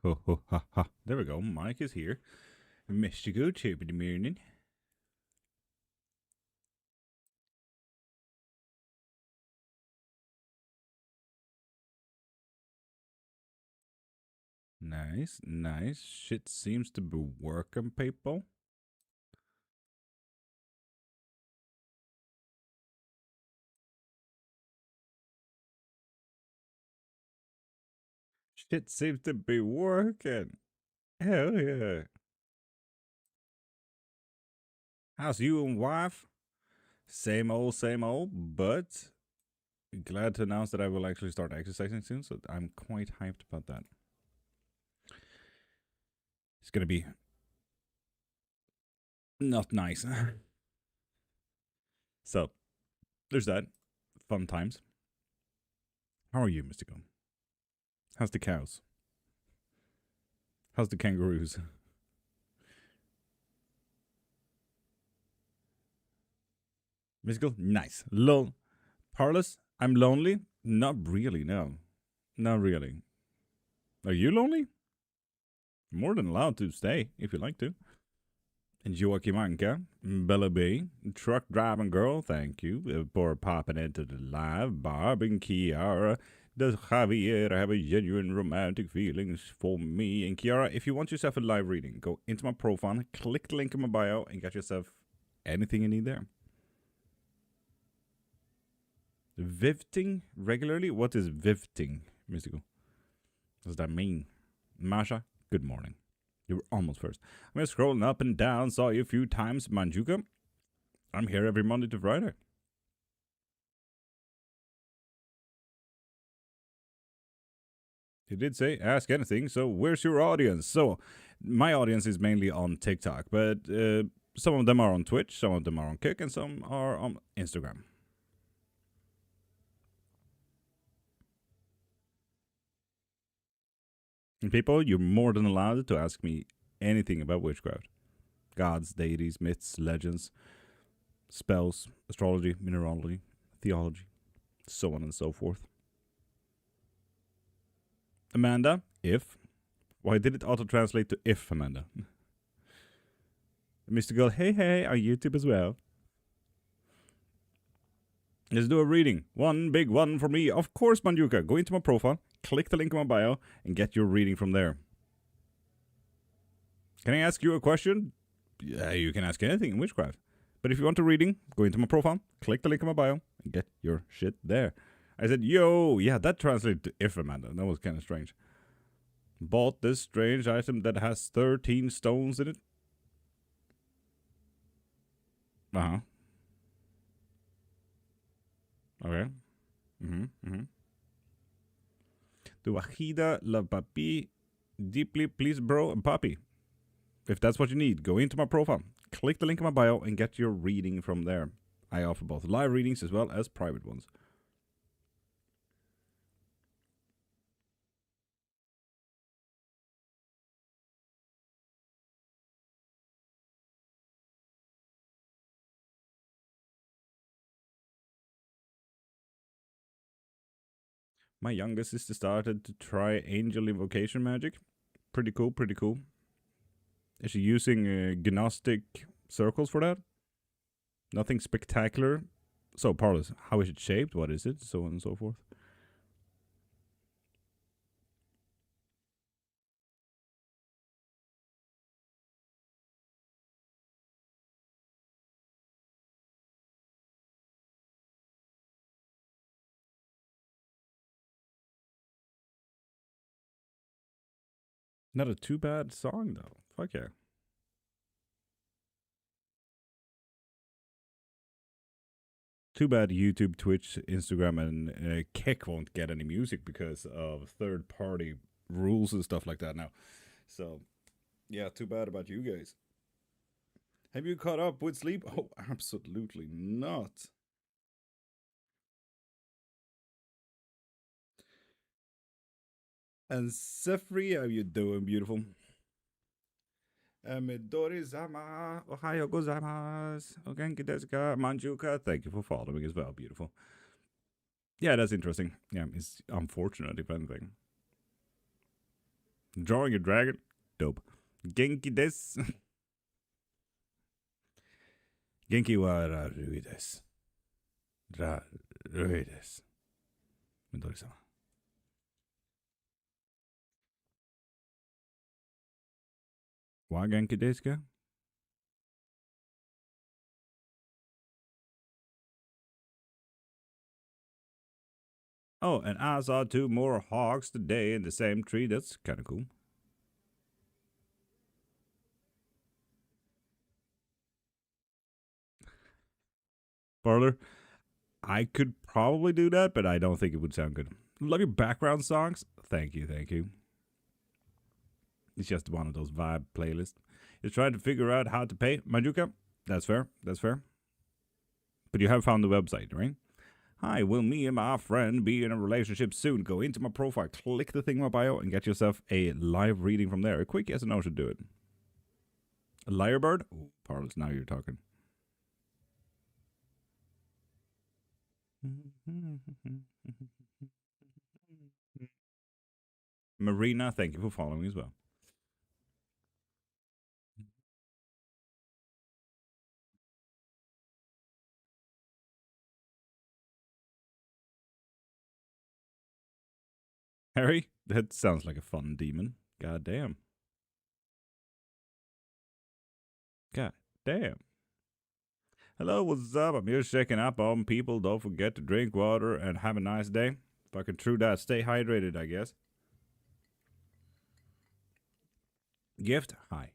Ho ho ha ha. There we go. Mike is here. Mystical chip in the morning. Nice, nice. Shit seems to be working, people. Shit seems to be working. Hell yeah. How's you and wife? Same old, but glad to announce that I will actually start exercising soon, so I'm quite hyped about that. It's gonna be not nice. So, there's that. Fun times. How are you, Mystical? How's the cows? How's the kangaroos? Mystical? Nice. Parlous? I'm lonely? Not really, no. Not really. Are you lonely? More than allowed to stay, if you like to. And Joaquimanka, Bella B, Truck Driving Girl, thank you for popping into the live. Barb and Kiara, does Javier have a genuine romantic feelings for me? And Kiara, if you want yourself a live reading, go into my profile, click the link in my bio, and get yourself anything you need there. Vivting regularly? What is vivting, Mystical? What does that mean? Masha, good morning. You were almost first. I'm just scrolling up and down, saw you a few times, Manjuka. I'm here every Monday to Friday. He did say, ask anything, so where's your audience? So, my audience is mainly on TikTok, but some of them are on Twitch, some of them are on Kick, and some are on Instagram. And people, you're more than allowed to ask me anything about witchcraft. Gods, deities, myths, legends, spells, astrology, mineralogy, theology, so on and so forth. Amanda, if. Why did it auto-translate to if, Amanda? Mystical, hey, on YouTube as well. Let's do a reading. One big one for me. Of course, Manjuka. Go into my profile, click the link in my bio, and get your reading from there. Can I ask you a question? Yeah, you can ask anything in witchcraft. But if you want a reading, go into my profile, click the link in my bio, and get your shit there. I said, yo, yeah, that translated to if, Amanda. That was kind of strange. Bought this strange item that has 13 stones in it. Uh-huh. Okay. Do Wajida love papi deeply, please, bro, and papi. If that's what you need, go into my profile, click the link in my bio, and get your reading from there. I offer both live readings as well as private ones. My younger sister started to try angel invocation magic. Pretty cool, pretty cool. Is she using Gnostic circles for that? Nothing spectacular. So, Parlous, how is it shaped? What is it? So on and so forth. Not a too bad song, though. Fuck yeah. Too bad YouTube, Twitch, Instagram, and Kick won't get any music because of third-party rules and stuff like that now. So, yeah, too bad about you guys. Have you caught up with sleep? Oh, absolutely not. And Sefri, how you doing, beautiful? Midori-sama, ohayo gozaimasu, ogenki desu ka, Manjuka, thank you for following as well, beautiful. Yeah, that's interesting. Yeah, it's unfortunate, if anything. Drawing a dragon. Dope. Genki desu. Genki wa rarui desu. Rarui desu. Midori-sama. Wa genki desu ka? Oh, and I saw 2 more hawks today in the same tree. That's kind of cool. Parlor, I could probably do that, but I don't think it would sound good. Love your background songs. Thank you, thank you. It's just one of those vibe playlists. You're trying to figure out how to pay Majuka. That's fair. That's fair. But you have found the website, right? Hi, will me and my friend be in a relationship soon? Go into my profile, click the thing in my bio, and get yourself a live reading from there. A quick yes or no should do it. A lyrebird? Oh, Parles, now you're talking. Marina, thank you for following as well. Harry, that sounds like a fun demon. God damn. God damn. Hello, what's up? I'm here checking up on people. Don't forget to drink water and have a nice day. Fucking true that. Stay hydrated, I guess. Gift, hi.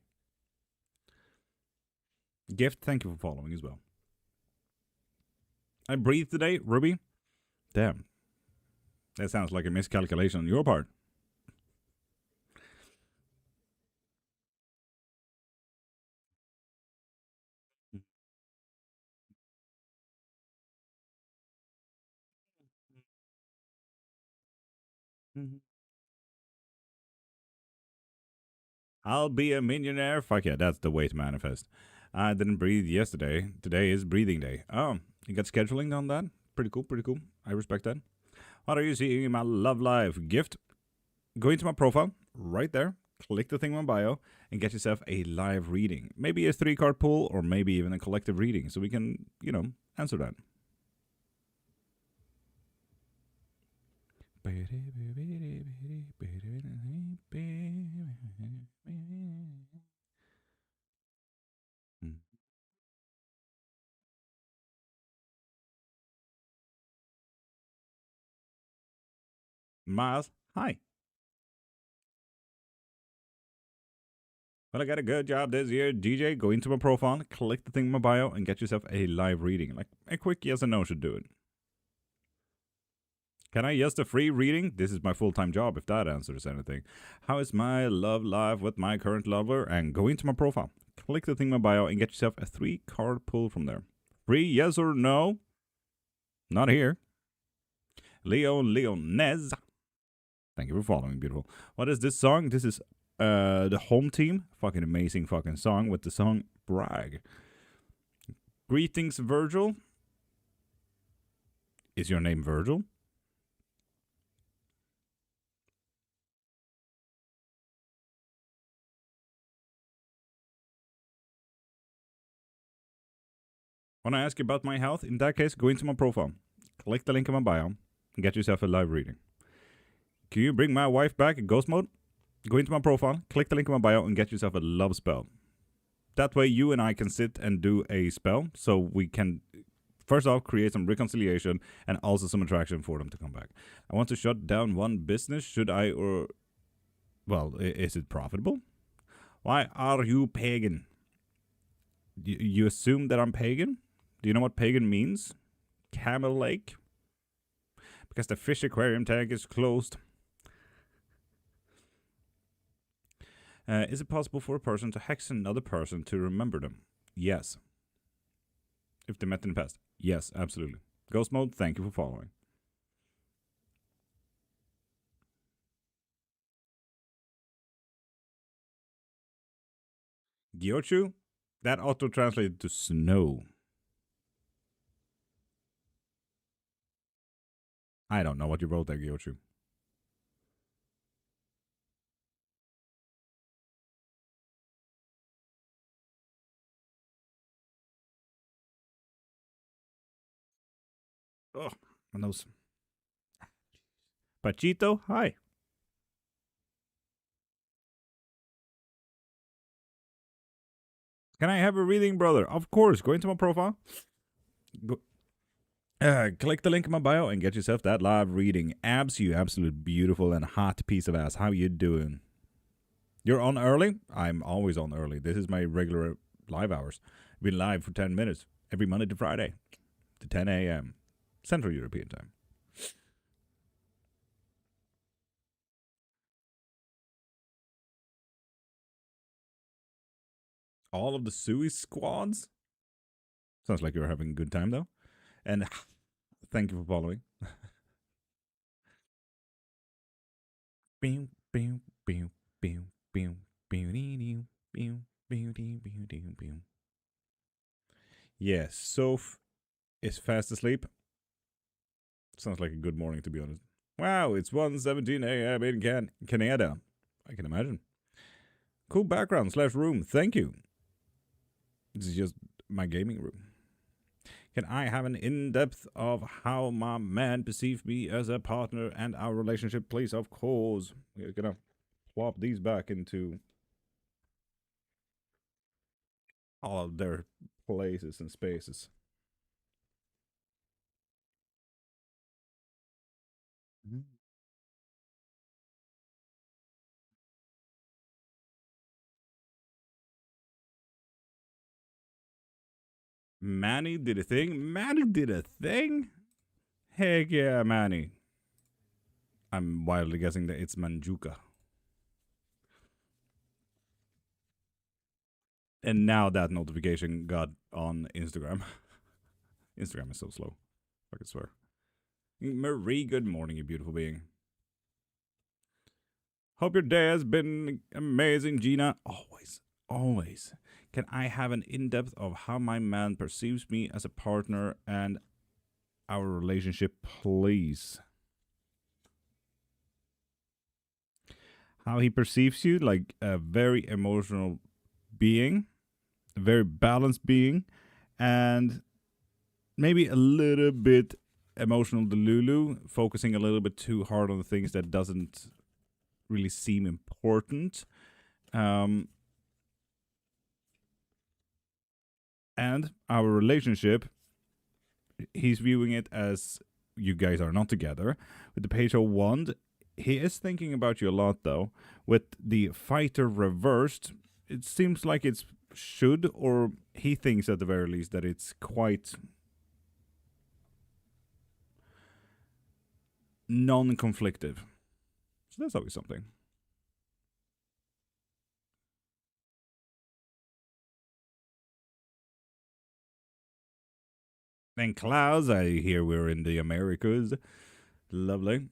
Gift, thank you for following as well. I breathe today, Ruby. Damn. That sounds like a miscalculation on your part. I'll be a millionaire. Fuck yeah, that's the way to manifest. I didn't breathe yesterday. Today is breathing day. Oh, you got scheduling on that? Pretty cool, pretty cool. I respect that. What are you seeing in my love life? Gift? Go into my profile, right there. Click the thing in my bio and get yourself a live reading. Maybe a 3-card pull or maybe even a collective reading so we can, answer that. Miles, hi. Well, I got a good job this year. DJ, go into my profile, click the thing in my bio, and get yourself a live reading. Like a quick yes or no should do it. Can I yes a free reading? This is my full-time job, if that answers anything. How is my love life with my current lover? And go into my profile, click the thing in my bio, and get yourself a 3-card pull from there. Free yes or no? Not here. Leonez. Thank you for following, beautiful. What is this song? This is the Home Team. Fucking amazing fucking song with the song Brag. Greetings, Virgil. Is your name Virgil? Want to ask you about my health? In that case, go into my profile. Click the link in my bio and get yourself a live reading. Can you bring my wife back in ghost mode? Go into my profile, click the link in my bio, and get yourself a love spell. That way, you and I can sit and do a spell so we can, first off, create some reconciliation and also some attraction for them to come back. I want to shut down one business. Should I or. Well, is it profitable? Why are you pagan? You assume that I'm pagan? Do you know what pagan means? Camel Lake? Because the fish aquarium tank is closed. Is it possible for a person to hex another person to remember them? Yes. If they met in the past? Yes, absolutely. Ghost mode, thank you for following. Gyochu? That auto-translated to snow. I don't know what you wrote there, Gyochu. Oh, my nose. Pachito, hi. Can I have a reading, brother? Of course. Go into my profile. Go, click the link in my bio and get yourself that live reading. Abs, you absolute beautiful and hot piece of ass. How you doing? You're on early? I'm always on early. This is my regular live hours. I've been live for 10 minutes every Monday to Friday to 10 a.m. Central European time. All of the Sui squads? Sounds like you're having a good time, though. And thank you for following. Yes, Soph is fast asleep. Sounds like a good morning, to be honest. Wow, it's 1:17 a.m. in Canada. I can imagine. Cool background / room. Thank you. This is just my gaming room. Can I have an in-depth of how my man perceives me as a partner and our relationship, please? Of course. We're gonna plop these back into all of their places and spaces. Manny did a thing? Manny did a thing? Heck yeah, Manny. I'm wildly guessing that it's Manjuka. And now that notification got on Instagram. Instagram is so slow. I could swear. Marie, good morning, you beautiful being. Hope your day has been amazing, Gina. Always, always. Can I have an in-depth of how my man perceives me as a partner and our relationship, please? How he perceives you, like a very emotional being, a very balanced being, and maybe a little bit emotional delulu, focusing a little bit too hard on the things that doesn't really seem important. And our relationship, he's viewing it as you guys are not together. With the Page of Wand, he is thinking about you a lot, though. With the Fighter reversed, it seems like it's should, or he thinks at the very least that it's quite non-conflictive. So that's always something. And Klaus, I hear we're in the Americas. Lovely.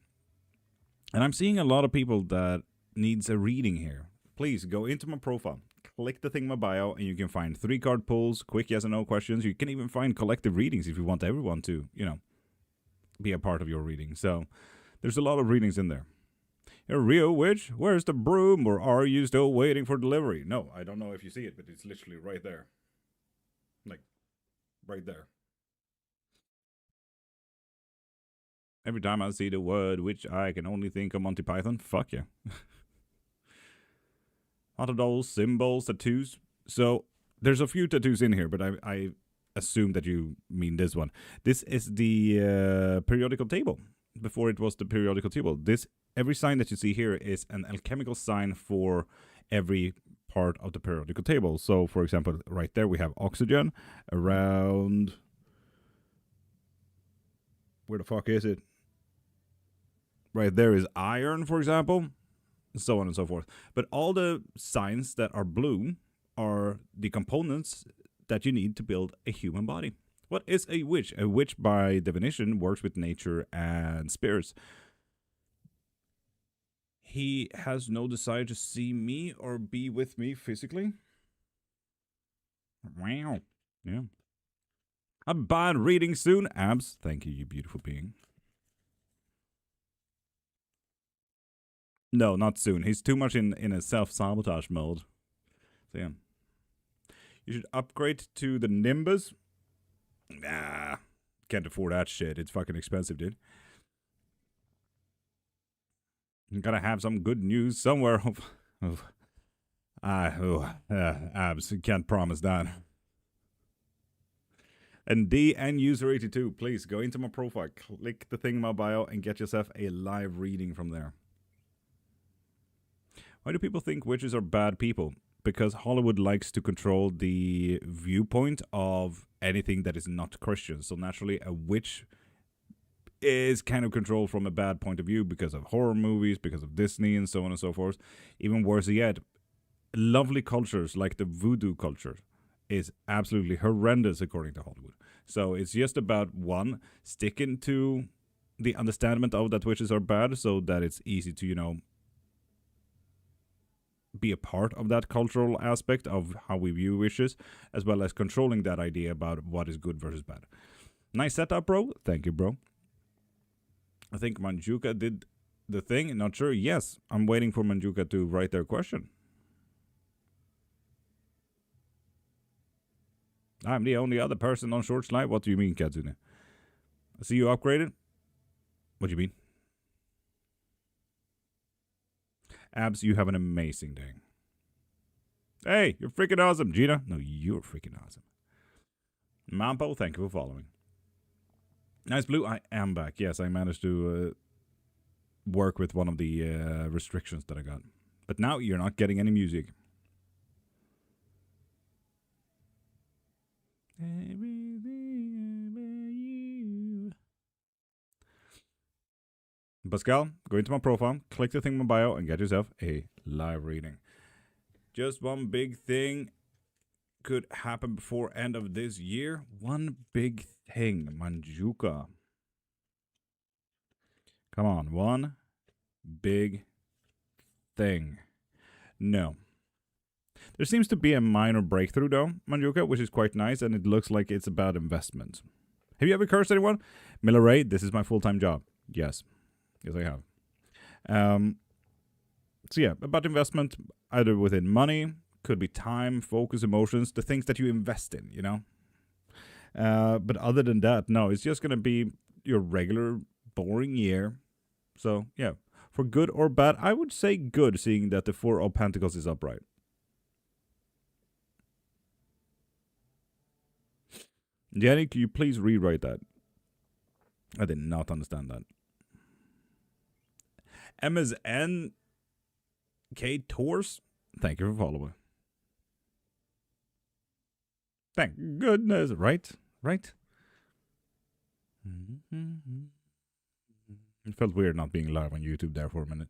And I'm seeing a lot of people that needs a reading here. Please go into my profile, click the thing in my bio, and you can find 3-card pulls, quick yes and no questions. You can even find collective readings if you want everyone to, be a part of your reading. So there's a lot of readings in there. A real witch, where's the broom, or are you still waiting for delivery? No, I don't know if you see it, but it's literally right there. Like, right there. Every time I see the word witch, I can only think of Monty Python. Fuck yeah. Autodolls, symbols, tattoos. So there's a few tattoos in here, but I assume that you mean this one. This is the periodical table. Before it was the periodical table. Every sign that you see here is an alchemical sign for every part of the periodical table. So, for example, right there we have oxygen. Around, where the fuck is it? Right there is iron, for example, so on and so forth. But all the signs that are blue are the components that you need to build a human body. What is a witch? A witch, by definition, works with nature and spirits. He has no desire to see me or be with me physically. Wow. Yeah. I'm buying reading soon. Abs, thank you, you beautiful being. No, not soon. He's too much in a self-sabotage mode. So yeah. You should upgrade to the Nimbus. Nah. can't afford that shit. It's fucking expensive, dude. You gotta have some good news somewhere. Abs, can't promise that. And DN user 82, please go into my profile, click the thing in my bio, and get yourself a live reading from there. Why do people think witches are bad people? Because Hollywood likes to control the viewpoint of anything that is not Christian. So naturally, a witch is kind of controlled from a bad point of view because of horror movies, because of Disney, and so on and so forth. Even worse yet, lovely cultures like the voodoo culture is absolutely horrendous according to Hollywood. So it's just about, one, sticking to the understanding of that witches are bad so that it's easy to, you know, be a part of that cultural aspect of how we view witches, as well as controlling that idea about what is good versus bad. Nice setup, bro. Thank you, bro. I think Manjuka did the thing. Not sure. Yes, I'm waiting for Manjuka to write their question. I'm the only other person on Short Slide. What do you mean, Katsune? I see you upgraded. What do you mean? Abs, you have an amazing day. Hey, you're freaking awesome, Gina. No, you're freaking awesome. Mampo, thank you for following. Nice Blue, I am back. Yes, I managed to work with one of the restrictions that I got. But now you're not getting any music. Pascal, go into my profile, click the thing in my bio, and get yourself a live reading. Just one big thing could happen before end of this year. One big thing, Manjuka. Come on, one big thing. No. There seems to be a minor breakthrough though, Manjuka, which is quite nice, and it looks like it's about investment. Have you ever cursed anyone? Miller Ray, this is my full-time job. Yes. Yes, I have. So yeah, about investment, either within money, could be time, focus, emotions, the things that you invest in, you know? But other than that, no, it's just going to be your regular, boring year. So yeah, for good or bad, I would say good, seeing that the Four of Pentacles is upright. Jenny, can you please rewrite that? I did not understand that. MSN K Tours, thank you for following. Thank goodness, right? Right? It felt weird not being live on YouTube there for a minute.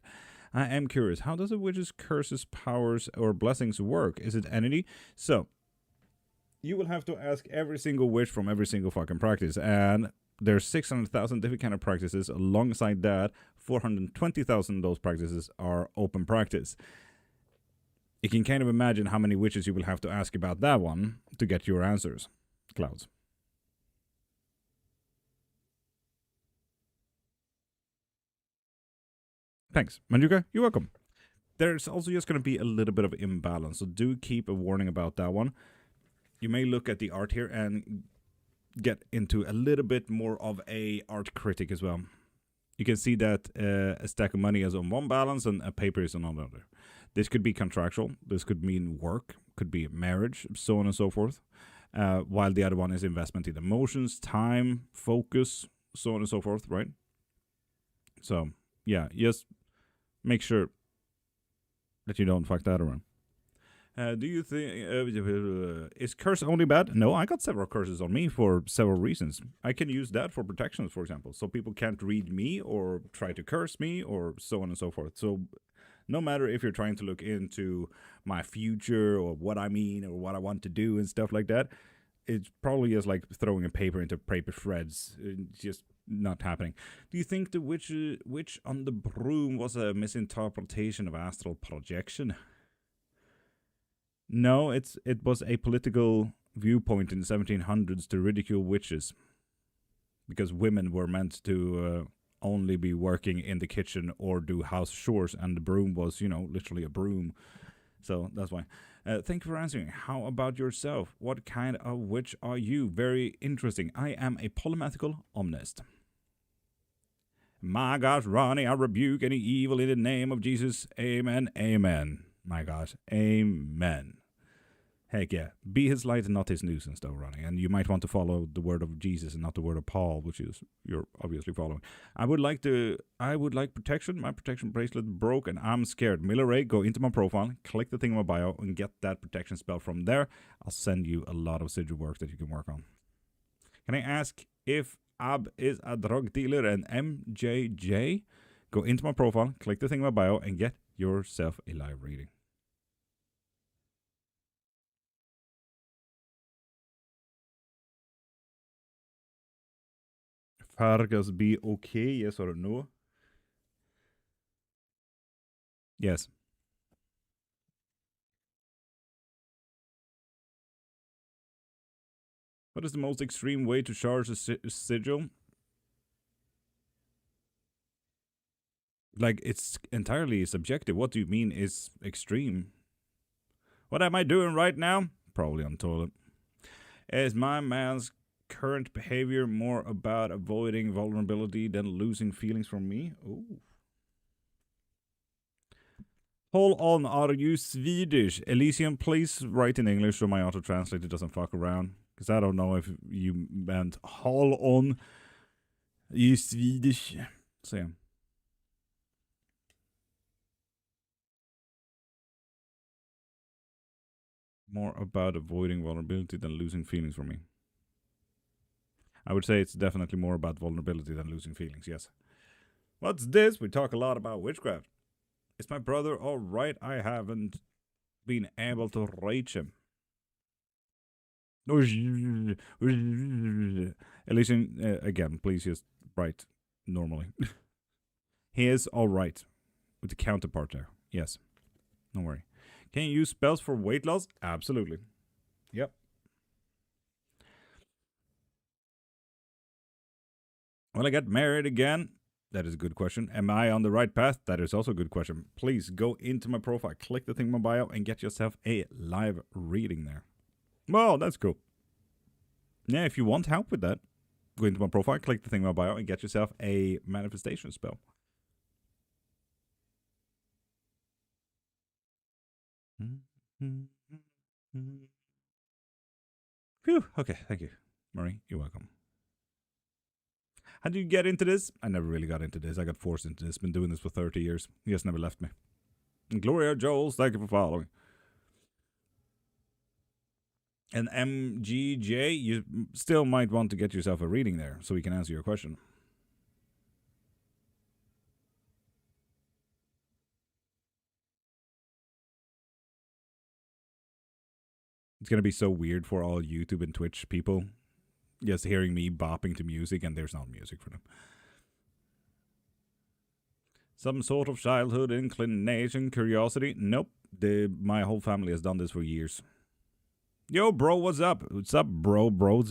I am curious, how does a witch's curses, powers, or blessings work? Is it entity? So, you will have to ask every single witch from every single fucking practice, and there's 600,000 different kind of practices. Alongside that, 420,000 of those practices are open practice. You can kind of imagine how many witches you will have to ask about that one to get your answers. Clouds. Thanks. Manjuka, you're welcome. There's also just going to be a little bit of imbalance, so do keep a warning about that one. You may look at the art here and get into a little bit more of a art critic as well. You can see that a stack of money is on one balance and a paper is on another. This could be contractual. This could mean work, could be marriage, so on and so forth. While the other one is investment in emotions, time, focus, so on and so forth, right? So, yeah, just make sure that you don't fuck that around. Do you think is curse only bad? No, I got several curses on me for several reasons. I can use that for protections, for example, so people can't read me or try to curse me or so on and so forth. So no matter if you're trying to look into my future or what I mean or what I want to do and stuff like that, it's probably just like throwing a paper into paper shreds. It's just not happening. Do you think the witch on the broom was a misinterpretation of astral projection? No, it was a political viewpoint in the 1700s to ridicule witches, because women were meant to only be working in the kitchen or do house chores, and the broom was, you know, literally a broom. So that's why. Thank you for answering. How about yourself? What kind of witch are you? Very interesting. I am a polymathical omnist. My gosh, Ronnie, I rebuke any evil in the name of Jesus. Amen. Amen. My gosh. Amen. Heck yeah. Be his light and not his nuisance, though, Ronnie. And you might want to follow the word of Jesus and not the word of Paul, which is you're obviously following. I would like protection. My protection bracelet broke and I'm scared. Miller Ray, go into my profile, click the thing in my bio, and get that protection spell from there. I'll send you a lot of sigil work that you can work on. Can I ask if Ab is a drug dealer and MJJ? Go into my profile, click the thing in my bio, and get yourself a live reading. Fargas be okay, yes or no? Yes. What is the most extreme way to charge a sigil? Like, it's entirely subjective. What do you mean is extreme? What am I doing right now? Probably on the toilet. Is my man's current behavior more about avoiding vulnerability than losing feelings from me? Ooh. Hold on, are you Swedish? Elysium, please write in English so my auto-translator doesn't fuck around. Because I don't know if you meant hold on. Are you Swedish? So yeah. More about avoiding vulnerability than losing feelings from me. I would say it's definitely more about vulnerability than losing feelings, yes. What's this? We talk a lot about witchcraft. Is my brother alright? I haven't been able to reach him. Elysian, again, please just write normally. He is alright. With the counterpart there. Yes. Don't worry. Can you use spells for weight loss? Absolutely. Yep. Will I get married again? That is a good question. Am I on the right path? That is also a good question. Please go into my profile, click the thing in my bio, and get yourself a live reading there. Well, that's cool. Yeah, if you want help with that, go into my profile, click the thing in my bio, and get yourself a manifestation spell. Phew. Okay, thank you. Marie, you're welcome. How did you get into this? I never really got into this. I got forced into this. Been doing this for 30 years. He just never left me. And Gloria Joels, thank you for following. And MGJ, you still might want to get yourself a reading there so we can answer your question. It's going to be so weird for all YouTube and Twitch people just hearing me bopping to music and there's not music for them. Some sort of childhood inclination, curiosity? Nope. My whole family has done this for years. Yo, bro, what's up? What's up, bro? Bro.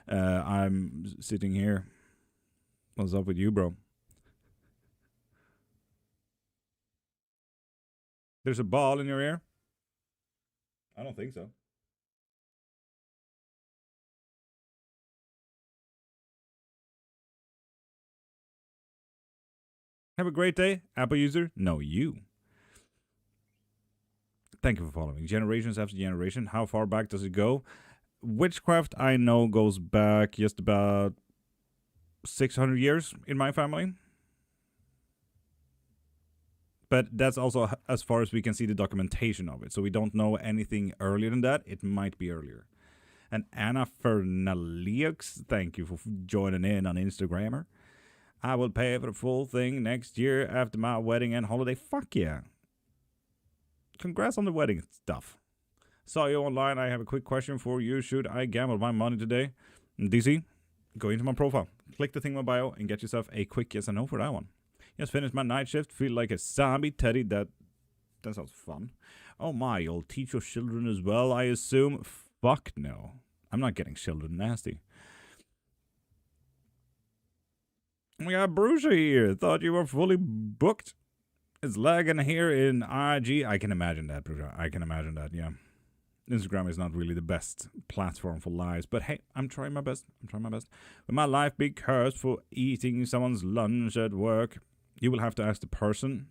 I'm sitting here. What's up with you, bro? There's a ball in your ear? I don't think so. Have a great day, Apple user. No, you. Thank you for following. Generations after generation. How far back does it go? Witchcraft, I know, goes back just about 600 years in my family. But that's also as far as we can see the documentation of it. So we don't know anything earlier than that. It might be earlier. And Anna Fernalix, thank you for joining in on Instagrammer. I will pay for the full thing next year after my wedding and holiday. Fuck yeah. Congrats on the wedding stuff. Saw you online. I have a quick question for you. Should I gamble my money today? DC, go into my profile. Click the thing in my bio and get yourself a quick yes or no for that one. Just finished my night shift. Feel like a zombie. Teddy, that sounds fun. Oh my, you'll teach your children as well, I assume? Fuck no. I'm not getting children nasty. We got Brucia here. Thought you were fully booked. It's lagging here in IG. I can imagine that, I can imagine that, yeah. Instagram is not really the best platform for lives, but hey, I'm trying my best. Will my life be cursed for eating someone's lunch at work? You will have to ask the person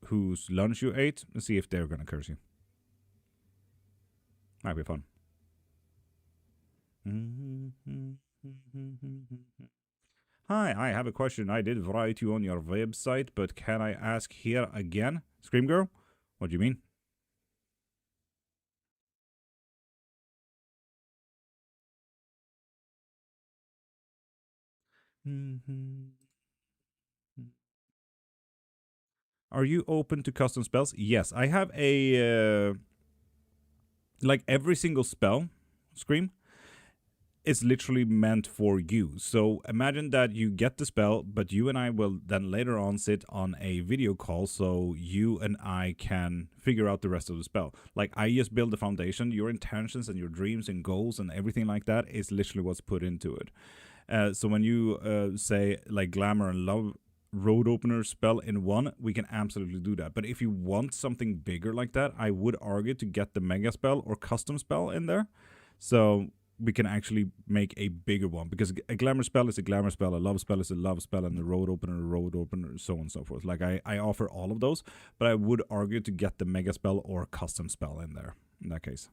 whose lunch you ate and see if they're gonna curse you. Might be fun. Hi, I have a question. I did write you on your website, but can I ask here again? Scream Girl? What do you mean? Are you open to custom spells? Yes, I have a like every single spell, Scream, is literally meant for you. So imagine that you get the spell, but you and I will then later on sit on a video call so you and I can figure out the rest of the spell. Like I just build the foundation, your intentions and your dreams and goals and everything like that is literally what's put into it. So when you say like glamour and love road opener spell in one, we can absolutely do that. But if you want something bigger like that, I would argue to get the mega spell or custom spell in there. So we can actually make a bigger one, because a glamour spell is a glamour spell, a love spell is a love spell, and the road opener, so on and so forth. Like I offer all of those, but I would argue to get the mega spell or custom spell in there in that case.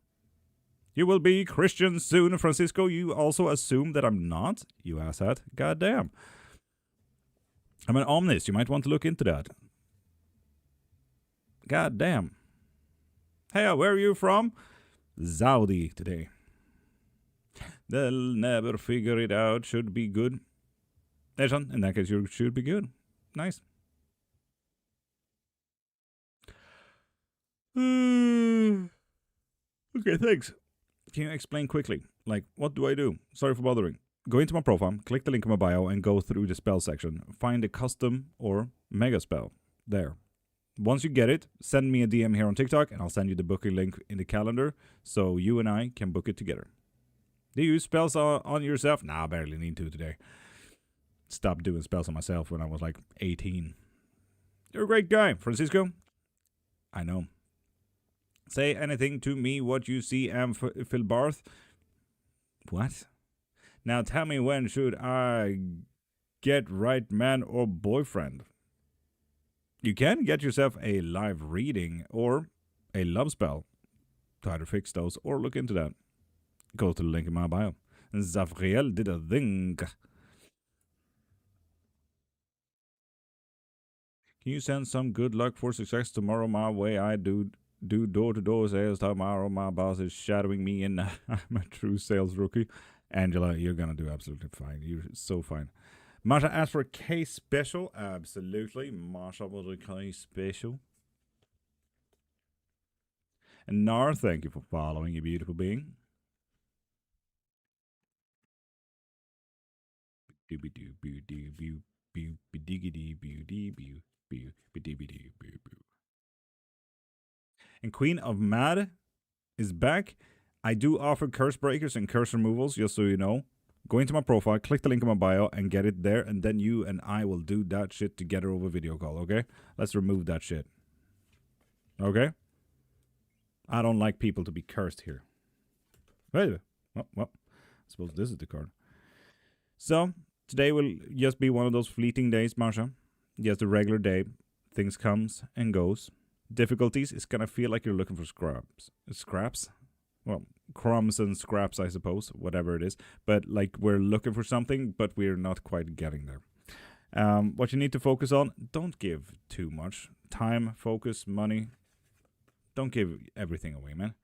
You will be Christian soon, Francisco. You also assume that I'm not? You asshat. Goddamn. I'm an omnist. You might want to look into that. Goddamn. Hey, where are you from? Saudi today. They'll never figure it out. Should be good. There's one. In that case, you should be good. Nice. Okay, thanks. Can you explain quickly? Like, what do I do? Sorry for bothering. Go into my profile, click the link in my bio, and go through the spell section. Find a custom or mega spell there. Once you get it, send me a DM here on TikTok, and I'll send you the booking link in the calendar so you and I can book it together. Do you use spells on yourself? Nah, I barely need to today. Stopped doing spells on myself when I was like 18. You're a great guy, Francisco. I know. Say anything to me what you see, Phil Barth. What? Now tell me, when should I get right man or boyfriend? You can get yourself a live reading or a love spell to either fix those or look into that. Go to the link in my bio. Zafriel did a thing. Can you send some good luck for success tomorrow my way? I do door-to-door sales tomorrow. My boss is shadowing me and I'm a true sales rookie. Angela, you're gonna do absolutely fine. You're so fine. Masha asked for a K special. Absolutely. Masha was a K special. And Nar, thank you for following, you beautiful being. And Queen of Mad is back. I do offer curse breakers and curse removals, just so you know. Go into my profile, click the link in my bio, and get it there, and then you and I will do that shit together over video call, okay? Let's remove that shit. Okay? I don't like people to be cursed here. Well, I suppose this is the card. So, today will just be one of those fleeting days, Marsha. Just a regular day. Things comes and goes. Difficulties is gonna feel like you're looking for scraps. Scraps? Well, crumbs and scraps, I suppose, whatever it is. But like we're looking for something, but we're not quite getting there. What you need to focus on, don't give too much. Time, focus, money. Don't give everything away, man.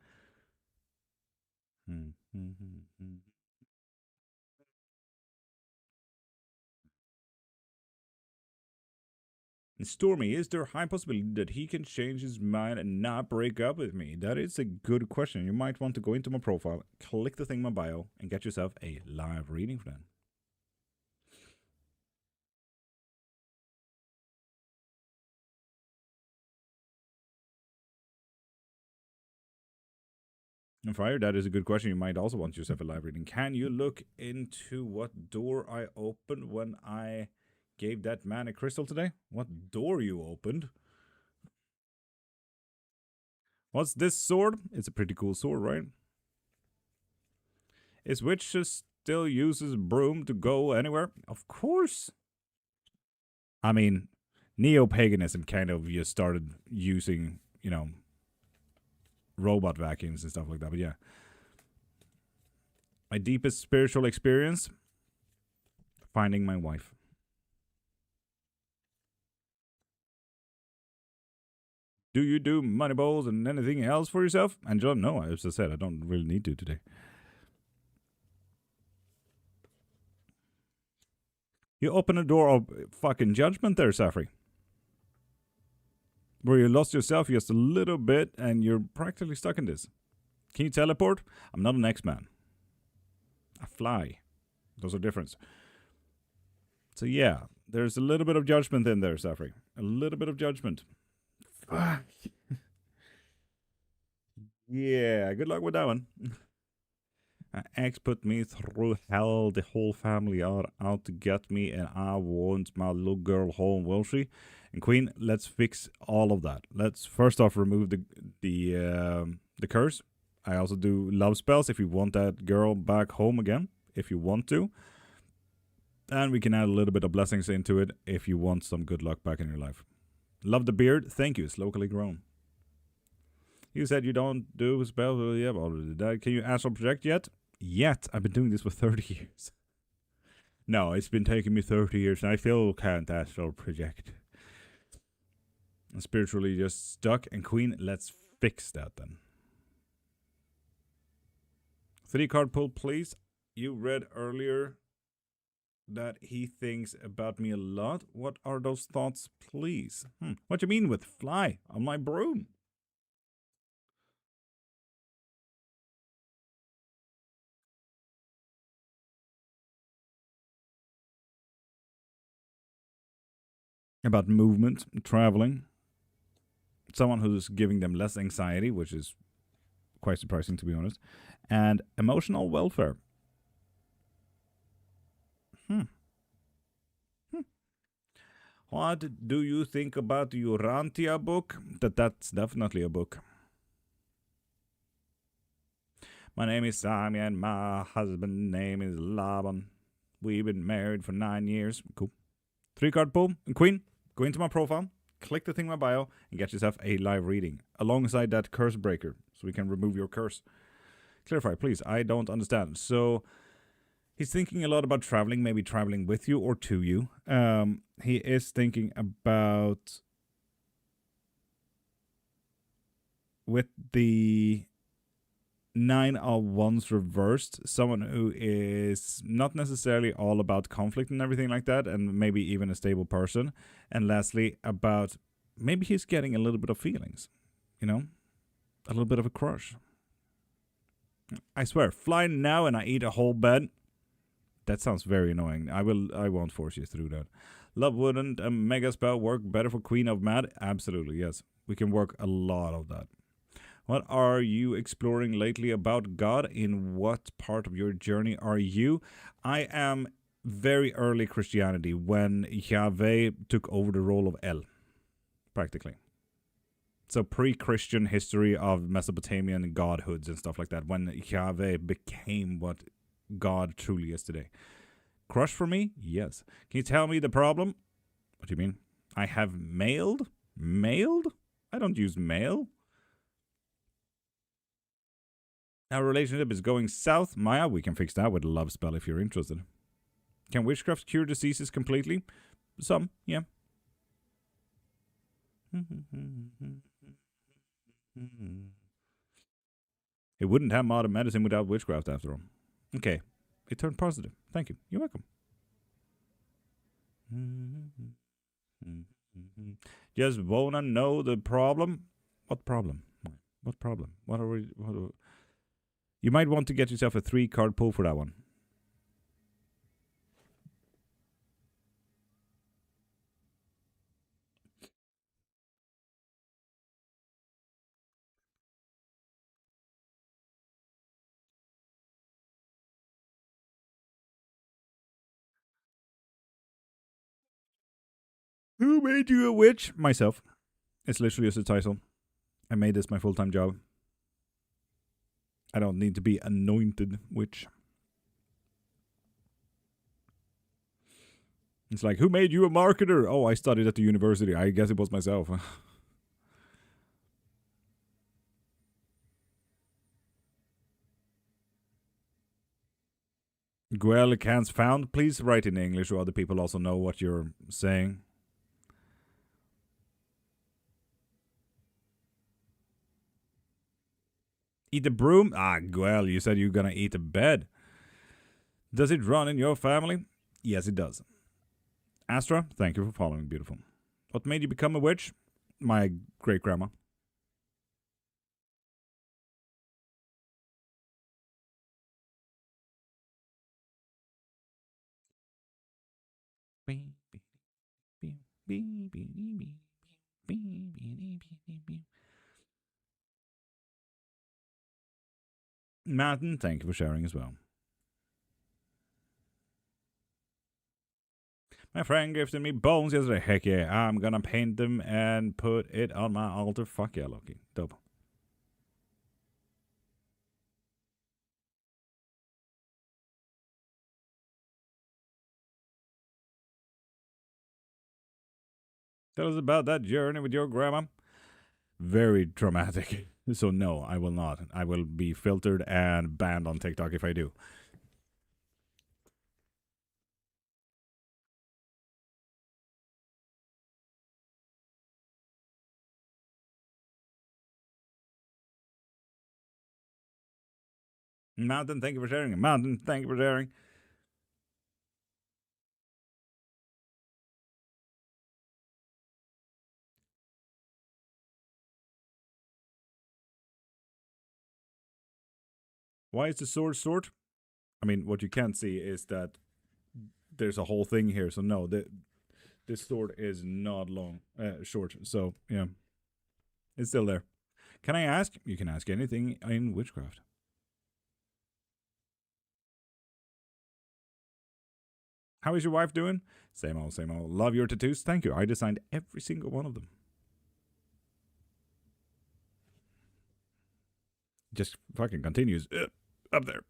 Stormy, is there a high possibility that he can change his mind and not break up with me? That is a good question. You might want to go into my profile, click the thing in my bio, and get yourself a live reading for that. And Fire, that is a good question. You might also want yourself a live reading. Can you look into what door I opened when I gave that man a crystal today? What door you opened? What's this sword? It's a pretty cool sword, right? Is witches still uses broom to go anywhere? Of course. I mean, neo-paganism kind of just started using, robot vacuums and stuff like that. But yeah, my deepest spiritual experience, finding my wife. Do you do money balls and anything else for yourself? Angela, no, as I said, I don't really need to today. You open a door of fucking judgment there, Safri. Where you lost yourself just a little bit and you're practically stuck in this. Can you teleport? I'm not an X-Man. I fly. Those are different. So yeah, there's a little bit of judgment in there, Safri. A little bit of judgment. Fuck. Yeah, good luck with that one. Ex put me through hell. The whole family are out to get me, and I want my little girl home, will she? And Queen, let's fix all of that. Let's first off remove the curse. I also do love spells if you want that girl back home again, if you want to. And we can add a little bit of blessings into it if you want some good luck back in your life. Love the beard. Thank you. It's locally grown. You said you don't do spells. Well, yeah, already did that. Can you astral project yet? Yet. I've been doing this for 30 years. No, it's been taking me 30 years and I still can't astral project. I'm spiritually just stuck. And Queen, let's fix that then. 3-card pull, please. You read earlier that he thinks about me a lot. What are those thoughts, please? What do you mean with fly on my broom? About movement, traveling. Someone who's giving them less anxiety, which is quite surprising to be honest, and emotional welfare. Hmm. What do you think about the Urantia book? That's definitely a book. My name is Sammy and my husband's name is Laban. We've been married for 9 years. Cool. 3-card pull. And Queen, go into my profile, click the thing in my bio, and get yourself a live reading alongside that curse breaker so we can remove your curse. Clarify, please. I don't understand. So he's thinking a lot about traveling, maybe traveling with you or to you. He is thinking about with the 9 of Wands reversed, someone who is not necessarily all about conflict and everything like that, and maybe even a stable person. And lastly, about maybe he's getting a little bit of feelings, a little bit of a crush. I swear, fly now and I eat a whole bed. That sounds very annoying. I won't force you through that. Love, wouldn't a mega spell work better for Queen of Mad? Absolutely, yes. We can work a lot of that. What are you exploring lately about God? In what part of your journey are you? I am very early Christianity when Yahweh took over the role of El, practically. So pre-Christian history of Mesopotamian godhoods and stuff like that, when Yahweh became what God truly is today. Crush for me? Yes. Can you tell me the problem? What do you mean? I have mailed? Mailed? I don't use mail. Our relationship is going south. Maya, we can fix that with a love spell if you're interested. Can witchcraft cure diseases completely? Some, yeah. It wouldn't have modern medicine without witchcraft after all. Okay. It turned positive. Thank you. You're welcome. Just wanna know the problem? What problem? What problem? What are we... You might want to get yourself a 3-card pull for that one. Who made you a witch? Myself. It's literally just a title. I made this my full-time job. I don't need to be anointed witch. It's like, who made you a marketer? Oh, I studied at the university. I guess it was myself. Guel can't found. Please write in English so other people also know what you're saying. Eat a broom? Ah, Guel, you said you're gonna eat a bed. Does it run in your family? Yes, it does. Astra, thank you for following, beautiful. What made you become a witch? My great-grandma. Martin, thank you for sharing as well. My friend gifted me bones yesterday. Heck yeah, I'm gonna paint them and put it on my altar. Fuck yeah, Loki. Dope. Tell us about that journey with your grandma. Very traumatic. So no, I will not. I will be filtered and banned on TikTok if I do. Mountain, thank you for sharing. Mountain, thank you for sharing. Why is the sword short? I mean, what you can't see is that there's a whole thing here. So no, this sword is not long, short. So yeah, it's still there. Can I ask? You can ask anything in witchcraft. How is your wife doing? Same old, same old. Love your tattoos. Thank you. I designed every single one of them. Just fucking continues. Up there.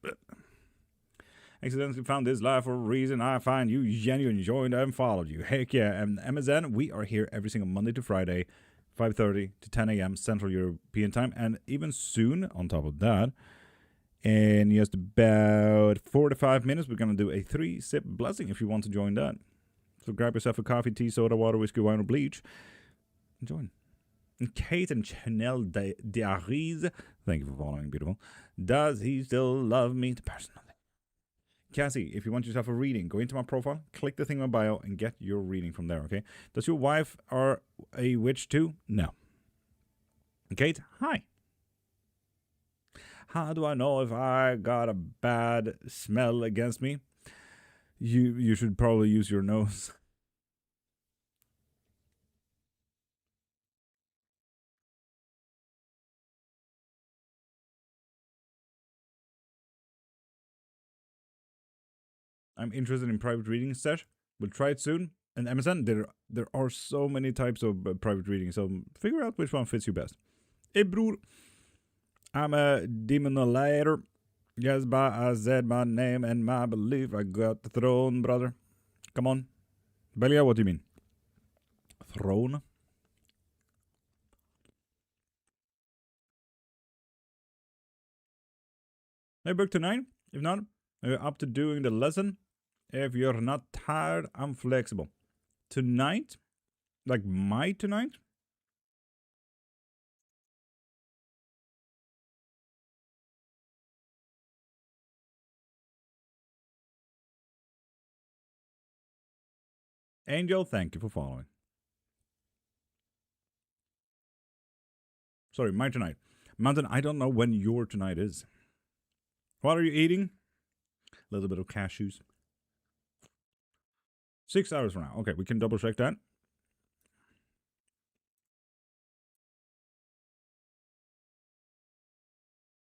Accidentally found this live for a reason. I find you genuinely joined and followed you. Heck yeah. And Amazon, we are here every single Monday to Friday, 5:30 to 10 a.m. Central European time. And even soon, on top of that, in just about 45 minutes, we're going to do a 3-sip blessing if you want to join that. So grab yourself a coffee, tea, soda, water, whiskey, wine, or bleach. And join. And Kate and Chanel Diaries, thank you for following, beautiful. Does he still love me? The person. Cassie, if you want yourself a reading, go into my profile, click the thing in my bio, and get your reading from there, okay? Does your wife are a witch too? No. Kate, hi. How do I know if I got a bad smell against me? You should probably use your nose. I'm interested in private reading sesh. We'll try it soon. And Amazon, there are so many types of private reading, so figure out which one fits you best. Hey, bror. I'm a demonolator. Yes, but I said my name and my belief. I got the throne, brother. Come on. Belia, what do you mean? Throne? Maybe book tonight? If not, maybe up to doing the lesson. If you're not tired, I'm flexible. Tonight? Like my tonight? Angel, thank you for following. Sorry, my tonight. Mountain, I don't know when your tonight is. What are you eating? A little bit of cashews. 6 hours from now. Okay, we can double check that.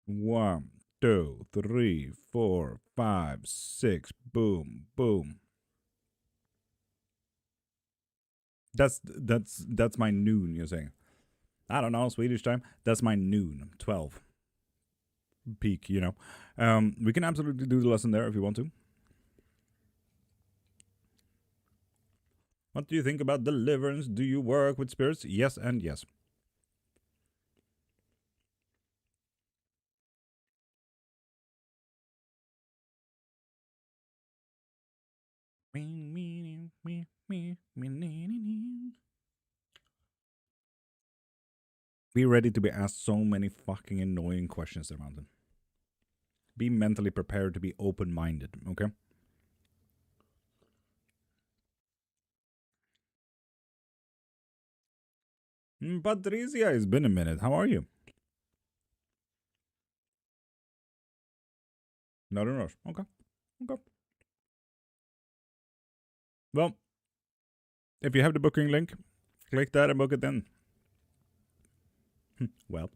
1, 2, 3, 4, 5, 6. Boom, boom. That's my noon. You're saying. I don't know, Swedish time. That's my noon, 12 peak, you know. We can absolutely do the lesson there if you want to. What do you think about deliverance? Do you work with spirits? Yes and yes. Be ready to be asked so many fucking annoying questions around them. Be mentally prepared to be open-minded, okay? Patricia, it's been a minute. How are you? Not in a rush. Okay. Okay. Well, if you have the booking link, click that and book it then. Well.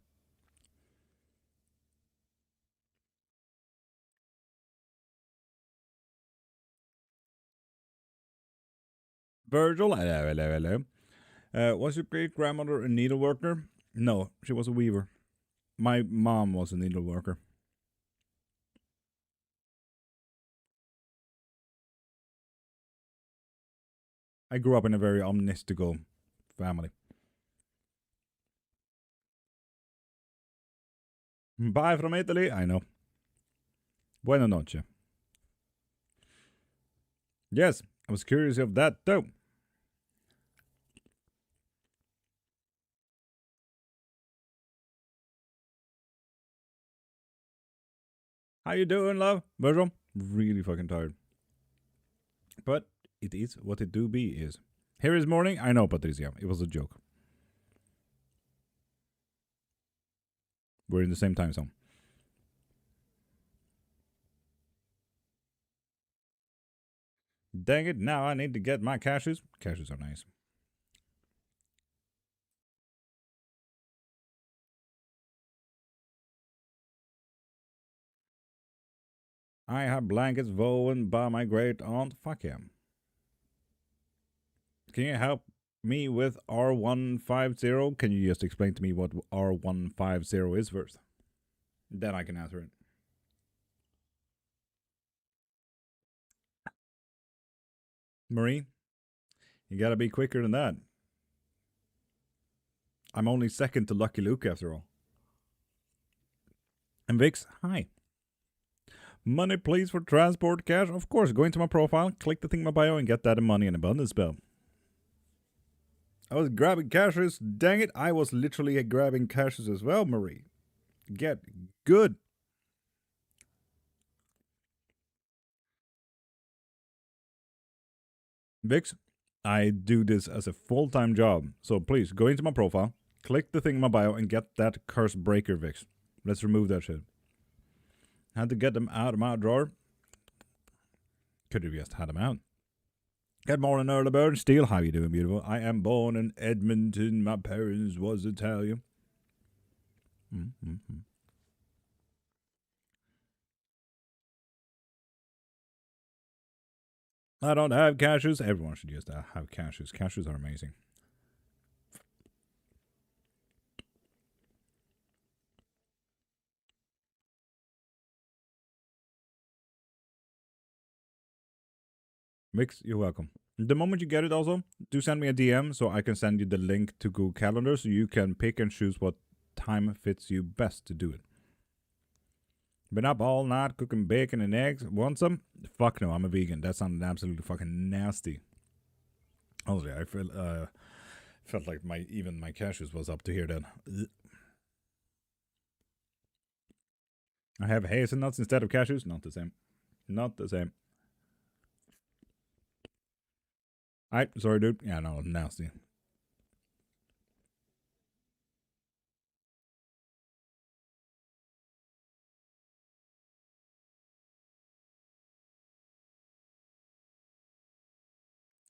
Virgil, hello, hello, hello. Was your great grandmother a needleworker? No, she was a weaver. My mom was a needleworker. I grew up in a very omnistical family. Bye from Italy, I know. Buena noche. Yes, I was curious of that too. How you doing, love? Virgil? Really fucking tired. But it is what it do be is. Here is morning. I know, Patricia. It was a joke. We're in the same time zone. Dang it, now I need to get my cashews. Cashews are nice. I have blankets woven by my great aunt. Fuck him. Can you help me with R150? Can you just explain to me what R150 is first? Then I can answer it. Marie, you gotta be quicker than that. I'm only second to Lucky Luke after all. And Vix, hi. Money please for transport cash? Of course, go into my profile, click the thing in my bio, and get that money in abundance spell. I was grabbing cashes. Dang it, I was literally grabbing cashes as well, Marie. Get good. Vix, I do this as a full-time job. So please go into my profile, click the thing in my bio, and get that curse breaker, Vix. Let's remove that shit. Had to get them out of my drawer. Could have just had them out. Good morning, early bird. Steel, how you doing, beautiful? I am born in Edmonton. My parents was Italian. Mm-hmm. I don't have cashews. Everyone should just have cashews. Cashews are amazing. Mix, you're welcome. The moment you get it, also, do send me a DM so I can send you the link to Google Calendar so you can pick and choose what time fits you best to do it. Been up all night cooking bacon and eggs. Want some? Fuck no, I'm a vegan. That sounded absolutely fucking nasty. Honestly, I felt like even my cashews was up to here then. Ugh. I have hazelnuts instead of cashews. Not the same. Not the same. Sorry, dude. Yeah, no, nasty.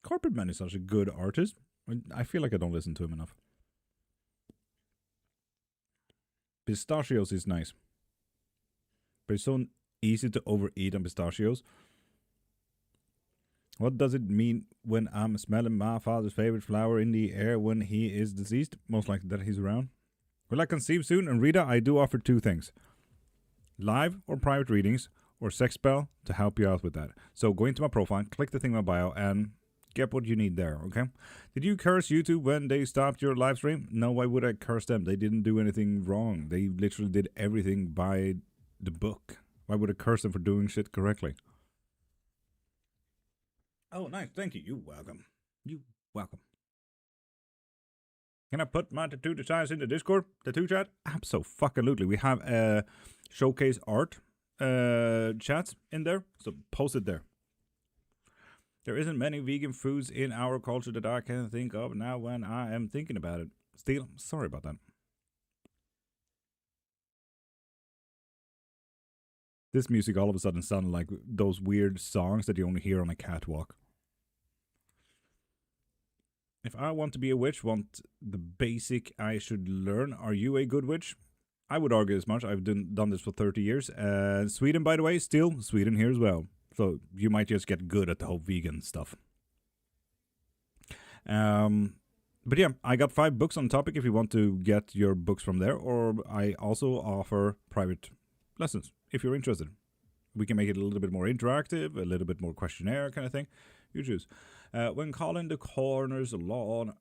Carpet Man is such a good artist. I feel like I don't listen to him enough. Pistachios is nice. But it's so easy to overeat on pistachios. What does it mean when I'm smelling my father's favorite flower in the air when he is deceased? Most likely that he's around. Will I conceive soon? And Rita, I do offer two things. Live or private readings or sex spell to help you out with that. So go into my profile, click the thing in my bio, and get what you need there, okay? Did you curse YouTube when they stopped your live stream? No, why would I curse them? They didn't do anything wrong. They literally did everything by the book. Why would I curse them for doing shit correctly? Oh, nice. Thank you. You're welcome. You welcome. Can I put my tattoo designs in the Discord? Tattoo chat? Absolutely. We have showcase art chats in there, so post it there. There isn't many vegan foods in our culture that I can think of now when I am thinking about it. Still, sorry about that. This music all of a sudden sounded like those weird songs that you only hear on a catwalk. If I want to be a witch, want the basic I should learn. Are you a good witch? I would argue as much. I've done this for 30 years. Sweden, by the way, still Sweden here as well. So you might just get good at the whole vegan stuff. But yeah, I got 5 books on topic if you want to get your books from there. Or I also offer private lessons if you're interested. We can make it a little bit more interactive, a little bit more questionnaire kind of thing. You choose. When calling the coroner's lawn,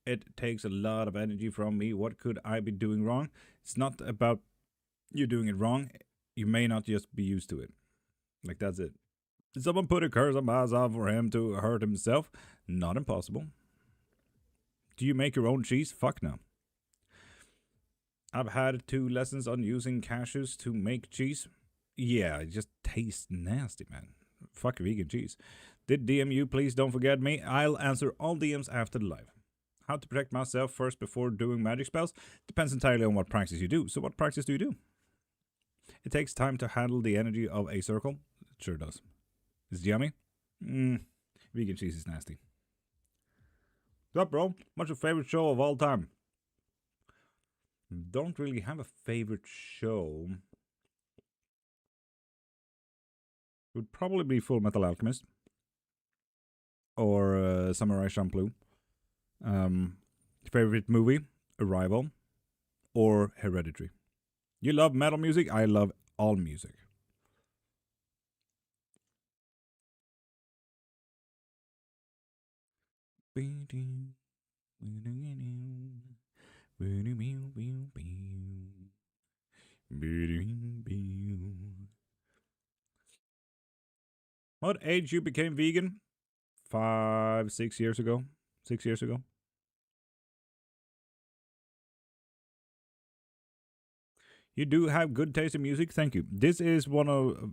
it takes a lot of energy from me. What could I be doing wrong? It's not about you doing it wrong. You may not just be used to it. Like, that's it. Did someone put a curse on myself for him to hurt himself? Not impossible. Do you make your own cheese? Fuck no. I've had 2 lessons on using cashews to make cheese. Yeah, it just tastes nasty, man. Fuck vegan cheese. Did DM you? Please don't forget me. I'll answer all DMs after the live. How to protect myself first before doing magic spells? Depends entirely on what practice you do. So what practice do you do? It takes time to handle the energy of a circle. It sure does. Is it yummy? Vegan cheese is nasty. What's up, bro? What's your favorite show of all time? Don't really have a favorite show. It would probably be Full Metal Alchemist. Or Samurai Champloo. Favorite movie? Arrival. Or Hereditary. You love metal music? I love all music. What age you became vegan? 5, 6 years ago. 6 years ago. You do have good taste in music. Thank you. This is one of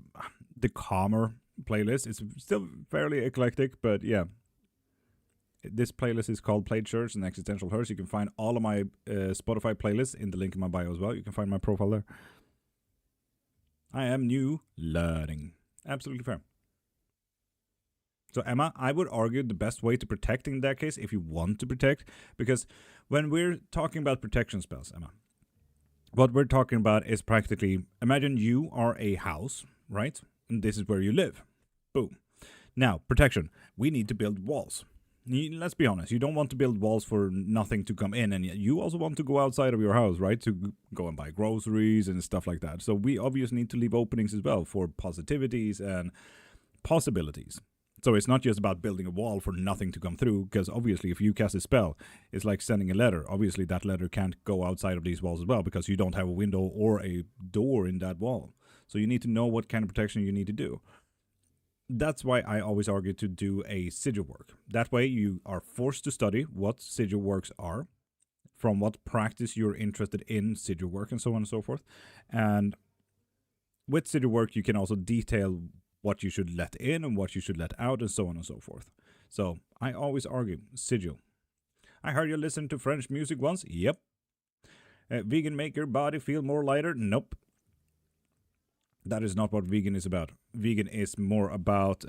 the calmer playlists. It's still fairly eclectic, but yeah. This playlist is called Played Church and Existential Hearse. You can find all of my Spotify playlists in the link in my bio as well. You can find my profile there. I am new learning. Absolutely fair. So Emma, I would argue the best way to protect in that case, if you want to protect, because when we're talking about protection spells, Emma, what we're talking about is practically, imagine you are a house, right? And this is where you live. Boom. Now, protection. We need to build walls. Let's be honest, you don't want to build walls for nothing to come in, and you also want to go outside of your house, right? To go and buy groceries and stuff like that. So we obviously need to leave openings as well for positivities and possibilities. So it's not just about building a wall for nothing to come through, because obviously if you cast a spell, it's like sending a letter. Obviously that letter can't go outside of these walls as well, because you don't have a window or a door in that wall. So you need to know what kind of protection you need to do. That's why I always argue to do a sigil work. That way you are forced to study what sigil works are, from what practice you're interested in sigil work, and so on and so forth. And with sigil work, you can also detail what you should let in and what you should let out, and so on and so forth. So I always argue sigil. I heard you listen to French music once. Yep. Vegan make your body feel more lighter? Nope. That is not what vegan is about. Vegan is more about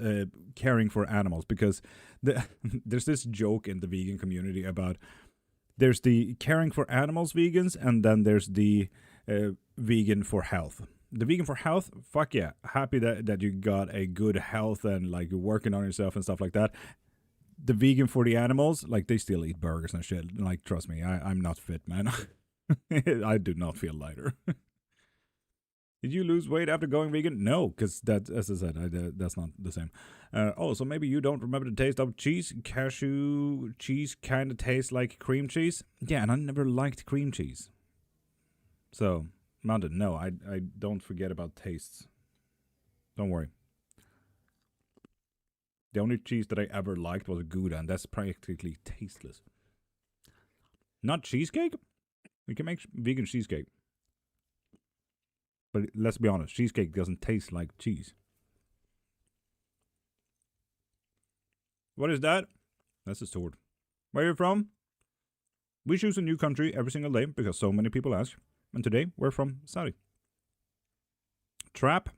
caring for animals, because there's this joke in the vegan community about there's the caring for animals vegans, and then there's the vegan for health. The vegan for health, fuck yeah. Happy that you got a good health and like you're working on yourself and stuff like that. The vegan for the animals, like they still eat burgers and shit. Like, trust me, I'm not fit, man. I do not feel lighter. Did you lose weight after going vegan? No, because that, as I said, that's not the same. So maybe you don't remember the taste of cheese. Cashew cheese kind of tastes like cream cheese. Yeah, and I never liked cream cheese. So, Mountain, no, I don't forget about tastes. Don't worry. The only cheese that I ever liked was Gouda, and that's practically tasteless. Not cheesecake? We can make vegan cheesecake. But let's be honest, cheesecake doesn't taste like cheese. What is that? That's a sword. Where are you from? We choose a new country every single day because so many people ask. And today, we're from Saudi. Trap?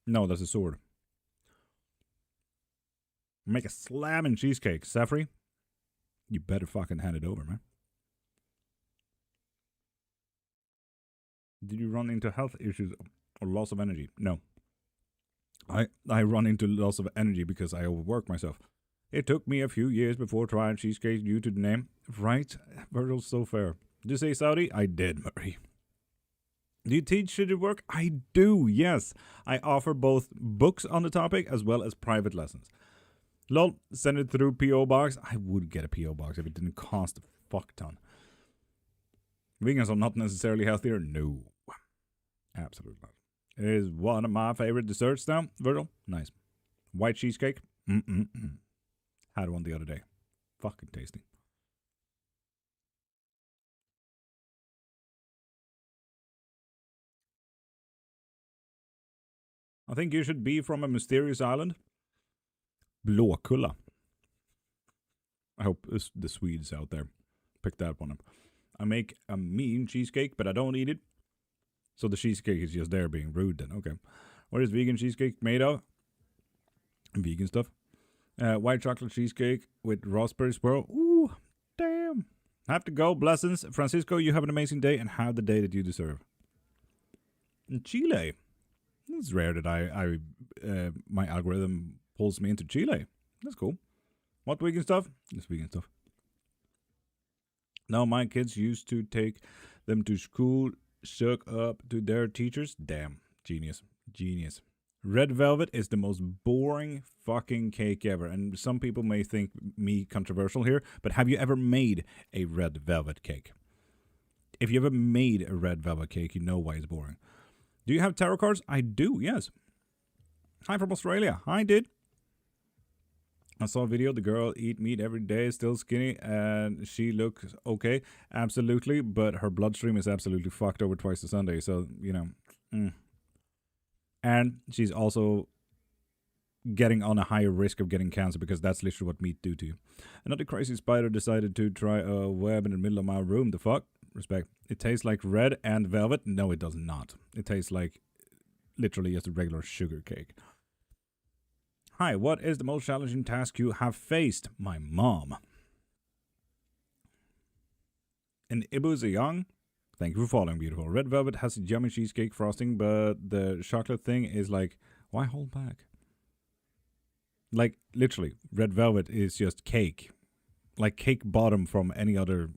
No, that's a sword. Make a slamming cheesecake. Safri? You better fucking hand it over, man. Did you run into health issues or loss of energy? No. I run into loss of energy because I overwork myself. It took me a few years before trying cheesecake due to the name. Right? Virgil's so fair. Did you say Saudi? I did, Marie. Do you teach shitty work? I do, yes. I offer both books on the topic as well as private lessons. Lol, send it through P.O. Box. I would get a P.O. Box if it didn't cost a fuck ton. Vegans are not necessarily healthier? No. Absolutely not. It is one of my favorite desserts now, Virgil. Nice. White cheesecake? Had one the other day. Fucking tasty. I think you should be from a mysterious island. Blåkulla. I hope the Swedes out there picked that one up. I make a mean cheesecake, but I don't eat it. So the cheesecake is just there being rude then. Okay. What is vegan cheesecake made of? Vegan stuff. White chocolate cheesecake with raspberry swirl. Ooh, damn. Have to go. Blessings. Francisco, you have an amazing day and have the day that you deserve. In Chile. It's rare that I my algorithm pulls me into Chile. That's cool. What vegan stuff? It's vegan stuff. Now my kids used to take them to school, suck up to their teachers. Damn. Genius. Genius. Red velvet is the most boring fucking cake ever. And some people may think me controversial here, but have you ever made a red velvet cake? If you ever made a red velvet cake, you know why it's boring. Do you have tarot cards? I do, yes. Hi from Australia. I did. I saw a video, the girl eat meat every day, still skinny, and she looks okay. Absolutely, but her bloodstream is absolutely fucked over twice a Sunday, so, you know. And she's also getting on a higher risk of getting cancer because that's literally what meat do to you. Another crazy spider decided to try a web in the middle of my room. The fuck? Respect. It tastes like red and velvet? No, it does not. It tastes like literally just a regular sugar cake. Hi, what is the most challenging task you have faced? My mom. And Ibu young. Thank you for following, beautiful. Red velvet has a yummy cheesecake frosting, but the chocolate thing is like, why hold back? Like, literally, red velvet is just cake. Like cake bottom from any other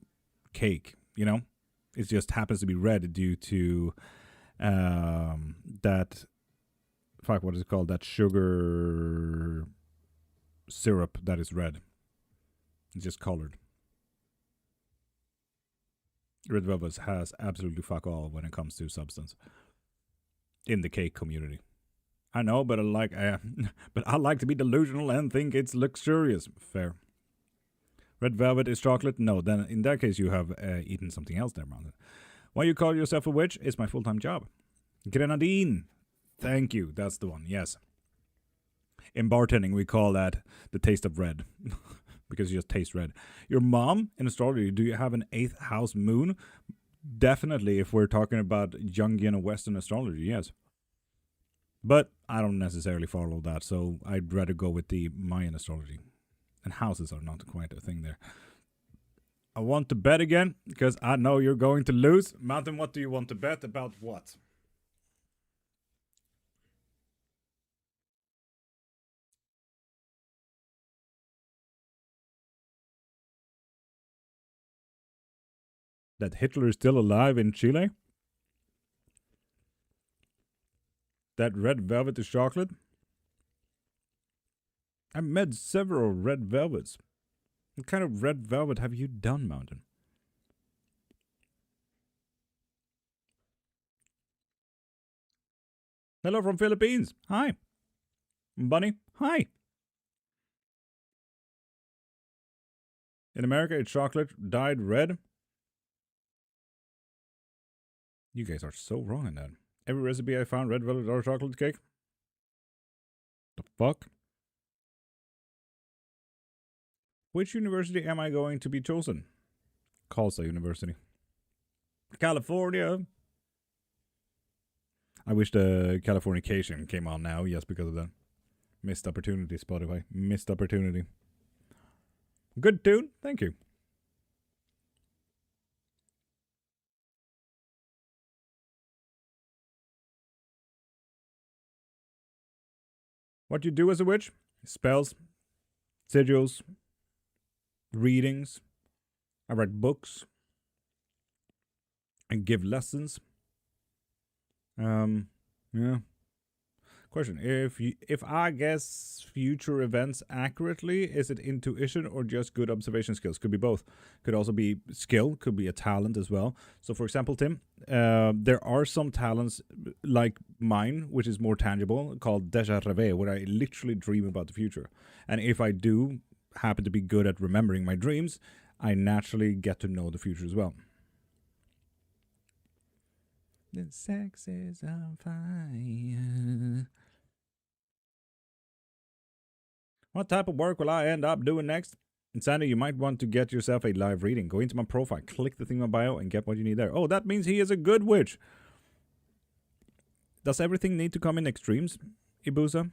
cake, you know? It just happens to be red due to that, fuck, what is it called? That sugar syrup that is red. It's just colored. Red velvet has absolutely fuck all when it comes to substance in the cake community. I know, but I like to be delusional and think it's luxurious. Fair. Red velvet is chocolate? No, then in that case you have eaten something else there, man. Why you call yourself a witch? It's my full-time job. Grenadine. Thank you. That's the one. Yes. In bartending, we call that the taste of red. Because you just taste red. Your mom, in astrology, do you have an 8th house moon? Definitely, if we're talking about Jungian and Western astrology, yes. But I don't necessarily follow that, so I'd rather go with the Mayan astrology. And houses are not quite a thing there. I want to bet again, because I know you're going to lose. Mountain, what do you want to bet? About what? That Hitler is still alive in Chile? That red velvet is chocolate? I've met several red velvets. What kind of red velvet have you done, Mountain? Hello from Philippines. Hi. Bunny. Hi. In America, it's chocolate dyed red. You guys are so wrong on that. Every recipe I found, red velvet or chocolate cake. The fuck? Which university am I going to be chosen? Tulsa University. California. I wish the Californication came on now, yes, because of that. Missed opportunity, Spotify. Missed opportunity. Good tune, thank you. What you do as a witch? Spells, sigils, readings. I write books. And give lessons. Yeah. Question: if I guess future events accurately, is it intuition or just good observation skills? Could be both. Could also be skill. Could be a talent as well. So, for example, Tim, there are some talents like mine, which is more tangible, called déjà rêve, where I literally dream about the future. And if I do happen to be good at remembering my dreams, I naturally get to know the future as well. The sex is on fire. What type of work will I end up doing next? And Sandy, you might want to get yourself a live reading. Go into my profile, click the thing in my bio, and get what you need there. Oh, that means he is a good witch. Does everything need to come in extremes, Ibusa?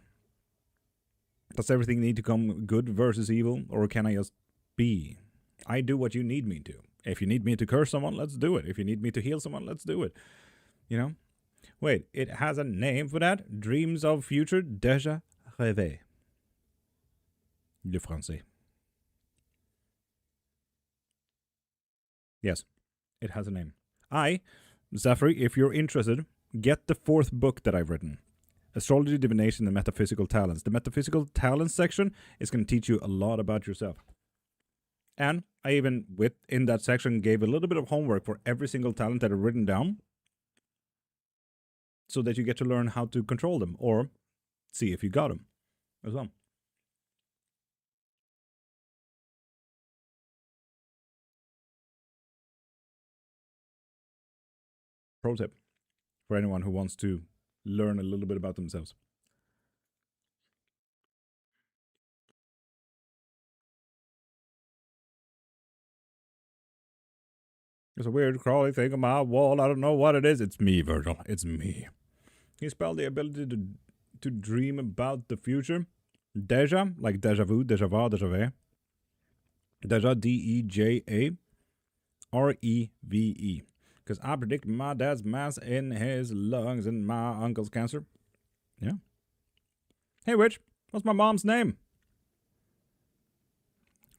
Does everything need to come good versus evil? Or can I just be? I do what you need me to. If you need me to curse someone, let's do it. If you need me to heal someone, let's do it. You know? Wait, it has a name for that? Dreams of future? Déjà rêvé. Le français. Yes, it has a name. Zafri, if you're interested, get the 4th book that I've written. Astrology, Divination, and Metaphysical Talents. The Metaphysical Talents section is going to teach you a lot about yourself. And I even, in that section, gave a little bit of homework for every single talent that I've written down, so that you get to learn how to control them, or see if you got them as well. Pro tip for anyone who wants to learn a little bit about themselves. There's a weird crawly thing on my wall. I don't know what it is. It's me, Virgil. It's me. He spelled the ability to dream about the future. Deja, like deja vu, deja vu, deja vu. Deja, D-E-J-A-R-E-V-E. Because I predict my dad's mass in his lungs and my uncle's cancer. Yeah. Hey, witch, what's my mom's name?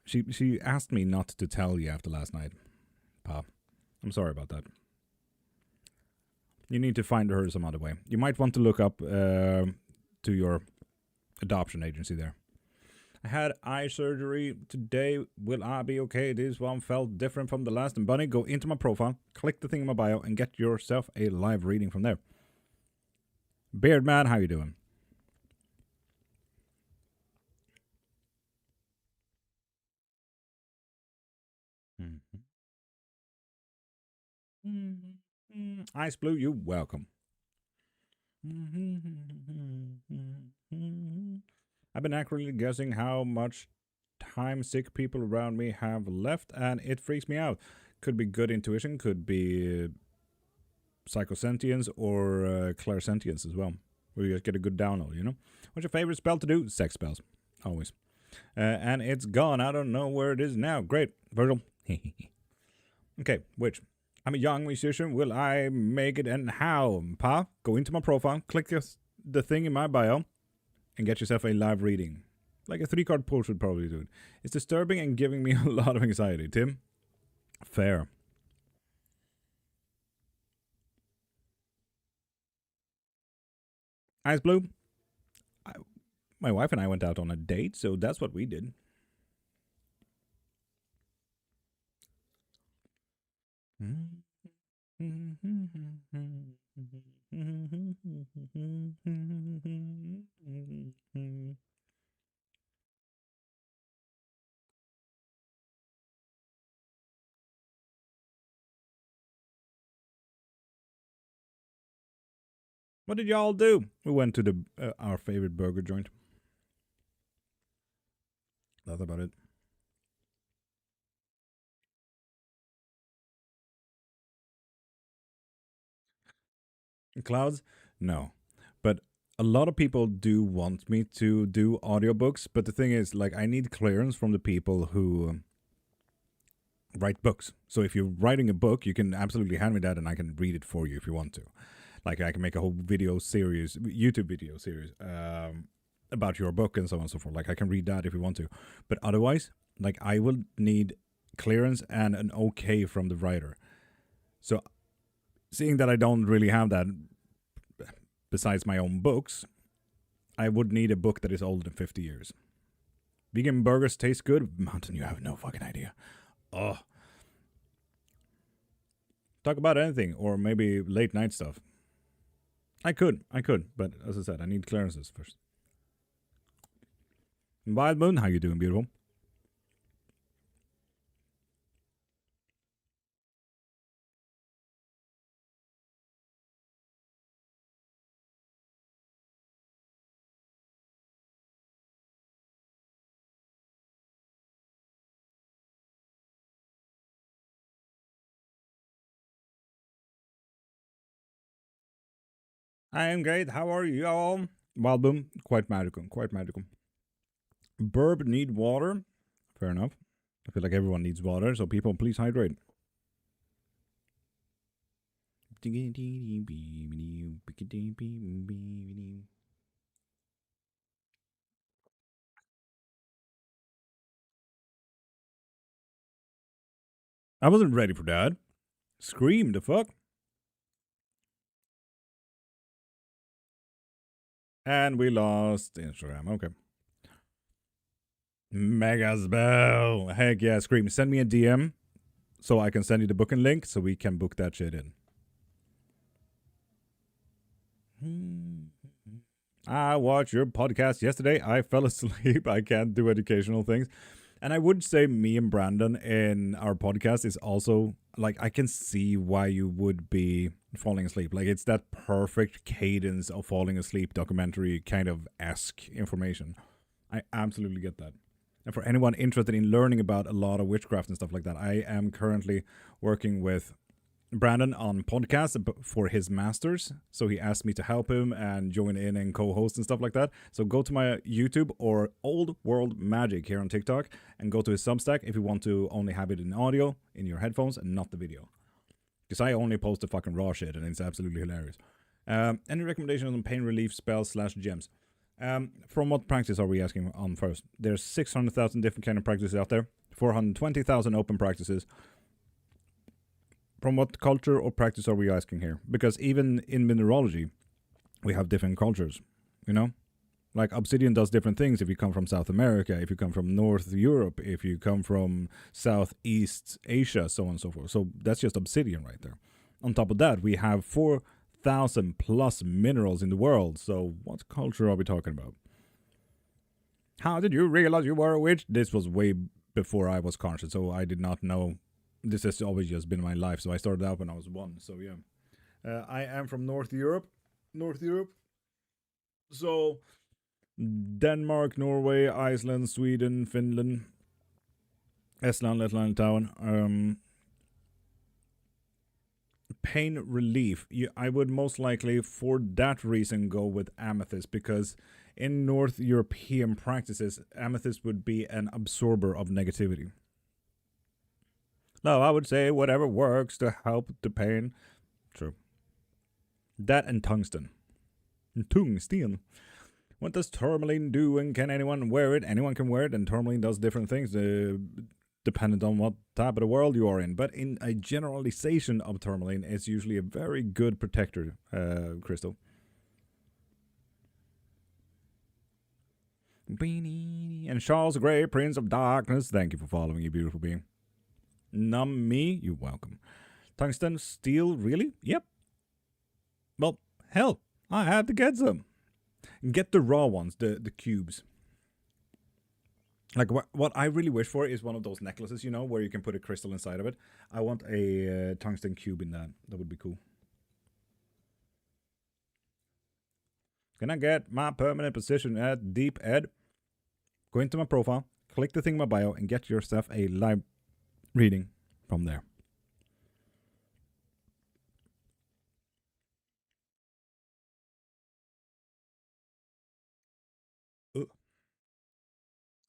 She asked me not to tell you after last night, Pa. I'm sorry about that. You need to find her some other way. You might want to look up to your adoption agency there. I had eye surgery today. Will I be okay? This one felt different from the last. And Bunny, go into my profile, click the thing in my bio, and get yourself a live reading from there. Beard Man, how you doing? Ice Blue, you welcome. I've been accurately guessing how much time sick people around me have left, and it freaks me out. Could be good intuition, could be psychosentience, or clairsentience as well, where you just get a good download, you know? What's your favorite spell to do? Sex spells. Always. And it's gone. I don't know where it is now. Great. Virgil. Okay, witch. I'm a young musician. Will I make it, and how? Pa, go into my profile, click the thing in my bio, and get yourself a live reading. Like a 3-card pull should probably do it. It's disturbing and giving me a lot of anxiety. Tim? Fair. Ice Blue. I, my wife and I went out on a date, so that's what we did. What did y'all do? We went to the our favorite burger joint. That's about it. Clouds? No. But a lot of people do want me to do audiobooks, but the thing is, like, I need clearance from the people who write books. So if you're writing a book, you can absolutely hand me that and I can read it for you if you want to. Like, I can make a whole video series, YouTube video series, about your book and so on and so forth. Like, I can read that if you want to. But otherwise, like, I will need clearance and an okay from the writer. So, seeing that I don't really have that besides my own books, I would need a book that is older than 50 years. Vegan burgers taste good? Mountain, you have no fucking idea. Oh. Talk about anything, or maybe late night stuff. I could, but as I said, I need clearances first. Wild Moon, how you doing, beautiful? I am great. How are you all? Wild Boom, quite magical, quite magical. Burb need water. Fair enough. I feel like everyone needs water, so people, please hydrate. I wasn't ready for that. Scream the fuck. And we lost Instagram. Okay. Mega spell. Heck yeah, Scream. Send me a DM so I can send you the booking link so we can book that shit in. I watched your podcast yesterday. I fell asleep. I can't do educational things. And I would say me and Brandon in our podcast is also like I can see why you would be falling asleep. Like it's that perfect cadence of falling asleep documentary kind of esque information. I absolutely get that. And for anyone interested in learning about a lot of witchcraft and stuff like that, I am currently working with Brandon on podcasts for his masters. So he asked me to help him and join in and co-host and stuff like that. So go to my YouTube or Old World Magic here on TikTok and go to his Substack if you want to only have it in audio in your headphones and not the video. Because I only post the fucking raw shit and it's absolutely hilarious. Any recommendations on pain relief spells / gems? From what practice are we asking on first? There's 600,000 different kind of practices out there. 420,000 open practices. From what culture or practice are we asking here? Because even in mineralogy, we have different cultures, you know? Like obsidian does different things if you come from South America, if you come from North Europe, if you come from Southeast Asia, so on and so forth. So that's just obsidian right there. On top of that, we have 4,000 plus minerals in the world. So what culture are we talking about? How did you realize you were a witch? This was way before I was conscious, so I did not know. This has always just been my life. So I started out when I was 1. So yeah, I am from North Europe. So Denmark, Norway, Iceland, Sweden, Finland, Estland, Lettland, Litauen. Pain relief. I would most likely, for that reason, go with amethyst because in North European practices, amethyst would be an absorber of negativity. No, I would say whatever works to help the pain. True. That and tungsten. Tungsten. What does tourmaline do and can anyone wear it? Anyone can wear it, and tourmaline does different things dependent on what type of the world you are in. But in a generalization of tourmaline, it's usually a very good protector crystal. And Charles Gray, Prince of Darkness. Thank you for following, you beautiful being. Numb me, you're welcome. Tungsten steel, really? Yep. Well, hell, I had to get some. Get the raw ones, the cubes. Like, what I really wish for is one of those necklaces, you know, where you can put a crystal inside of it. I want a tungsten cube in that. That would be cool. Can I get my permanent position at Deep Ed? Go into my profile, click the thing in my bio, and get yourself a live reading from there.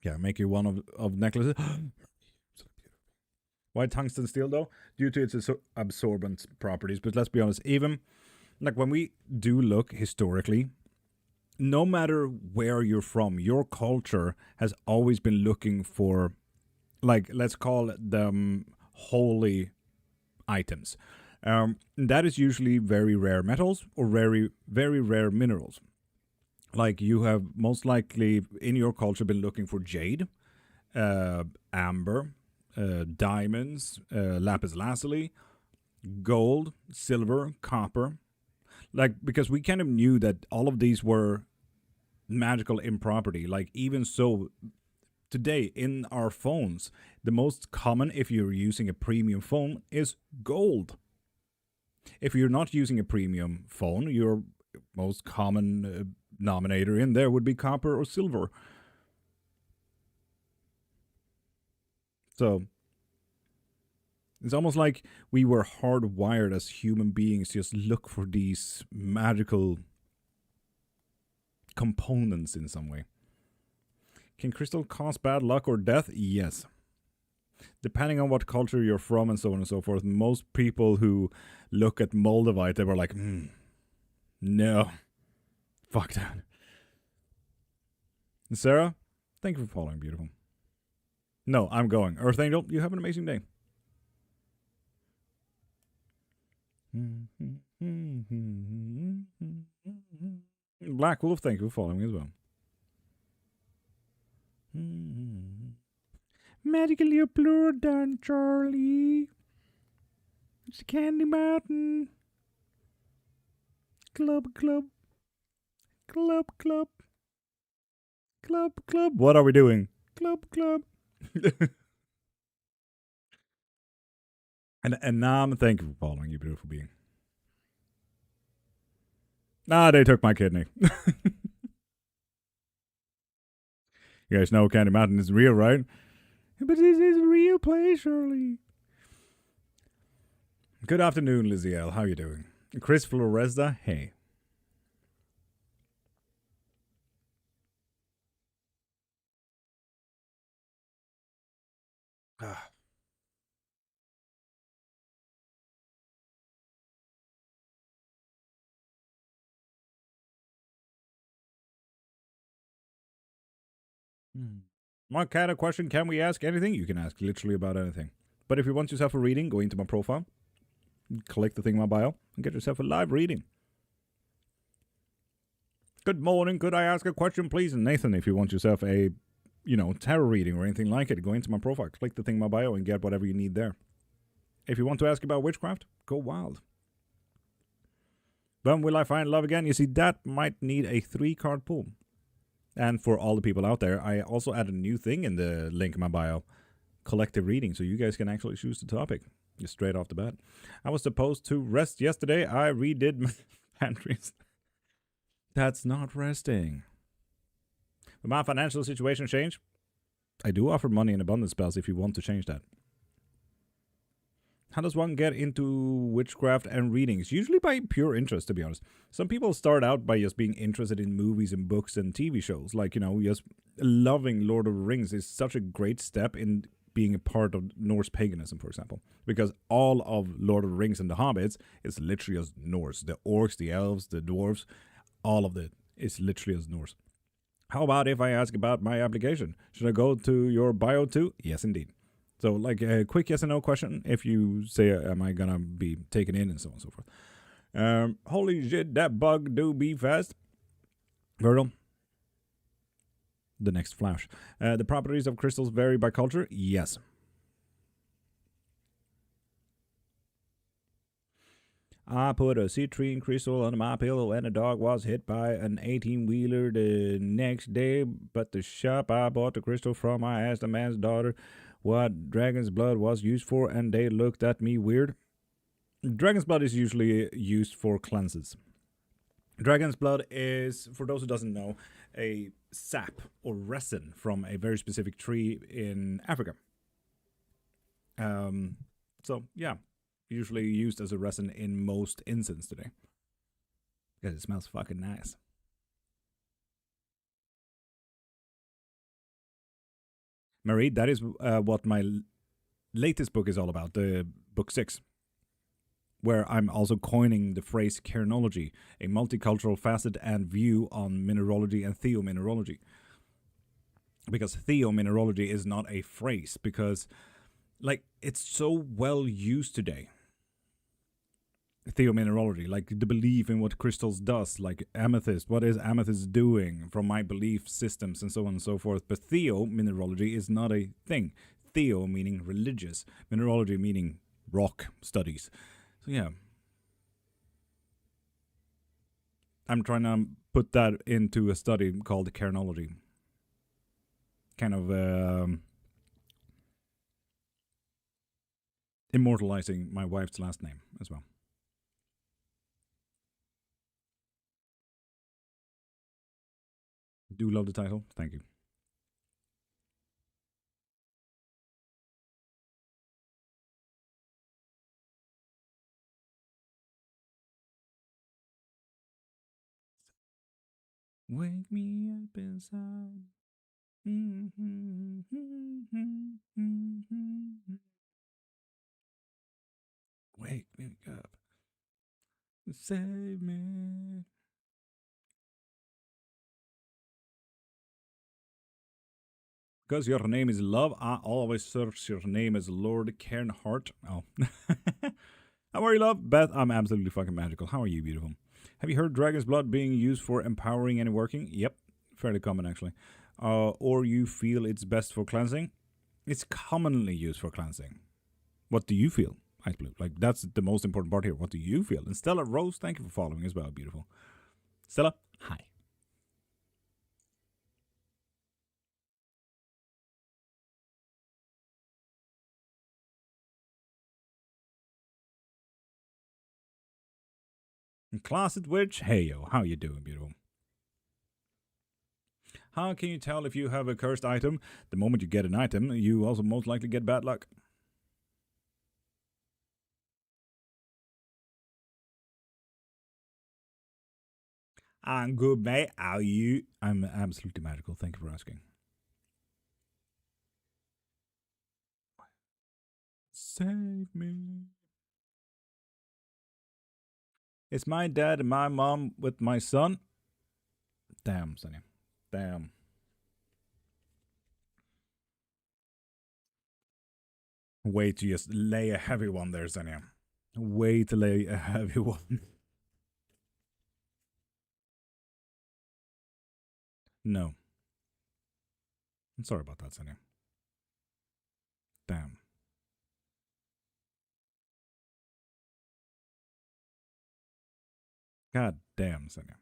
Yeah, make you one of necklaces. Why tungsten steel though? Due to its absorbent properties. But let's be honest, even like when we do look historically, no matter where you're from, your culture has always been looking for, like, let's call them holy items. That is usually very rare metals or very, very rare minerals. Like, you have most likely in your culture been looking for jade, amber, diamonds, lapis lazuli, gold, silver, copper. Like, because we kind of knew that all of these were magical in property. Like, even so, today in our phones, the most common, if you're using a premium phone, is gold. If you're not using a premium phone, your most common denominator in there would be copper or silver. So it's almost like we were hardwired as human beings to just look for these magical components in some way. Can crystal cause bad luck or death? Yes. Depending on what culture you're from and so on and so forth, most people who look at moldavite, they were like, no. Fuck that. Sarah, thank you for following, beautiful. No, I'm going. Earth Angel, you have an amazing day. Black Wolf, thank you for following as well. Magically blurred down, Charlie. It's Candy Mountain. Club. What are we doing? Club. And Nam, thank you for following, you beautiful being. They took my kidney. You guys know Candy Mountain is real, right? But this is a real place, Shirley. Good afternoon, Lizzie L. How you doing? Chris Floresta, hey. What kind of question can we ask? Anything? You can ask literally about anything. But if you want yourself a reading, go into my profile, click the thing in my bio, and get yourself a live reading. Good morning. Could I ask a question, please? And Nathan, if you want yourself a, tarot reading or anything like it, go into my profile, click the thing in my bio, and get whatever you need there. If you want to ask about witchcraft, go wild. When will I find love again? You see, that might need a 3-card pull. And for all the people out there, I also added a new thing in the link in my bio, collective reading, so you guys can actually choose the topic just straight off the bat. I was supposed to rest yesterday. I redid my pantries. That's not resting. Will my financial situation change? I do offer money in abundance spells if you want to change that. How does one get into witchcraft and readings? Usually by pure interest, to be honest. Some people start out by just being interested in movies and books and TV shows. Like, just loving Lord of the Rings is such a great step in being a part of Norse paganism, for example. Because all of Lord of the Rings and the Hobbits is literally as Norse. The orcs, the elves, the dwarves, all of it is literally as Norse. How about if I ask about my application? Should I go to your bio too? Yes, indeed. So, like a quick yes and no question. If you say, am I gonna be taken in, and so on and so forth. Holy shit, that bug do be fast. Virgil, The next flash. The properties of crystals vary by culture? Yes. I put a citrine crystal under my pillow and a dog was hit by an 18-wheeler the next day. But the shop I bought the crystal from, I asked the man's daughter what dragon's blood was used for, and they looked at me weird. Dragon's blood is usually used for cleanses. Dragon's blood is, for those who doesn't know, a sap or resin from a very specific tree in Africa. So, yeah. Usually used as a resin in most incense today. Because it smells fucking nice. Marie, that is what my latest book is all about, the book 6. Where I'm also coining the phrase cairnology, a multicultural facet and view on mineralogy and theomineralogy. Because theomineralogy is not a phrase, because like it's so well used today. Theomineralogy, like the belief in what crystals does, like amethyst, what is amethyst doing from my belief systems and so on and so forth. But theomineralogy is not a thing. Theo meaning religious, mineralogy meaning rock studies. So yeah, I'm trying to put that into a study called cairnology. Kind of immortalizing my wife's last name as well. Do love the title. Thank you. Wake me up inside. Wake me up. Save me. Because your name is love, I always search your name as Lord.Cairnmark. Oh. How are you, love? Beth, I'm absolutely fucking magical. How are you, beautiful? Have you heard dragon's blood being used for empowering and working? Yep. Fairly common, actually. Or you feel it's best for cleansing? It's commonly used for cleansing. What do you feel, Ice Blue? Like, that's the most important part here. What do you feel? And Stella Rose, thank you for following as well, beautiful. Stella, hi. Closet Witch, hey yo, how you doing, beautiful? How can you tell if you have a cursed item? The moment you get an item, you also most likely get bad luck. I'm good, mate. How are you? I'm absolutely magical. Thank you for asking. Save me. It's my dad and my mom with my son. Damn, Sonny. Damn. Way to just lay a heavy one there, Sonny. Way to lay a heavy one. No. I'm sorry about that, Sonny. Damn. God damn, Sonny.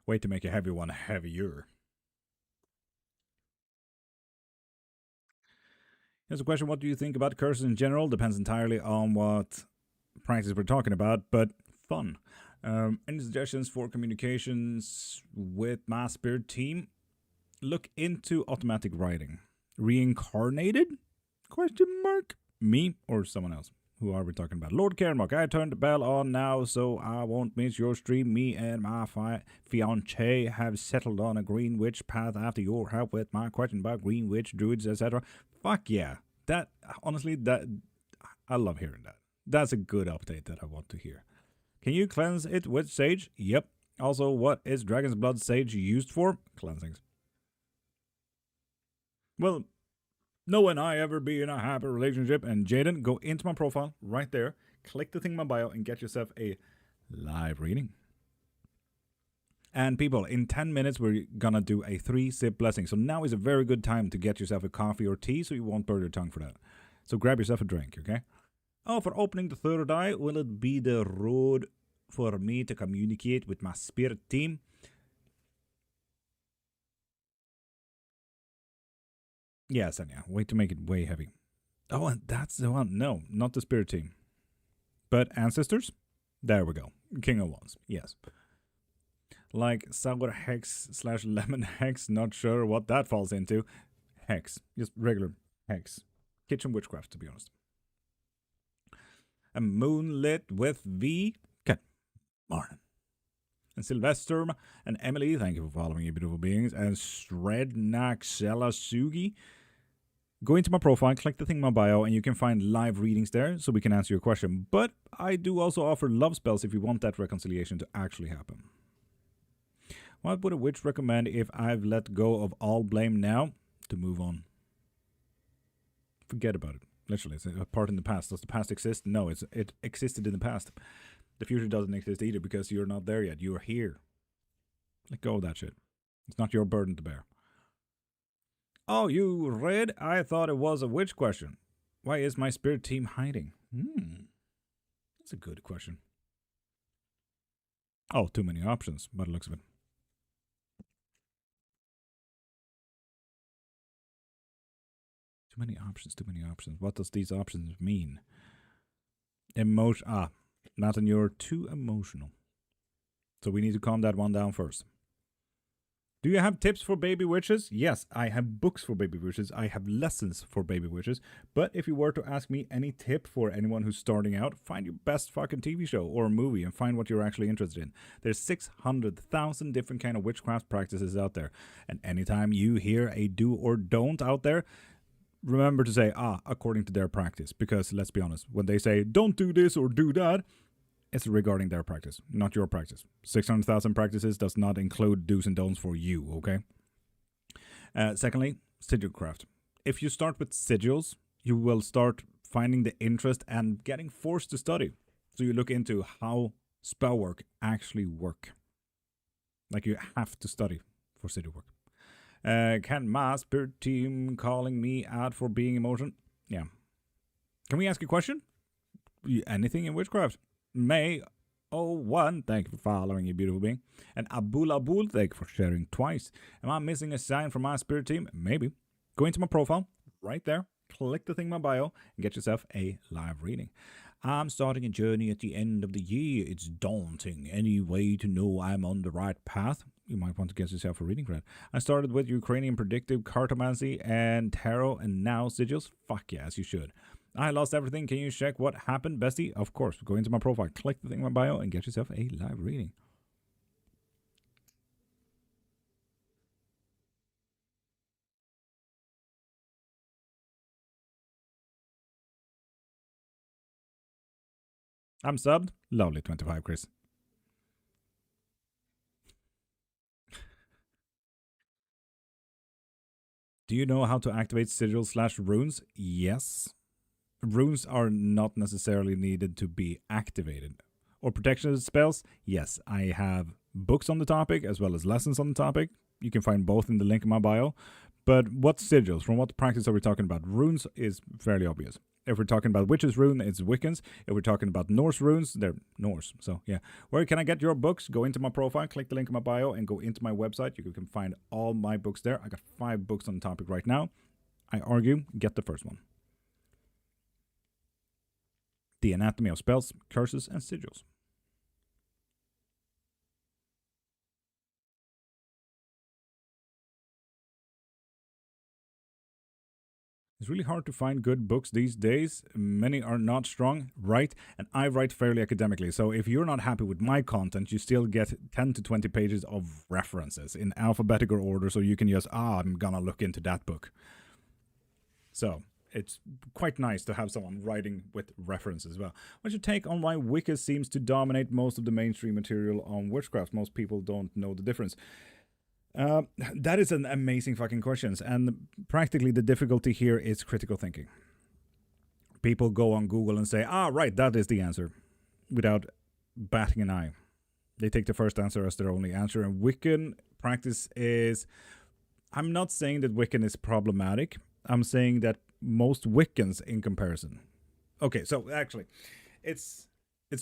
Way to make a heavy one heavier. Here's a question. What do you think about curses in general? Depends entirely on what practice we're talking about, but fun. Any suggestions for communications with my spirit team? Look into automatic writing. Reincarnated? Question mark. Me or someone else? Who are we talking about? Lord.Cairnmark, I turned the bell on now so I won't miss your stream. Me and my fiancé have settled on a green witch path after your help with my question about green witch, druids, etc. Fuck yeah. That, honestly, that I love hearing that. That's a good update that I want to hear. Can you cleanse it with sage? Yep. Also, what is dragon's blood sage used for? Cleansings. Well, no and I ever be in a happy relationship. And Jaden, go into my profile right there, click the thing in my bio, and get yourself a live reading. And people, in 10 minutes, we're gonna do a 3-sip blessing. So now is a very good time to get yourself a coffee or tea so you won't burn your tongue for that. So grab yourself a drink, okay? Oh, for opening the third eye, will it be the road for me to communicate with my spirit team? Yes, and yeah, way to make it way heavy. Oh, and that's the one. No, not the spirit team. But ancestors? There we go. King of Wands, yes. Like sour hex / lemon hex, not sure what that falls into. Hex, just regular hex. Kitchen witchcraft, to be honest. A moonlit with V. Good morning. And Sylvester and Emily, thank you for following, you beautiful beings. And Strednaxelasugi. Go into my profile, click the thing in my bio, and you can find live readings there so we can answer your question. But I do also offer love spells if you want that reconciliation to actually happen. What would a witch recommend if I've let go of all blame now to move on? Forget about it. Literally, it's a part in the past. Does the past exist? No, it existed in the past. The future doesn't exist either because you're not there yet. You are here. Let go of that shit. It's not your burden to bear. Oh, you read? I thought it was a witch question. Why is my spirit team hiding? That's a good question. Oh, too many options, by the looks of it. Too many options, too many options. What does these options mean? Nathan, you're too emotional. So we need to calm that one down first. Do you have tips for baby witches? Yes, I have books for baby witches. I have lessons for baby witches. But if you were to ask me any tip for anyone who's starting out, find your best fucking TV show or movie and find what you're actually interested in. There's 600,000 different kind of witchcraft practices out there. And anytime you hear a do or don't out there, remember to say, according to their practice. Because let's be honest, when they say, don't do this or do that, it's regarding their practice, not your practice. 600,000 practices does not include do's and don'ts for you, okay? Secondly, sigil craft. If you start with sigils, you will start finding the interest and getting forced to study. So you look into how spell work actually work. Like you have to study for sigil work. Can my spirit team calling me out for being emotional? Yeah. Can we ask a question? Anything in witchcraft? May 01, thank you for following, you beautiful being. And Abul Abul, thank you for sharing twice. Am I missing a sign from my spirit team? Maybe. Go into my profile, right there. Click the thing in my bio and get yourself a live reading. I'm starting a journey at the end of the year. It's daunting. Any way to know I'm on the right path? You might want to get yourself a reading for that. I started with Ukrainian predictive cartomancy and tarot and now sigils. Fuck yes, you should. I lost everything. Can you check what happened, bestie? Of course. Go into my profile, click the thing in my bio, and get yourself a live reading. I'm subbed. Lovely, 25, Chris. Do you know how to activate sigils / runes? Yes. Runes are not necessarily needed to be activated. Or protection spells? Yes, I have books on the topic as well as lessons on the topic. You can find both in the link in my bio. But what sigils? From what practice are we talking about? Runes is fairly obvious. If we're talking about witches' rune, it's Wiccans. If we're talking about Norse runes, they're Norse. So, yeah. Where can I get your books? Go into my profile, click the link in my bio, and go into my website. You can find all my books there. I got 5 books on the topic right now. I argue, get the first one. The Anatomy of Spells, Curses, and Sigils. It's really hard to find good books these days. Many are not strong, right? And I write fairly academically. So if you're not happy with my content, you still get 10 to 20 pages of references in alphabetical order. So you can just, I'm gonna look into that book. So it's quite nice to have someone writing with references as well. What's your take on why Wicca seems to dominate most of the mainstream material on witchcraft? Most people don't know the difference. That is an amazing fucking question. And practically the difficulty here is critical thinking. People go on Google and say, right, that is the answer, without batting an eye. They take the first answer as their only answer. And Wiccan practice is. I'm not saying that Wiccan is problematic. I'm saying that most Wiccans in comparison. Okay, so actually, it's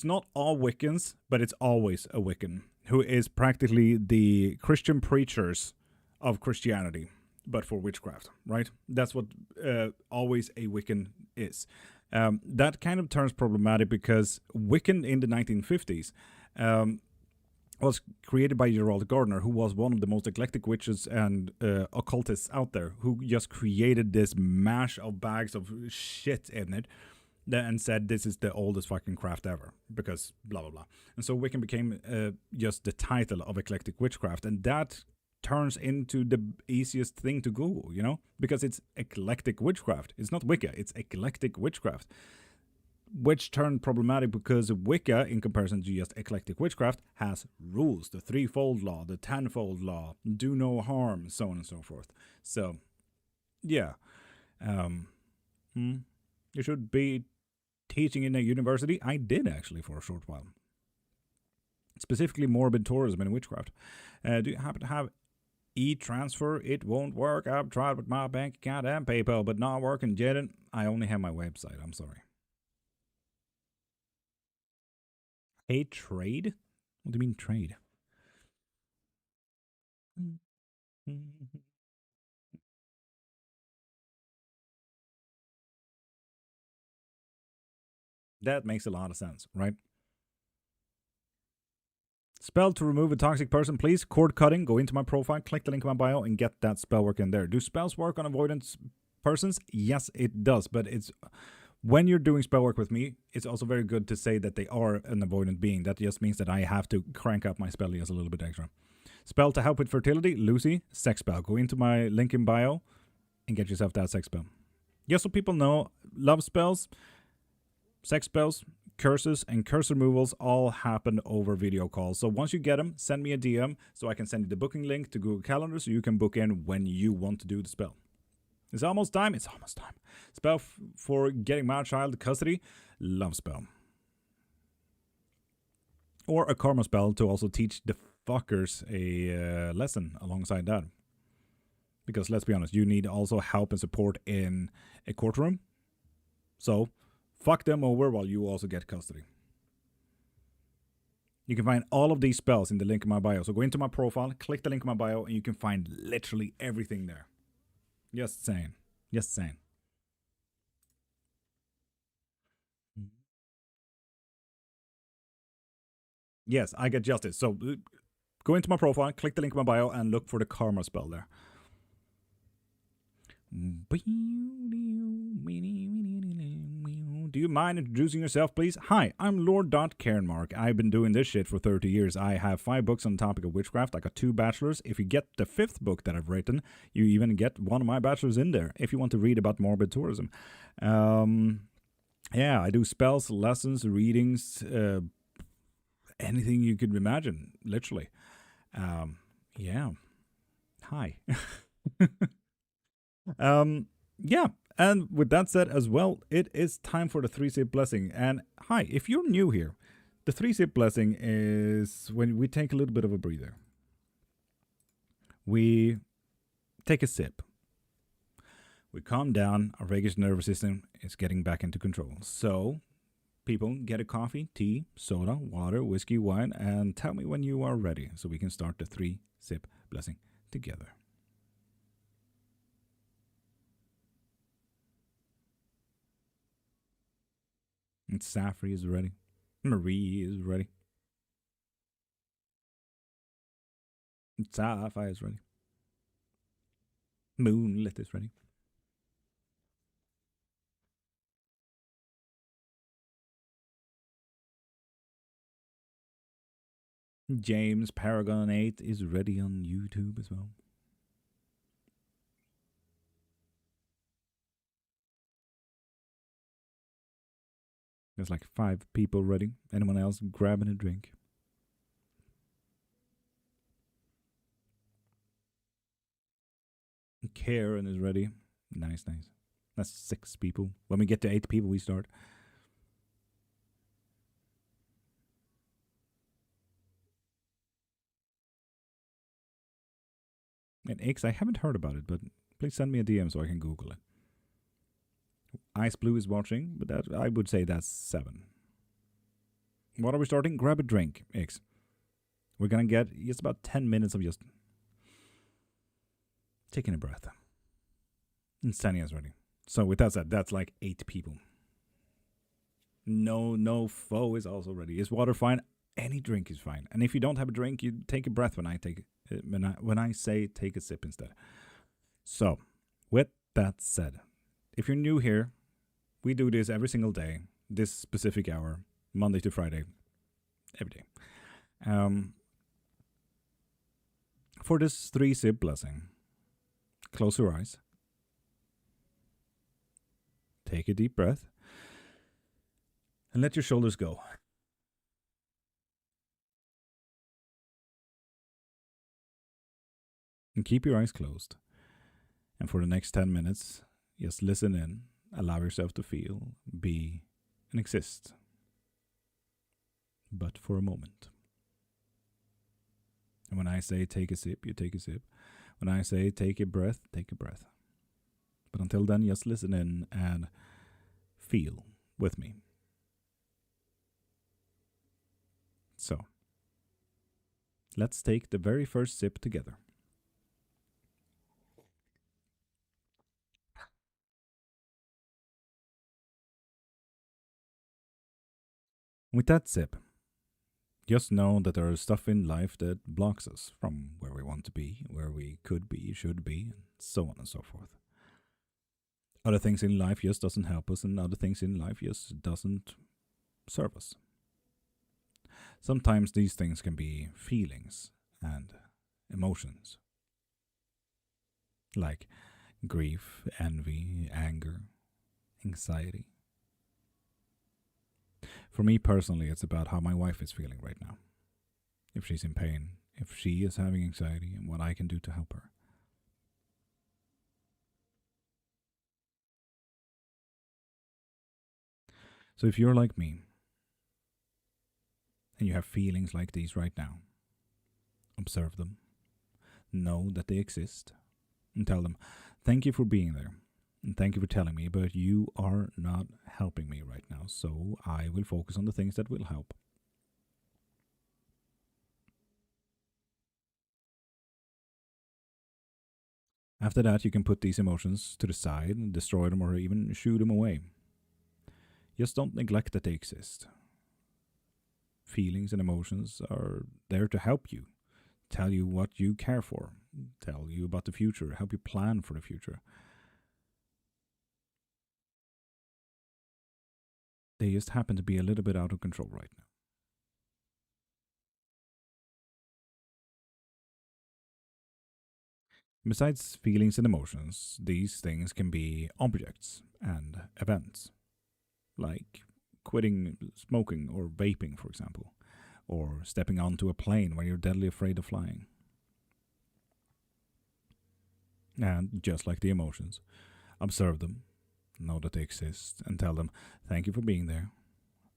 not all Wiccans, but it's always a Wiccan who is practically the Christian preachers of Christianity, but for witchcraft, right? That's what always a Wiccan is. That kind of turns problematic because Wiccan in the 1950s was created by Gerald Gardner, who was one of the most eclectic witches and occultists out there, who just created this mash of bags of shit in it and said this is the oldest fucking craft ever, because blah, blah, blah. And so Wiccan became just the title of eclectic witchcraft, and that turns into the easiest thing to Google, you know? Because it's eclectic witchcraft. It's not Wicca, it's eclectic witchcraft. Which turned problematic because Wicca, in comparison to just eclectic witchcraft, has rules. The threefold law, the tenfold law, do no harm, so on and so forth. So, yeah. You should be teaching in a university. I did, actually, for a short while. Specifically morbid tourism and witchcraft. Do you happen to have e-transfer? It won't work. I've tried with my bank account and PayPal, but not working yet. I only have my website. I'm sorry. A trade? What do you mean trade? That makes a lot of sense, right? Spell to remove a toxic person, please. Cord cutting. Go into my profile, click the link in my bio, and get that spell work in there. Do spells work on avoidance persons? Yes, it does. But it's when you're doing spell work with me, it's also very good to say that they are an avoidant being. That just means that I have to crank up my spell just a little bit extra. Spell to help with fertility, Lucy, sex spell. Go into my link in bio and get yourself that sex spell. Just so people know, love spells, sex spells, curses, and curse removals all happen over video calls. So once you get them, send me a DM so I can send you the booking link to Google Calendar so you can book in when you want to do the spell. It's almost time. It's almost time. Spell for getting my child custody, love spell. Or a karma spell to also teach the fuckers a lesson alongside that. Because let's be honest, you need also help and support in a courtroom. So fuck them over while you also get custody. You can find all of these spells in the link in my bio. So go into my profile, click the link in my bio, and you can find literally everything there. Just saying. Just saying. Yes, I get justice. So go into my profile, click the link in my bio, and look for the karma spell there. Do you mind introducing yourself, please? Hi, I'm Lord.Cairnmark. I've been doing this shit for 30 years. I have 5 books on the topic of witchcraft. I got 2 bachelors. If you get the 5th book that I've written, you even get one of my bachelors in there if you want to read about morbid tourism. Yeah, I do spells, lessons, readings, anything you could imagine, literally. Yeah. Hi. Yeah. And with that said as well, it is time for the 3-sip blessing. And hi, if you're new here, the 3-sip blessing is when we take a little bit of a breather. We take a sip. We calm down. Our vagus nervous system is getting back into control. So, people, get a coffee, tea, soda, water, whiskey, wine, and tell me when you are ready so we can start the 3-sip blessing together. And Safri is ready. Marie is ready. And Sapphire is ready. Moonlit is ready. James Paragon 8 is ready on YouTube as well. There's like 5 people ready. Anyone else grabbing a drink? Karen is ready. Nice, nice. That's 6 people. When we get to 8 people, we start. And X, I haven't heard about it, but please send me a DM so I can Google it. Ice Blue is watching, but that I would say that's 7. What are we starting? Grab a drink, X. We're gonna get just about 10 minutes of just taking a breath. And Sania's ready. So with that said, that's like 8 people. No foe is also ready. Is water fine? Any drink is fine. And if you don't have a drink, you take a breath when I say take a sip instead. So, with that said, if you're new here, we do this every single day, this specific hour, Monday to Friday, every day. For this 3-sip blessing, close your eyes, take a deep breath, and let your shoulders go. And keep your eyes closed. And for the next 10 minutes, just listen in, allow yourself to feel, be, and exist. But for a moment. And when I say take a sip, you take a sip. When I say take a breath, take a breath. But until then, just listen in and feel with me. So, let's take the very first sip together. With that sip, just know that there is stuff in life that blocks us from where we want to be, where we could be, should be, and so on and so forth. Other things in life just doesn't help us, and other things in life just doesn't serve us. Sometimes these things can be feelings and emotions, like grief, envy, anger, anxiety. For me personally, it's about how my wife is feeling right now. If she's in pain, if she is having anxiety, and what I can do to help her. So if you're like me, and you have feelings like these right now, observe them, know that they exist, and tell them, thank you for being there, and thank you for telling me, but you are not helping me right now, so I will focus on the things that will help. After that, you can put these emotions to the side and destroy them or even shoo them away. Just don't neglect that they exist. Feelings and emotions are there to help you, tell you what you care for, tell you about the future, help you plan for the future. They just happen to be a little bit out of control right now. Besides feelings and emotions, these things can be objects and events, like quitting smoking or vaping, for example, or stepping onto a plane when you're deadly afraid of flying. And just like the emotions, observe them, know that they exist, and tell them, thank you for being there,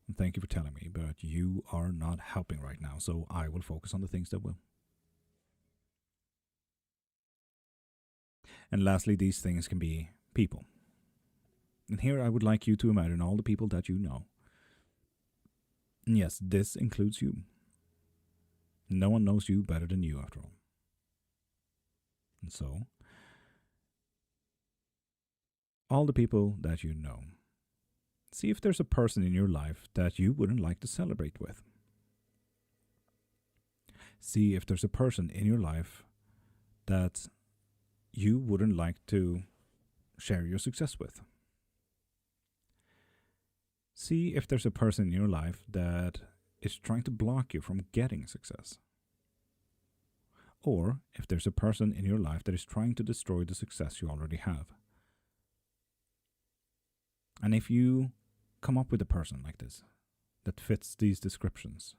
and thank you for telling me, but you are not helping right now, so I will focus on the things that will. And lastly, these things can be people. And here I would like you to imagine all the people that you know. And yes, this includes you. No one knows you better than you, after all. And so, all the people that you know, see if there's a person in your life that you wouldn't like to celebrate with. See if there's a person in your life that you wouldn't like to share your success with. See if there's a person in your life that is trying to block you from getting success. Or if there's a person in your life that is trying to destroy the success you already have. And if you come up with a person like this that fits these descriptions,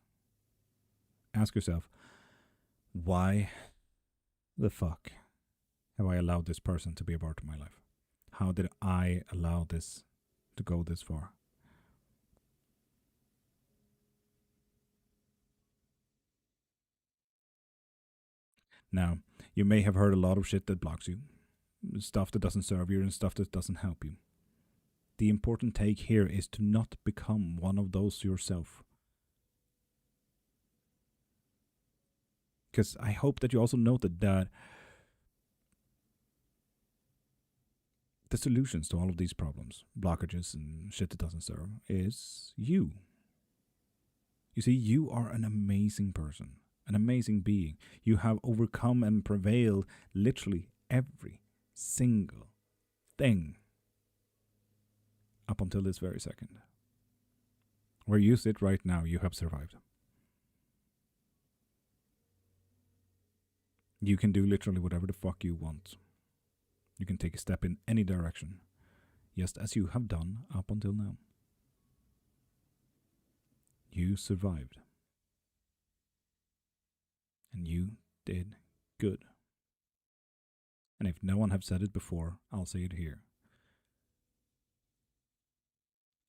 ask yourself, why the fuck have I allowed this person to be a part of my life? How did I allow this to go this far? Now, you may have heard a lot of shit that blocks you, stuff that doesn't serve you, and stuff that doesn't help you. The important take here is to not become one of those yourself. Because I hope that you also noted that the solutions to all of these problems, blockages and shit that doesn't serve, is you. You see, you are an amazing person, an amazing being. You have overcome and prevailed literally every single thing up until this very second. Where you sit right now, you have survived. You can do literally whatever the fuck you want. You can take a step in any direction, just as you have done up until now. You survived. And you did good. And if no one have said it before, I'll say it here.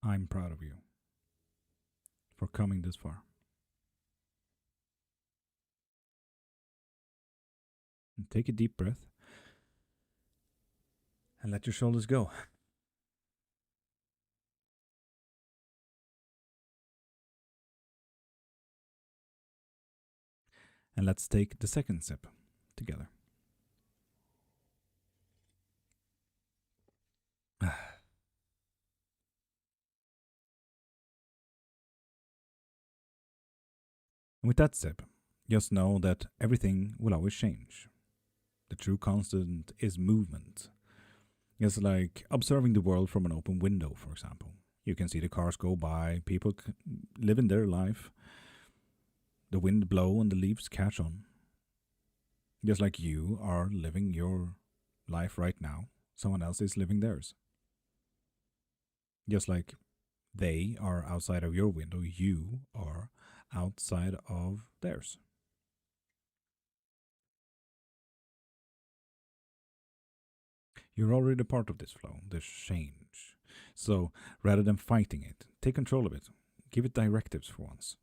I'm proud of you for coming this far. And take a deep breath and let your shoulders go. And let's take the second sip together. And with that sip, just know that everything will always change. The true constant is movement. It's like observing the world from an open window, for example. You can see the cars go by, people living their life, the wind blow and the leaves catch on. Just like you are living your life right now, someone else is living theirs. Just like they are outside of your window, you are outside of theirs. You're already a part of this flow, this change. So rather than fighting it, take control of it. Give it directives for once.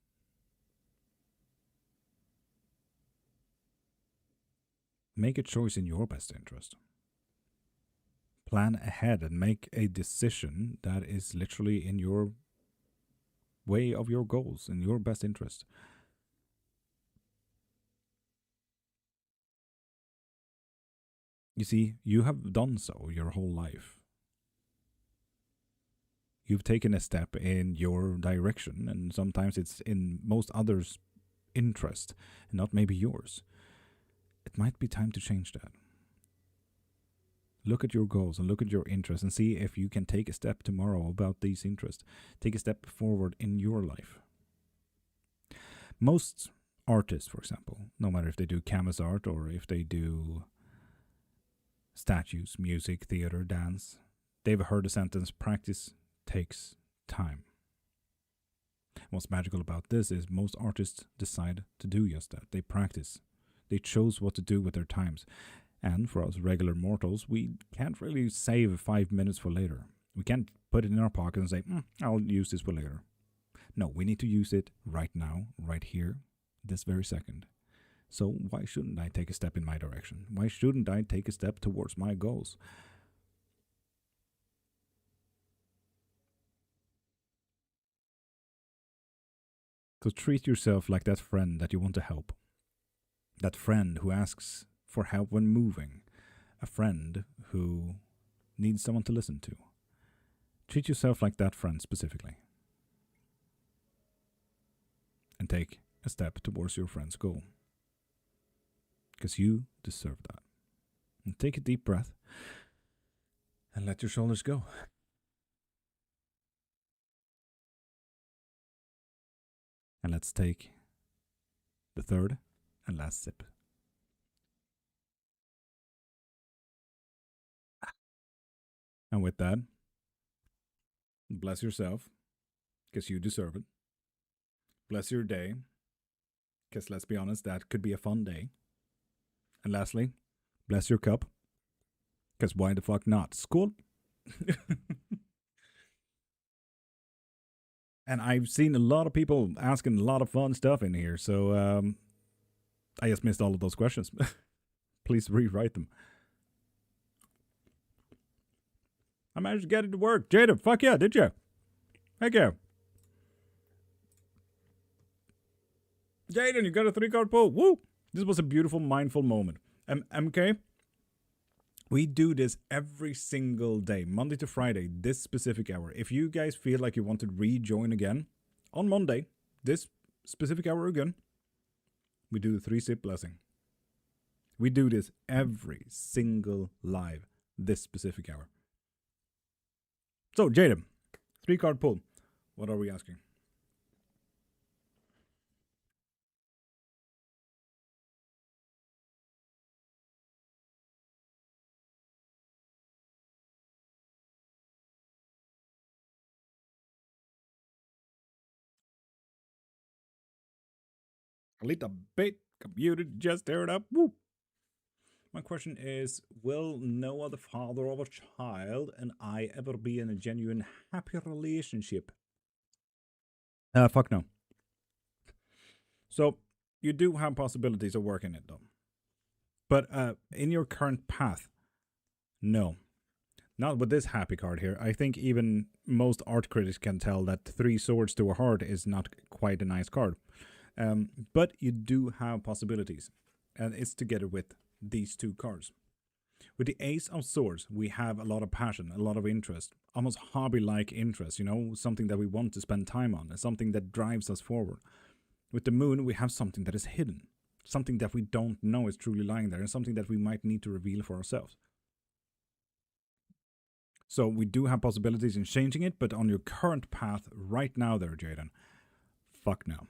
Make a choice in your best interest. Plan ahead and make a decision that is literally in your way of your goals, in your best interest. You see, you have done so your whole life. You've taken a step in your direction, and sometimes it's in most others' interest, and not maybe yours. It might be time to change that. Look at your goals and look at your interests and see if you can take a step tomorrow about these interests. Take a step forward in your life. Most artists, for example, no matter if they do canvas art or if they do statues, music, theater, dance, they've heard the sentence, practice takes time. What's magical about this is most artists decide to do just that. They practice. They chose what to do with their times. And for us regular mortals, we can't really save 5 minutes for later. We can't put it in our pocket and say, I'll use this for later. No, we need to use it right now, right here, this very second. So why shouldn't I take a step in my direction? Why shouldn't I take a step towards my goals? So treat yourself like that friend that you want to help. That friend who asks for help when moving. A friend who needs someone to listen to. Treat yourself like that friend specifically. And take a step towards your friend's goal. Because you deserve that. And take a deep breath and let your shoulders go. And let's take the third and last sip. And with that, bless yourself, because you deserve it. Bless your day, because let's be honest, that could be a fun day. And lastly, bless your cup, because why the fuck not? Skål! And I've seen a lot of people asking a lot of fun stuff in here, so I just missed all of those questions. Please rewrite them. I managed to get it to work. Jada, fuck yeah, did you? Heck yeah. Jaden, you got a 3-card pull. Woo! This was a beautiful, mindful moment. MK, we do this every single day, Monday to Friday, this specific hour. If you guys feel like you want to rejoin again, on Monday, this specific hour again, we do the 3-sip blessing. We do this every single live, this specific hour. So, Jaden, 3-card pull. What are we asking? A little bit. Computer just tear it up. Woo! My question is, will no other father of a child and I ever be in a genuine happy relationship? Fuck no. So, you do have possibilities of working it though. But in your current path, no. Not with this happy card here. I think even most art critics can tell that 3 swords to a heart is not quite a nice card. But you do have possibilities. And it's together with these 2 cards. With the Ace of Swords, we have a lot of passion, a lot of interest, almost hobby-like interest, you know, something that we want to spend time on, and something that drives us forward. With the Moon, we have something that is hidden, something that we don't know is truly lying there, and something that we might need to reveal for ourselves. So we do have possibilities in changing it, but on your current path right now there, Jaden, fuck no.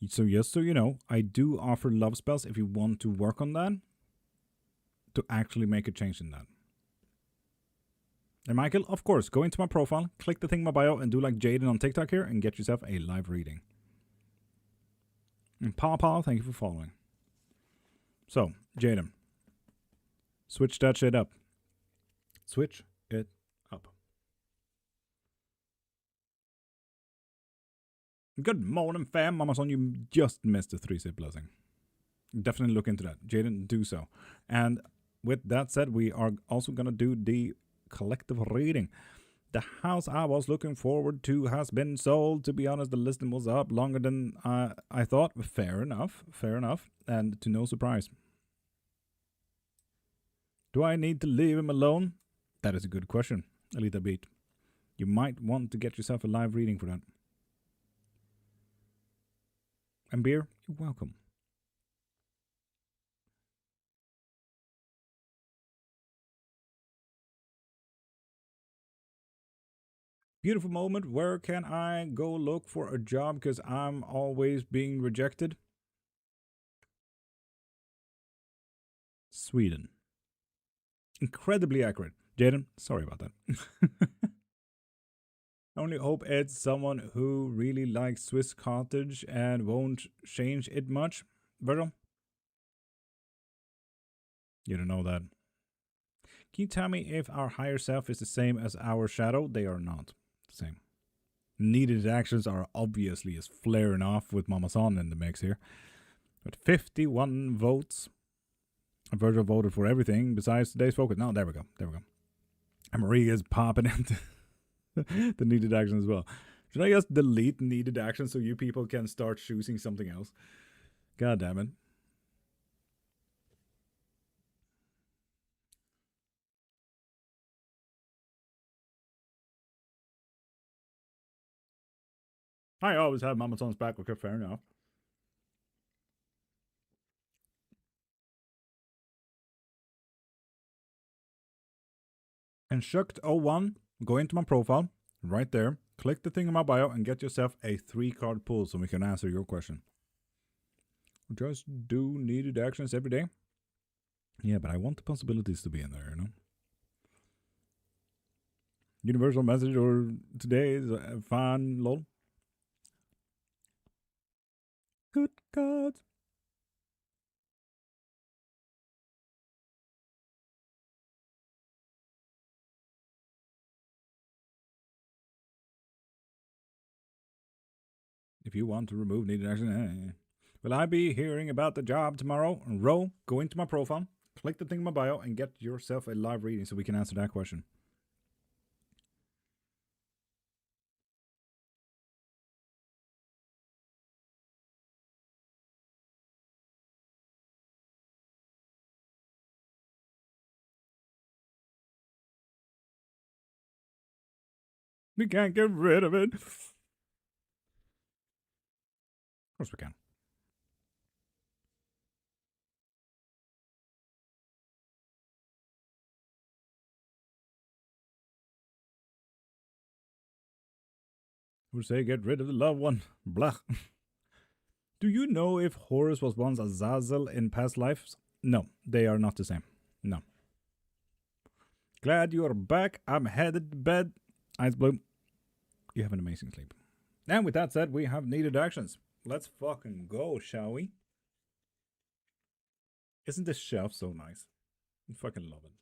So just so you know, I do offer love spells if you want to work on that, to actually make a change in that. And Michael, of course, go into my profile, click the thing in my bio, and do like Jaden on TikTok here, and get yourself a live reading. And Paw, thank you for following. So, Jaden, switch that shit up. Switch it up. Good morning, fam. Mama Son, you just missed the 3-sip blessing. Definitely look into that. Jaden, do so. And with that said, we are also going to do the collective reading. The house I was looking forward to has been sold. To be honest, the listing was up longer than I thought. Fair enough. Fair enough. And to no surprise. Do I need to leave him alone? That is a good question, Alita Beat. You might want to get yourself a live reading for that. And Beer, you're welcome. Beautiful moment. Where can I go look for a job because I'm always being rejected? Sweden. Incredibly accurate. Jaden, sorry about that. I only hope it's someone who really likes Swiss cottage and won't change it much. Virgil? You don't know that. Can you tell me if our higher self is the same as our shadow? They are not the same. Needed actions are obviously is flaring off with Mama Son in the mix here. But 51 votes. Virgil voted for everything besides today's focus. No, there we go. There we go. And Maria is popping into the needed action as well. Should I just delete needed action so you people can start choosing something else? God damn it. I always have Mama Son's back. Okay, fair enough. And Shucked01, go into my profile, right there, click the thing in my bio, and get yourself a 3-card pull so we can answer your question. Just do needed actions every day. Yeah, but I want the possibilities to be in there, you know? Universal message or today is fine, lol. Good God. If you want to remove needed action, Will I be hearing about the job tomorrow? Ro, go into my profile, click the thing in my bio, and get yourself a live reading so we can answer that question. We can't get rid of it. Of course we can. Who say get rid of the loved one? Blah. Do you know if Horus was once Azazel in past lives? No, they are not the same. No. Glad you are back. I'm headed to bed. Eyes blue. You have an amazing sleep. And with that said, we have needed actions. Let's fucking go, shall we? Isn't this shelf so nice? I fucking love it.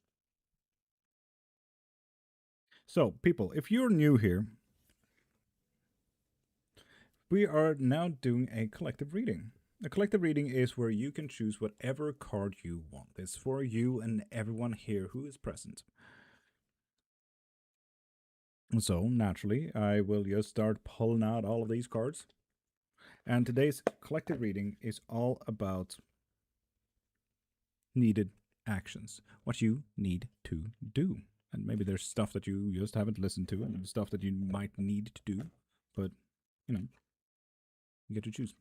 So, people, if you're new here, we are now doing a collective reading. A collective reading is where you can choose whatever card you want. It's for you and everyone here who is present. So, naturally, I will just start pulling out all of these cards. And today's collective reading is all about needed actions, what you need to do. And maybe there's stuff that you just haven't listened to and stuff that you might need to do, but, you know, you get to choose.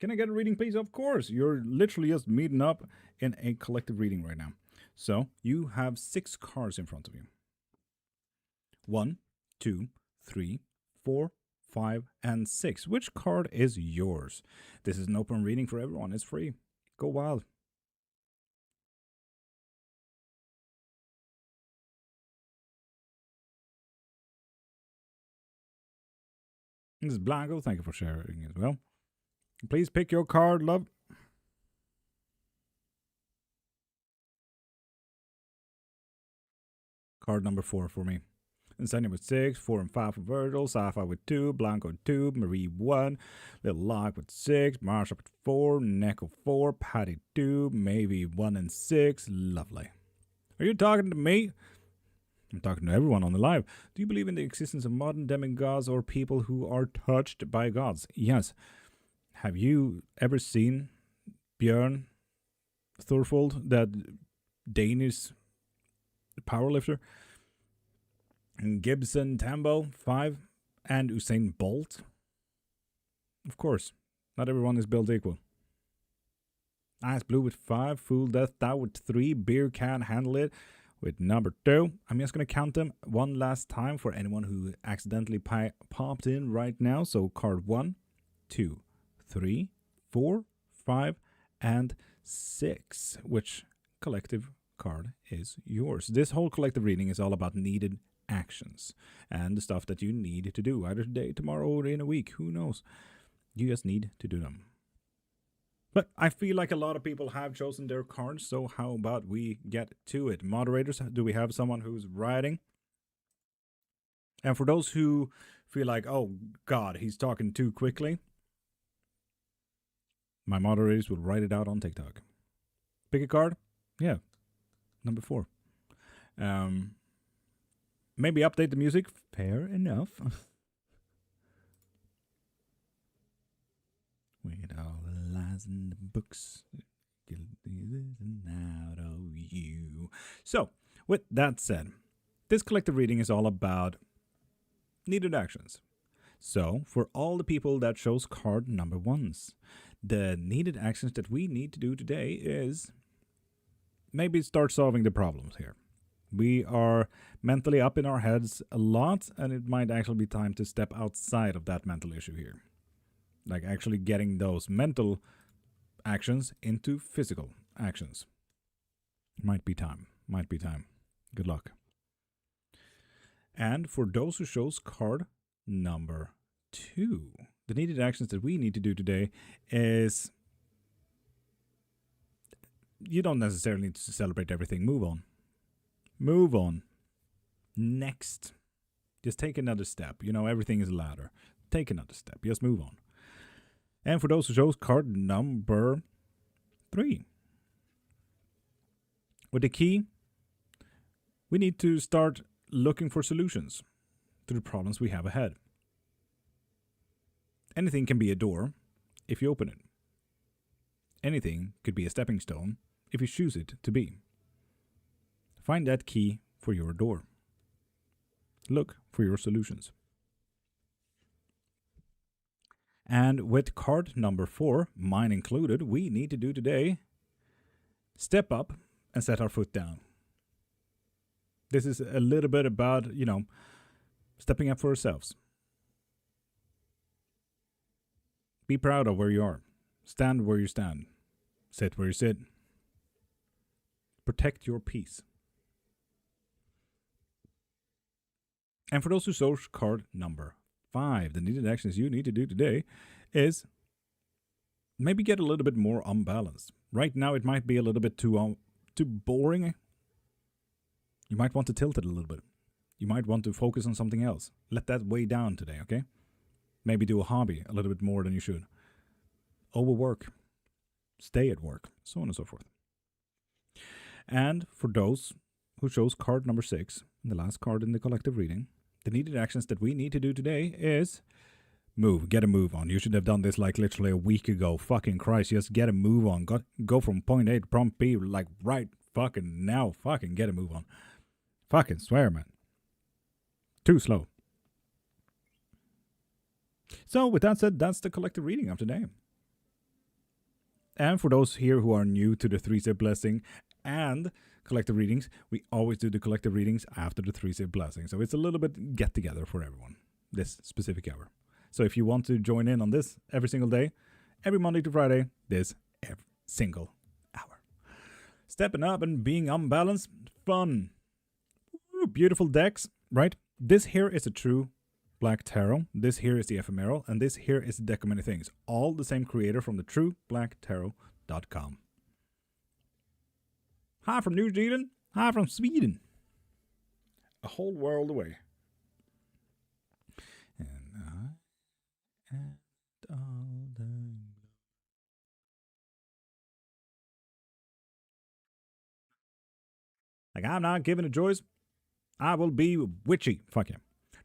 Can I get a reading, please? Of course. You're literally just meeting up in a collective reading right now. So you have 6 cards in front of you. 1, 2, 3, 4, 5, and 6. Which card is yours? This is an open reading for everyone. It's free. Go wild. This is Blanco. Thank you for sharing as well. Please pick your card, love. Card number 4 for me. Incendium with 6, 4 and 5 for Virgil, Sapphire with 2, Blanco 2, Marie 1, Little Lock with 6, Marsha with 4, Neko 4, Patty 2, maybe 1 and 6. Lovely. Are you talking to me? I'm talking to everyone on the live. Do you believe in the existence of modern demigods or people who are touched by gods? Yes. Have you ever seen Björn Thorfold, that Danish powerlifter? And Gibson Tambo, 5, and Usain Bolt? Of course, not everyone is built equal. Ice Blue with 5, Fool Death Thou with 3, Beer Can Handle It with number 2. I'm just going to count them one last time for anyone who accidentally popped in right now. So card 1, 2, 3, 4, 5, and 6. Which collective card is yours? This whole collective reading is all about needed actions and the stuff that you need to do either today, tomorrow, or in a week. Who knows? You just need to do them. But I feel like a lot of people have chosen their cards, so how about we get to it? Moderators, do we have someone who's writing? And for those who feel like, oh God, he's talking too quickly, my moderators will write it out on TikTok. Pick a card? Yeah. Number 4. Maybe update the music. Fair enough. With all the lies in the books, out of you. So, with that said, this collective reading is all about needed actions. So, for all the people that chose card number 1s, the needed actions that we need to do today is maybe start solving the problems here. We are mentally up in our heads a lot, and it might actually be time to step outside of that mental issue here. Like actually getting those mental actions into physical actions. Might be time. Might be time. Good luck. And for those who chose card number 2, the needed actions that we need to do today is you don't necessarily need to celebrate everything. Move on. Move on. Next. Just take another step. You know, everything is a ladder. Take another step. Just move on. And for those who chose card number 3. With the key, we need to start looking for solutions to the problems we have ahead. Anything can be a door if you open it. Anything could be a stepping stone if you choose it to be. Find that key for your door. Look for your solutions. And with card number 4, mine included, we need to do today, step up and set our foot down. This is a little bit about, stepping up for ourselves. Be proud of where you are. Stand where you stand. Sit where you sit. Protect your peace. And for those who chose card number 5, the needed actions you need to do today is maybe get a little bit more unbalanced. Right now it might be a little bit too boring. You might want to tilt it a little bit. You might want to focus on something else. Let that weigh down today, okay? Maybe do a hobby a little bit more than you should. Overwork. Stay at work. So on and so forth. And for those who chose card number 6, the last card in the collective reading, the needed actions that we need to do today is move. Get a move on. You should have done this like literally a week ago. Fucking Christ, just get a move on. Go from point A to point B like right fucking now. Fucking get a move on. Fucking swear, man. Too slow. So with that said, that's the collective reading of today. And for those here who are new to the 3-step blessing and collective readings, we always do the collective readings after the 3-step blessing. So it's a little bit get together for everyone this specific hour. So if you want to join in on this every single day, every Monday to Friday, this every single hour. Stepping up and being unbalanced, fun. Ooh, beautiful decks, right? This here is a true Black Tarot. This here is the ephemeral, and this here is the deck of many things. All the same creator from the trueblacktarot.com. Hi from New Zealand. Hi from Sweden. A whole world away. And all the... Like, I'm not giving a choice. I will be witchy. Fuck yeah.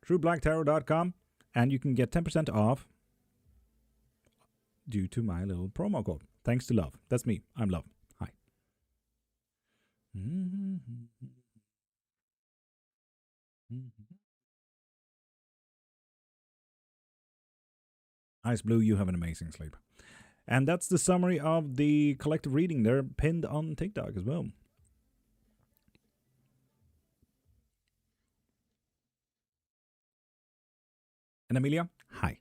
TrueBlackTarot.com, and you can get 10% off due to my little promo code. Thanks to Love. That's me. I'm Love. Hi. Ice Blue, you have an amazing sleep. And that's the summary of the collective reading. They're pinned on TikTok as well. And Amelia, hi.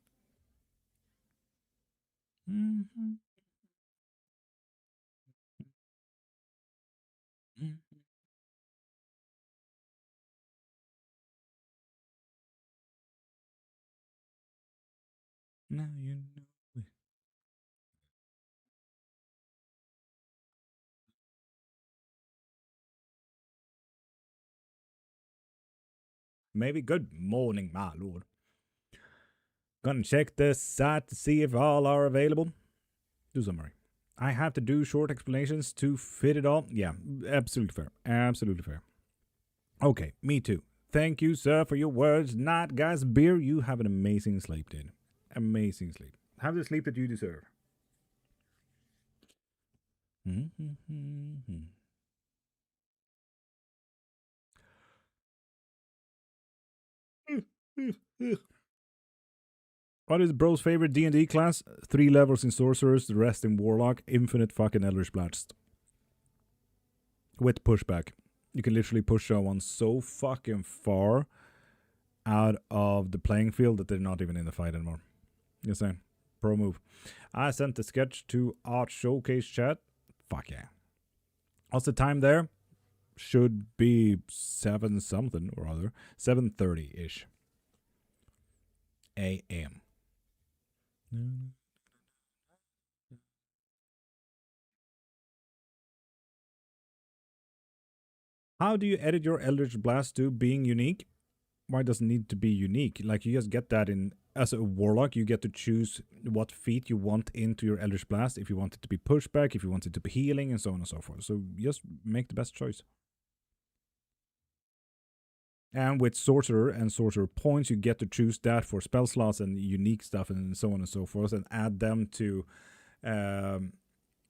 Now you know it. Maybe good morning, my lord. Gonna check the site to see if all are available. Do summary. I have to do short explanations to fit it all. Yeah, absolutely fair. Absolutely fair. Okay, me too. Thank you, sir, for your words. Night, guys. Beer, you have an amazing sleep, dude. Amazing sleep. Have the sleep that you deserve. What is bro's favorite D&D class? 3 levels in Sorcerers, the rest in Warlock, infinite fucking Eldritch Blast. With pushback. You can literally push someone so fucking far out of the playing field that they're not even in the fight anymore. You saying? Pro move. I sent the sketch to Art Showcase chat. Fuck yeah. What's the time there? Should be 7 something or other. 7:30-ish. a.m. How do you edit your Eldritch Blast to being unique? Why does it need to be unique? Like, you just get that in as a warlock, you get to choose what feat you want into your Eldritch Blast, if you want it to be pushback, if you want it to be healing, and so on and so forth. So just make the best choice. And with Sorcerer and Sorcerer points, you get to choose that for spell slots and unique stuff and so on and so forth, and add them to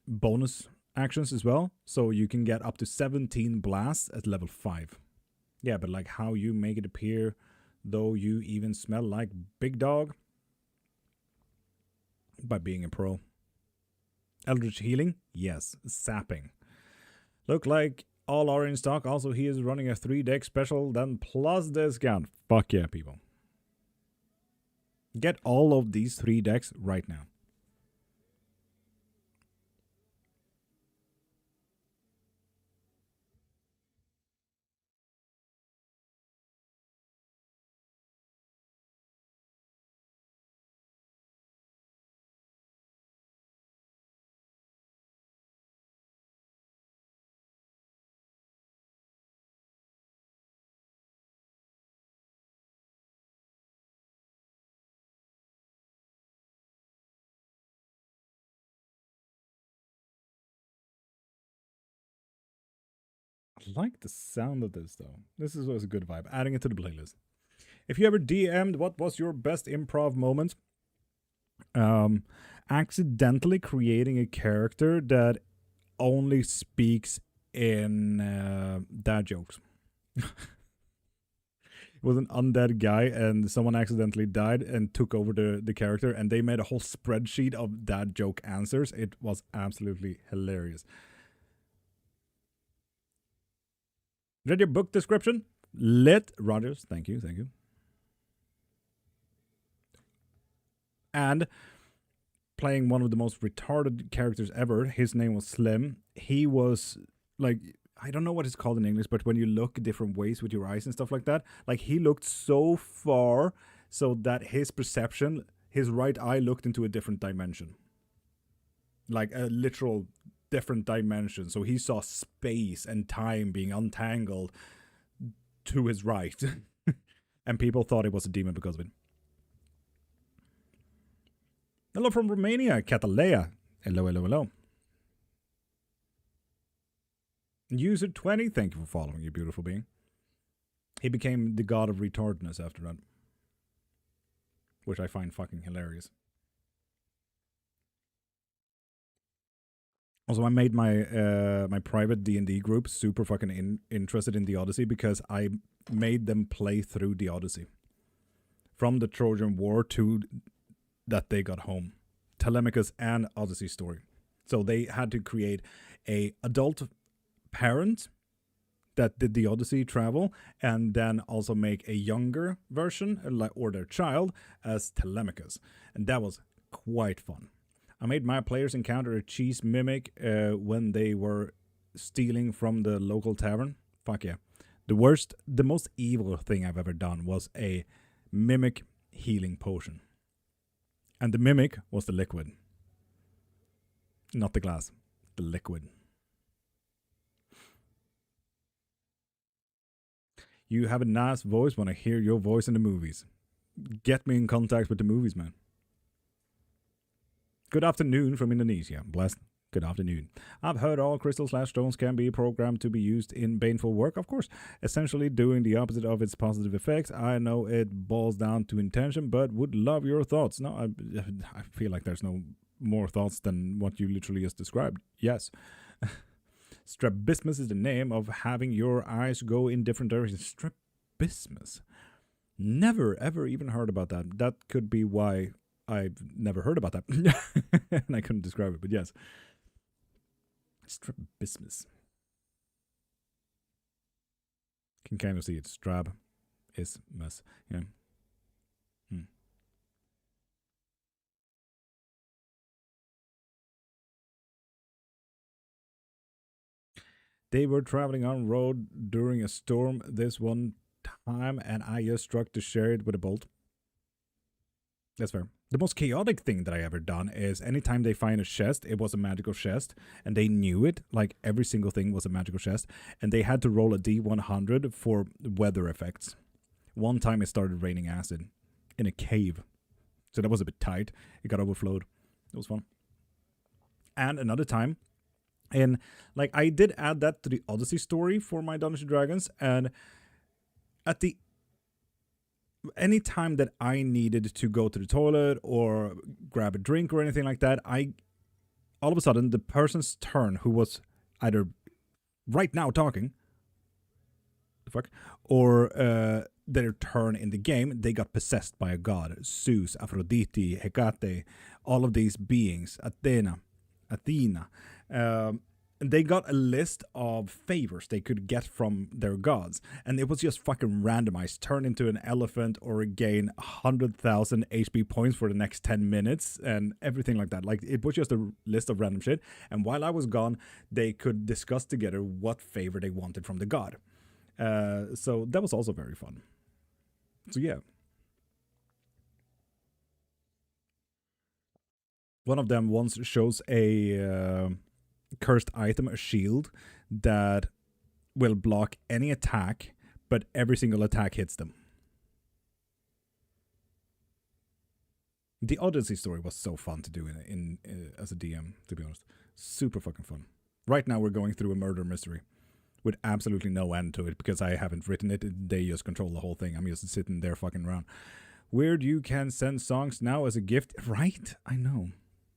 bonus actions as well. So you can get up to 17 blasts at level 5. Yeah, but like how you make it appear, though you even smell like big dog, by being a pro. Eldritch Healing? Yes. Sapping. Look like all are in stock. Also, he is running a 3-deck special, then plus discount. Fuck yeah, people. Get all of these 3 decks right now. I like the sound of this, though. This is always a good vibe. Adding it to the playlist. If you ever DM'd, what was your best improv moment? Accidentally creating a character that only speaks in dad jokes. It was an undead guy, and someone accidentally died and took over the character, and they made a whole spreadsheet of dad joke answers. It was absolutely hilarious. Read your book description? Lit Rogers. Thank you. Thank you. And playing one of the most retarded characters ever. His name was Slim. He was like, I don't know what it's called in English, but when you look different ways with your eyes and stuff like that, like he looked so far so that his perception, his right eye looked into a different dimension. Like a literal different dimension. So he saw space and time being untangled to his right. And people thought it was a demon because of it. Hello from Romania, Catalea. Hello, hello, hello. User 20, thank you for following, you beautiful being. He became the god of retardedness after that, which I find fucking hilarious. Also, I made my my private D&D group super fucking interested in the Odyssey because I made them play through the Odyssey. From the Trojan War to that they got home. Telemachus and Odyssey story. So they had to create a adult parent that did the Odyssey travel, and then also make a younger version, or their child, as Telemachus. And that was quite fun. I made my players encounter a cheese mimic when they were stealing from the local tavern. Fuck yeah. The most evil thing I've ever done was a mimic healing potion. And the mimic was the liquid. Not the glass. The liquid. You have a nice voice when I hear your voice in the movies. Get me in contact with the movies, man. Good afternoon from Indonesia. Blessed. Good afternoon. I've heard all crystals/stones can be programmed to be used in baneful work, of course, essentially doing the opposite of its positive effects. I know it boils down to intention, but would love your thoughts. No, I feel like there's no more thoughts than what you literally just described. Yes. Strabismus is the name of having your eyes go in different directions. Strabismus. Never, ever even heard about that. That could be why I've never heard about that. And I couldn't describe it, but yes. Strabismus. Can kind of see it. Strabismus. Yeah. They were traveling on road during a storm this one time, and I just struck to share it with a bolt. That's fair. The most chaotic thing that I ever done is anytime they find a chest, it was a magical chest, and they knew it, like every single thing was a magical chest, and they had to roll a D100 for weather effects. One time it started raining acid in a cave. So that was a bit tight. It got overflowed. It was fun. And another time, and like I did add that to the Odyssey story for my Dungeons and Dragons, and at the any time that I needed to go to the toilet or grab a drink or anything like that, I all of a sudden the person's turn who was either right now talking, the fuck, or their turn in the game, they got possessed by a god. Zeus, Aphrodite, Hecate, all of these beings, Athena. They got a list of favors they could get from their gods, and it was just fucking randomized. Turn into an elephant or gain 100,000 HP points for the next 10 minutes and everything like that. Like, it was just a list of random shit, and while I was gone, they could discuss together what favor they wanted from the god. So that was also very fun. So yeah. One of them once shows a cursed item, a shield, that will block any attack, but every single attack hits them. The Odyssey story was so fun to do in as a DM, to be honest. Super fucking fun. Right now we're going through a murder mystery with absolutely no end to it because I haven't written it. They just control the whole thing. I'm just sitting there fucking around. Weird you can send songs now as a gift. Right? I know.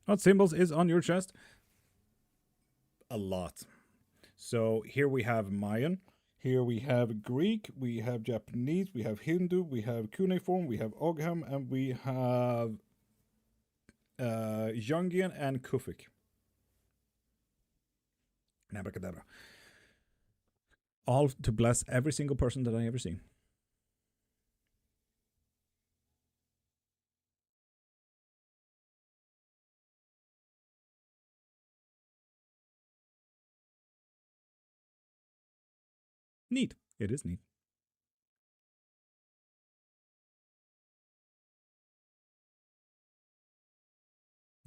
What symbols is on your chest? A lot. So here we have Mayan. Here we have Greek. We have Japanese. We have Hindu. We have cuneiform. We have Ogham. And we have Jungian and Kufic. And abracadabra. All to bless every single person that I ever see. Neat. It is neat.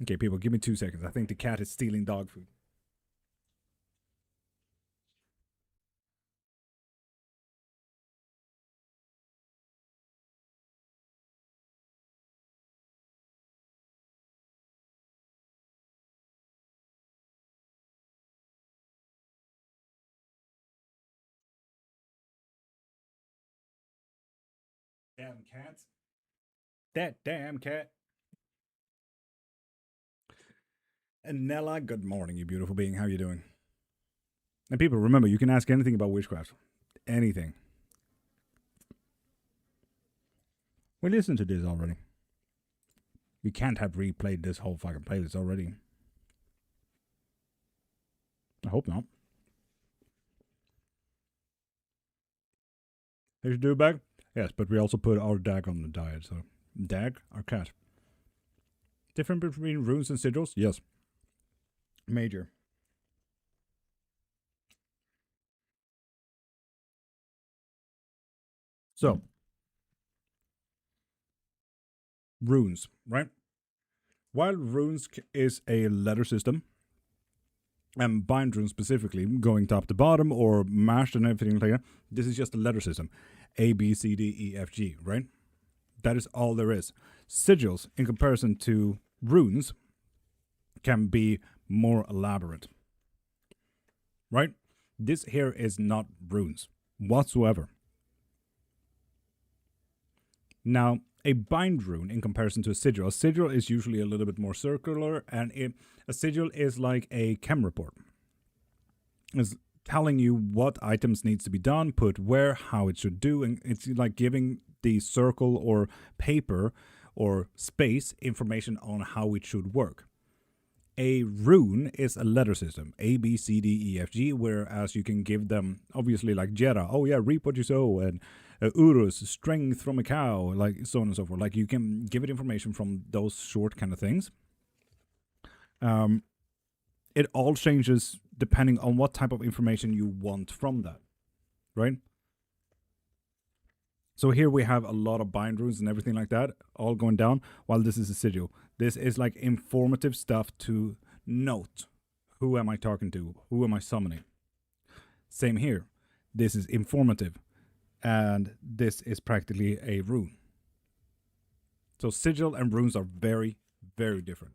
Okay, people, give me 2 seconds. I think the cat is stealing dog food. Damn cat. That damn cat. And Nella, good morning, you beautiful being. How you doing? And people, remember, you can ask anything about witchcraft. Anything. We listened to this already. We can't have replayed this whole fucking playlist already. I hope not. Here's your dude bag? Yes, but we also put our dag on the diet, so. Dag, our cat. Different between runes and sigils? Yes. Major. So, runes, right? While runes is a letter system, and bind runes specifically, going top to bottom or mashed and everything like that, this is just a letter system. A, B, C, D, E, F, G, right? That is all there is. Sigils, in comparison to runes, can be more elaborate, right? This here is not runes whatsoever. Now, a bind rune in comparison to a sigil is usually a little bit more circular, and a sigil is like a chem report. It's telling you what items needs to be done, put where, how it should do, and it's like giving the circle or paper or space information on how it should work. A rune is a letter system, A, B, C, D, E, F, G, whereas you can give them, obviously, like Jera, oh yeah, reap what you sow, and Urus, strength from a cow, like so on and so forth. Like, you can give it information from those short kind of things. It all changes depending on what type of information you want from that, right? So here we have a lot of bind runes and everything like that, all going down, while this is a sigil. This is like informative stuff to note. Who am I talking to? Who am I summoning? Same here. This is informative. And this is practically a rune. So sigil and runes are very, very different.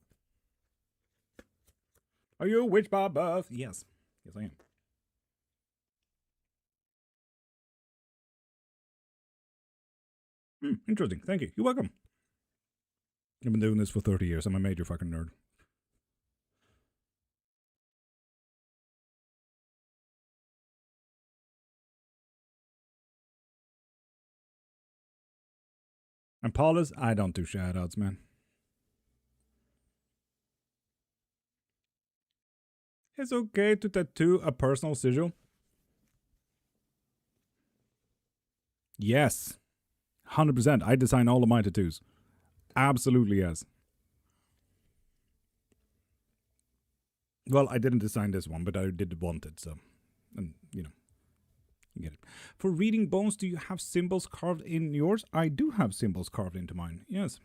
Are you a witch by birth? Yes. Yes, I am. Interesting. Thank you. You're welcome. I've been doing this for 30 years. I'm a major fucking nerd. And Paula's, I don't do shoutouts, man. It's okay to tattoo a personal sigil. Yes. 100%. I design all of my tattoos. Absolutely, yes. Well, I didn't design this one, but I did want it, so. And, you get it. For reading bones, do you have symbols carved in yours? I do have symbols carved into mine, yes.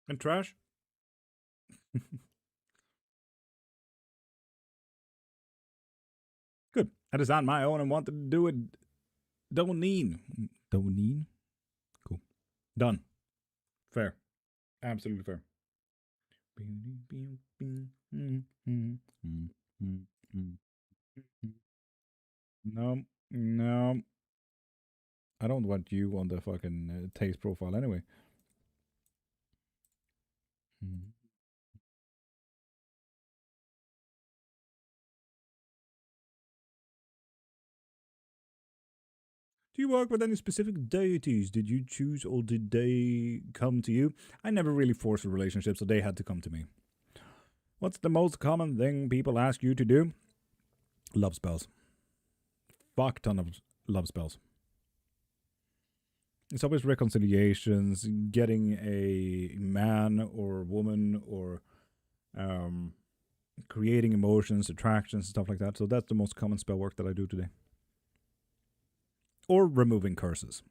And trash? Good. I designed my own and wanted to do it. Don't need. Cool. Done. Fair. Absolutely fair. No, no. I don't want you on the fucking taste profile anyway. Do you work with any specific deities? Did you choose or did they come to you? I never really forced a relationship, so they had to come to me. What's the most common thing people ask you to do? Love spells. Fuck ton of love spells. It's always reconciliations, getting a man or woman or creating emotions, attractions, stuff like that. So that's the most common spell work that I do today. Or removing curses.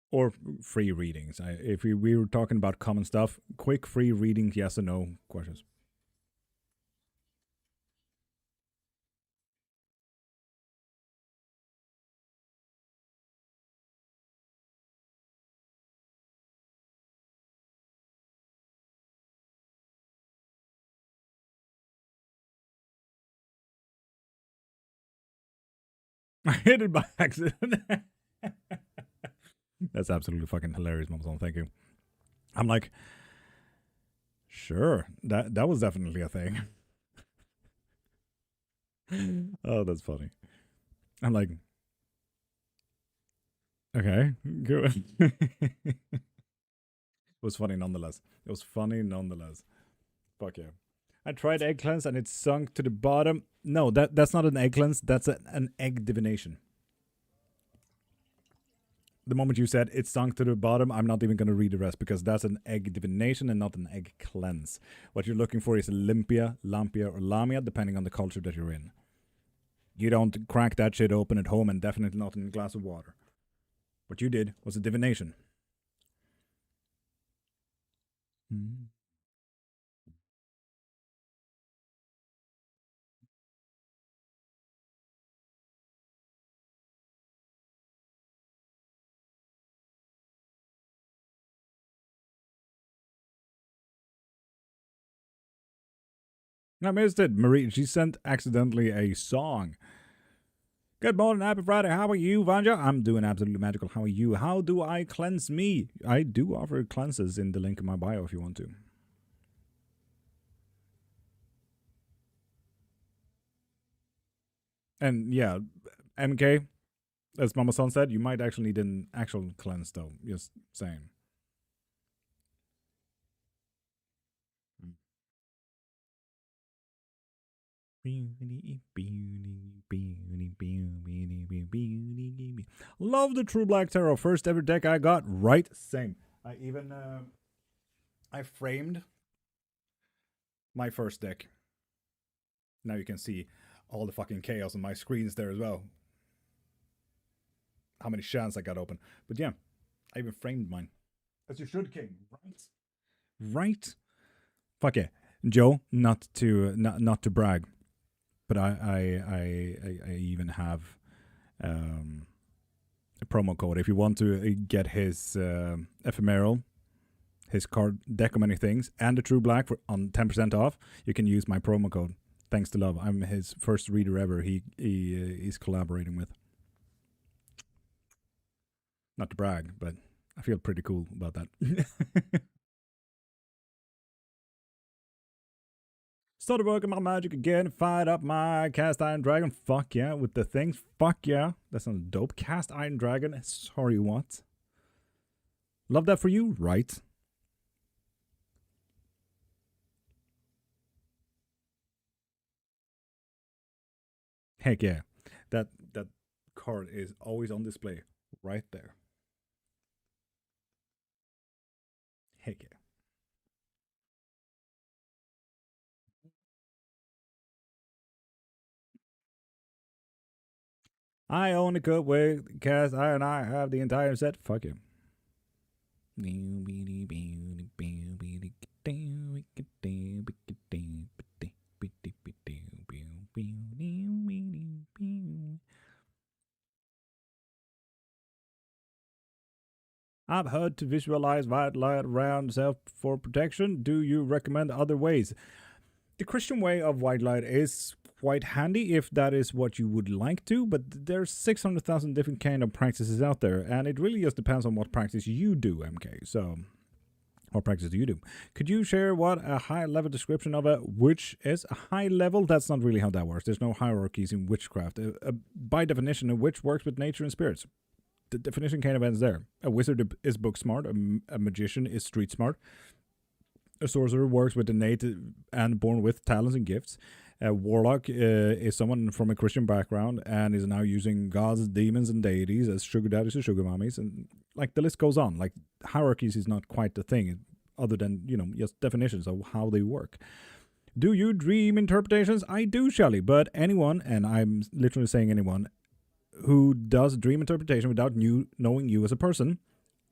Or free readings. If we were talking about common stuff, quick free readings, yes or no questions. I hit it by accident. That's absolutely fucking hilarious, Momzon. Thank you. I'm like, sure, that was definitely a thing. Oh, that's funny. I'm like, okay, good. It was funny nonetheless. It was funny nonetheless. Fuck yeah. I tried egg cleanse and it sunk to the bottom. No, that's not an egg cleanse. That's an egg divination. The moment you said it sunk to the bottom, I'm not even going to read the rest because that's an egg divination and not an egg cleanse. What you're looking for is limpia, lampia, or lamia, depending on the culture that you're in. You don't crack that shit open at home and definitely not in a glass of water. What you did was a divination. Mm. I missed it. Marie, she sent accidentally a song. Good morning, happy Friday. How are you, Vanja? I'm doing absolutely magical. How are you? How do I cleanse me? I do offer cleanses in the link in my bio if you want to. And yeah, MK, as Mama Son said, you might actually need an actual cleanse, though. Just saying. Love the True Black Tarot. First ever deck I got. Right, same. I even I framed my first deck. Now you can see all the fucking chaos on my screens there as well. How many channels I got open. But yeah, I even framed mine. As you should, King, right? Right? Fuck yeah. Joe, not to brag, but I even have a promo code. If you want to get his ephemeral, his card deck of many things, and the True Black on 10% off, you can use my promo code. Thanks to Love. I'm his first reader ever. He's collaborating with. Not to brag, but I feel pretty cool about that. Started working my magic again, fired up my cast iron dragon. Fuck yeah, with the things. Fuck yeah. That sounds dope. Cast iron dragon. Sorry, what? Love that for you, right? Heck yeah. That card is always on display. Right there. Heck yeah. I own a good way cast iron. I have the entire set. Fuck you. I've heard to visualize white light around self for protection. Do you recommend other ways? The Christian way of white light is quite handy if that is what you would like to, but there's 600,000 different kind of practices out there, and it really just depends on what practice you do, MK. So, what practice do you do? Could you share what a high-level description of a witch is? A high level? That's not really how that works. There's no hierarchies in witchcraft. By definition, a witch works with nature and spirits. The definition kind of ends there. A wizard is book smart. A magician is street smart. A sorcerer works with innate and born with talents and gifts. A warlock is someone from a Christian background and is now using gods, demons, and deities as sugar daddies or sugar mommies, and like the list goes on. Like hierarchies is not quite the thing, other than just definitions of how they work. Do you dream interpretations? I do, Shelley, but anyone, and I'm literally saying anyone, who does dream interpretation without knowing you as a person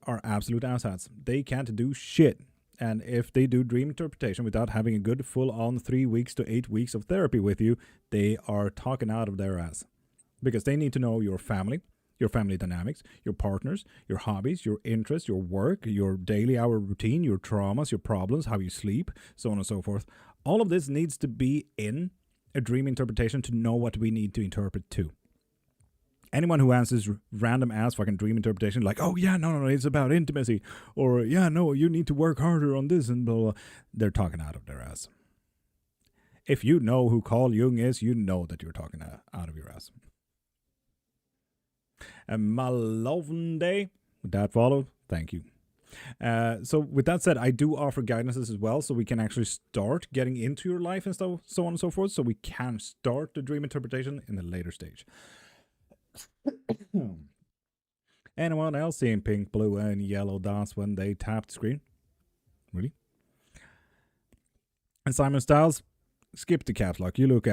are absolute asshats. They can't do shit. And if they do dream interpretation without having a good full-on 3 weeks to 8 weeks of therapy with you, they are talking out of their ass. Because they need to know your family dynamics, your partners, your hobbies, your interests, your work, your daily hour routine, your traumas, your problems, how you sleep, so on and so forth. All of this needs to be in a dream interpretation to know what we need to interpret to. Anyone who answers random ass fucking dream interpretation like, oh yeah, no, it's about intimacy, or yeah, no, you need to work harder on this, and blah, blah, they're talking out of their ass. If you know who Carl Jung is, you know that you're talking out of your ass. And Malovnday, would that follow? Thank you. So with that said, I do offer guidances as well, so we can actually start getting into your life and so on and so forth, so we can start the dream interpretation in a later stage. Anyone else seeing pink, blue, and yellow dots when they tap the screen? Really? And Simon Styles, skip the caps lock. You look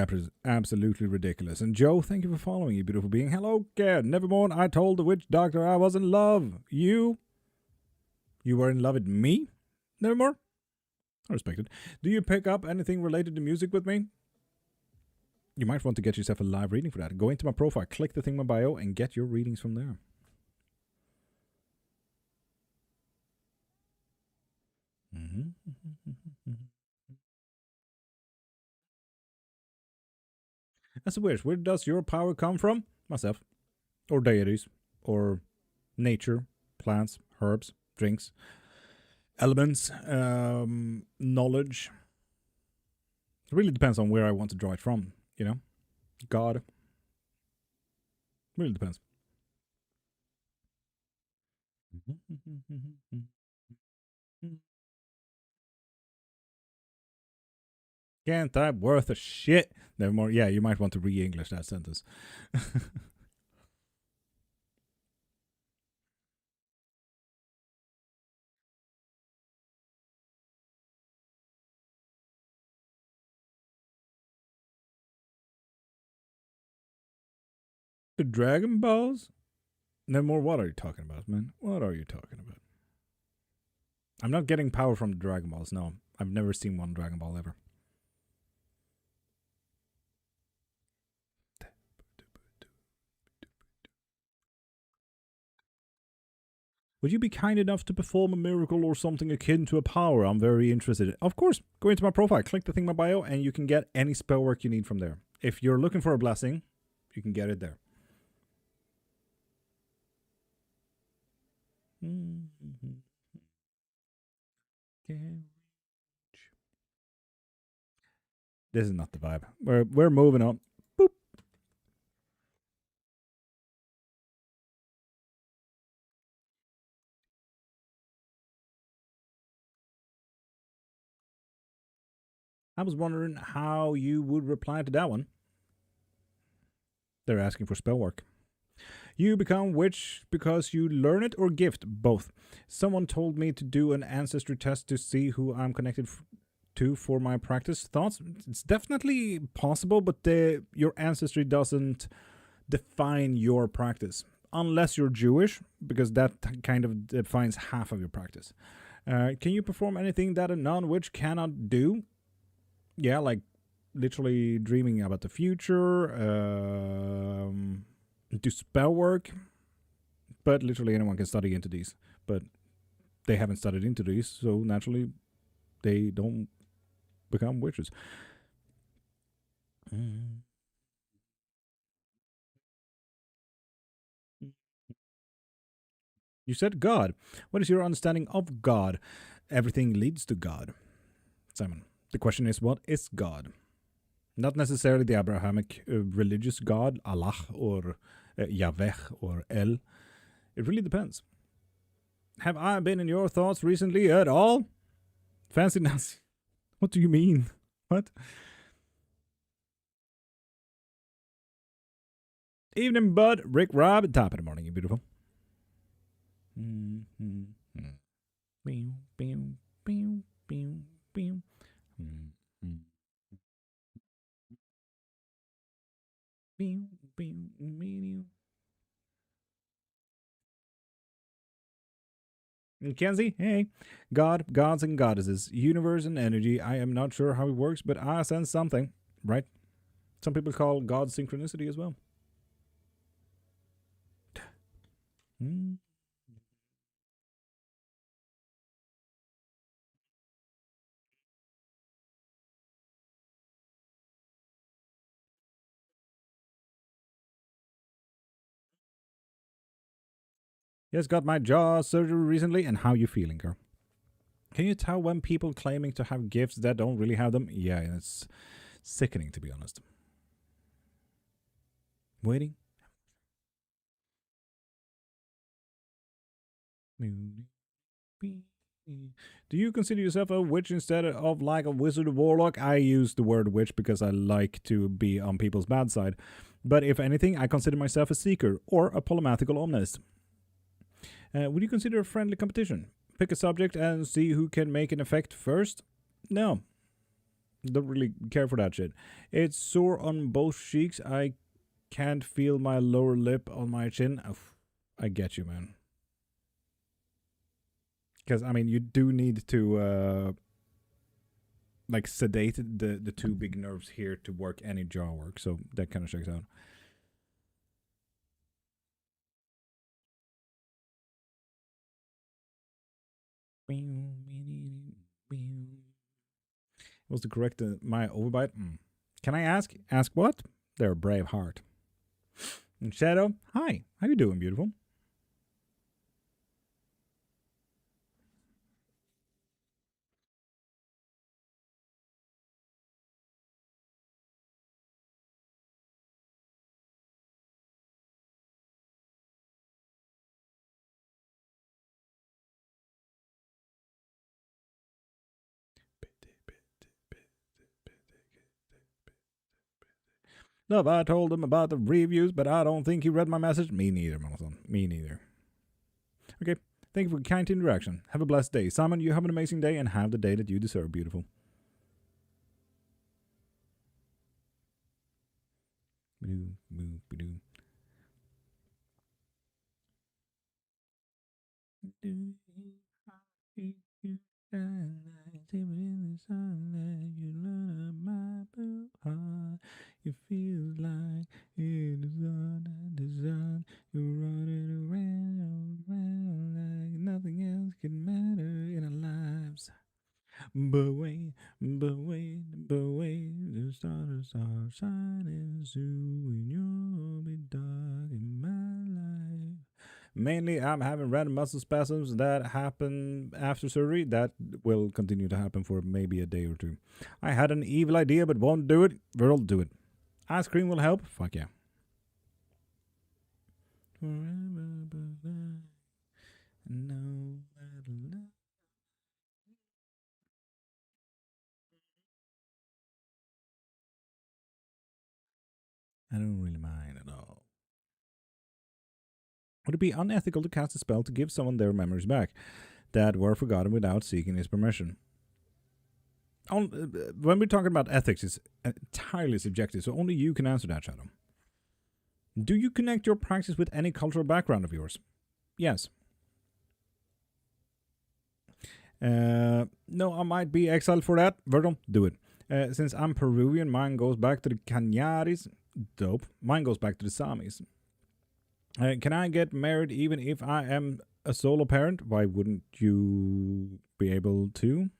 absolutely ridiculous. And Joe, thank you for following, you beautiful being. Hello, Gerd. Nevermore, I told the witch doctor I was in love. You were in love with me? Nevermore? I respect it. Do you pick up anything related to music with me? You might want to get yourself a live reading for that. Go into my profile, click the thing in my bio, and get your readings from there. That's a wish. Where does your power come from? Myself. Or deities. Or nature. Plants. Herbs. Drinks. Elements. Knowledge. It really depends on where I want to draw it from, God. Really depends. Can't type worth a shit. Nevermore. Yeah, you might want to re-English that sentence. The Dragon Balls? No more. What are you talking about, man? What are you talking about? I'm not getting power from the Dragon Balls. No, I've never seen one Dragon Ball ever. Would you be kind enough to perform a miracle or something akin to a power? I'm very interested. Of course, go into my profile, click the thing in my bio, and you can get any spell work you need from there. If you're looking for a blessing, you can get it there. This is not the vibe. We're moving on. Boop. I was wondering how you would reply to that one. They're asking for spell work. You become witch because you learn it or gift? Both. Someone told me to do an ancestry test to see who I'm connected to for my practice. Thoughts? It's definitely possible, but your ancestry doesn't define your practice. Unless you're Jewish, because that kind of defines half of your practice. Can you perform anything that a non-witch cannot do? Yeah, like literally dreaming about the future, do spell work, but literally anyone can study into these. But they haven't studied into these, so naturally they don't become witches. You said God. What is your understanding of God? Everything leads to God. Simon, the question is, what is God? Not necessarily the Abrahamic religious God, Allah, or Yahweh, or El. It really depends. Have I been in your thoughts recently at all? Fancy Nazi. What do you mean? What? Evening, bud. Rick Rob. Top of the morning, you beautiful. Mackenzie, hey. God, gods and goddesses, universe and energy. I am not sure how it works, but I sense something, right? Some people call God synchronicity as well. Yes, got my jaw surgery recently, and how you feeling, girl? Can you tell when people claiming to have gifts that don't really have them? Yeah, it's sickening, to be honest. Waiting. Do you consider yourself a witch instead of like a wizard or warlock? I use the word witch because I like to be on people's bad side. But if anything, I consider myself a seeker or a polymathical omnist. Would you consider a friendly competition? Pick a subject and see who can make an effect first? No. Don't really care for that shit. It's sore on both cheeks. I can't feel my lower lip on my chin. Oof, I get you, man. Because, I mean, you do need to, like, sedate the two big nerves here to work any jaw work. So that kind of checks out. Was to correct my overbite? Can I ask? Ask what? They're a brave heart. And Shadow, hi. How you doing, beautiful? Love, I told him about the reviews, but I don't think he read my message. Me neither, Marathon. Me neither. Okay, thank you for kind interaction. Have a blessed day. Simon, you have an amazing day and have the day that you deserve, beautiful. It feels like it is undesigned. You're running around like nothing else can matter in our lives. But wait, the stars are shining soon. You'll be dark in my life. Mainly, I'm having random muscle spasms that happen after surgery. That will continue to happen for maybe a day or two. I had an evil idea, but won't do it. We'll do it. Ice cream will help. Fuck yeah. Forever, but I know that love. I don't really mind at all. Would it be unethical to cast a spell to give someone their memories back that were forgotten without seeking his permission? When we're talking about ethics, it's entirely subjective, so only you can answer that, Shadow. Do you connect your practice with any cultural background of yours? Yes. No, I might be exiled for that. Virgil, do it. Since I'm Peruvian, mine goes back to the Cañaris. Dope. Mine goes back to the Samis. Can I get married even if I am a solo parent? Why wouldn't you be able to?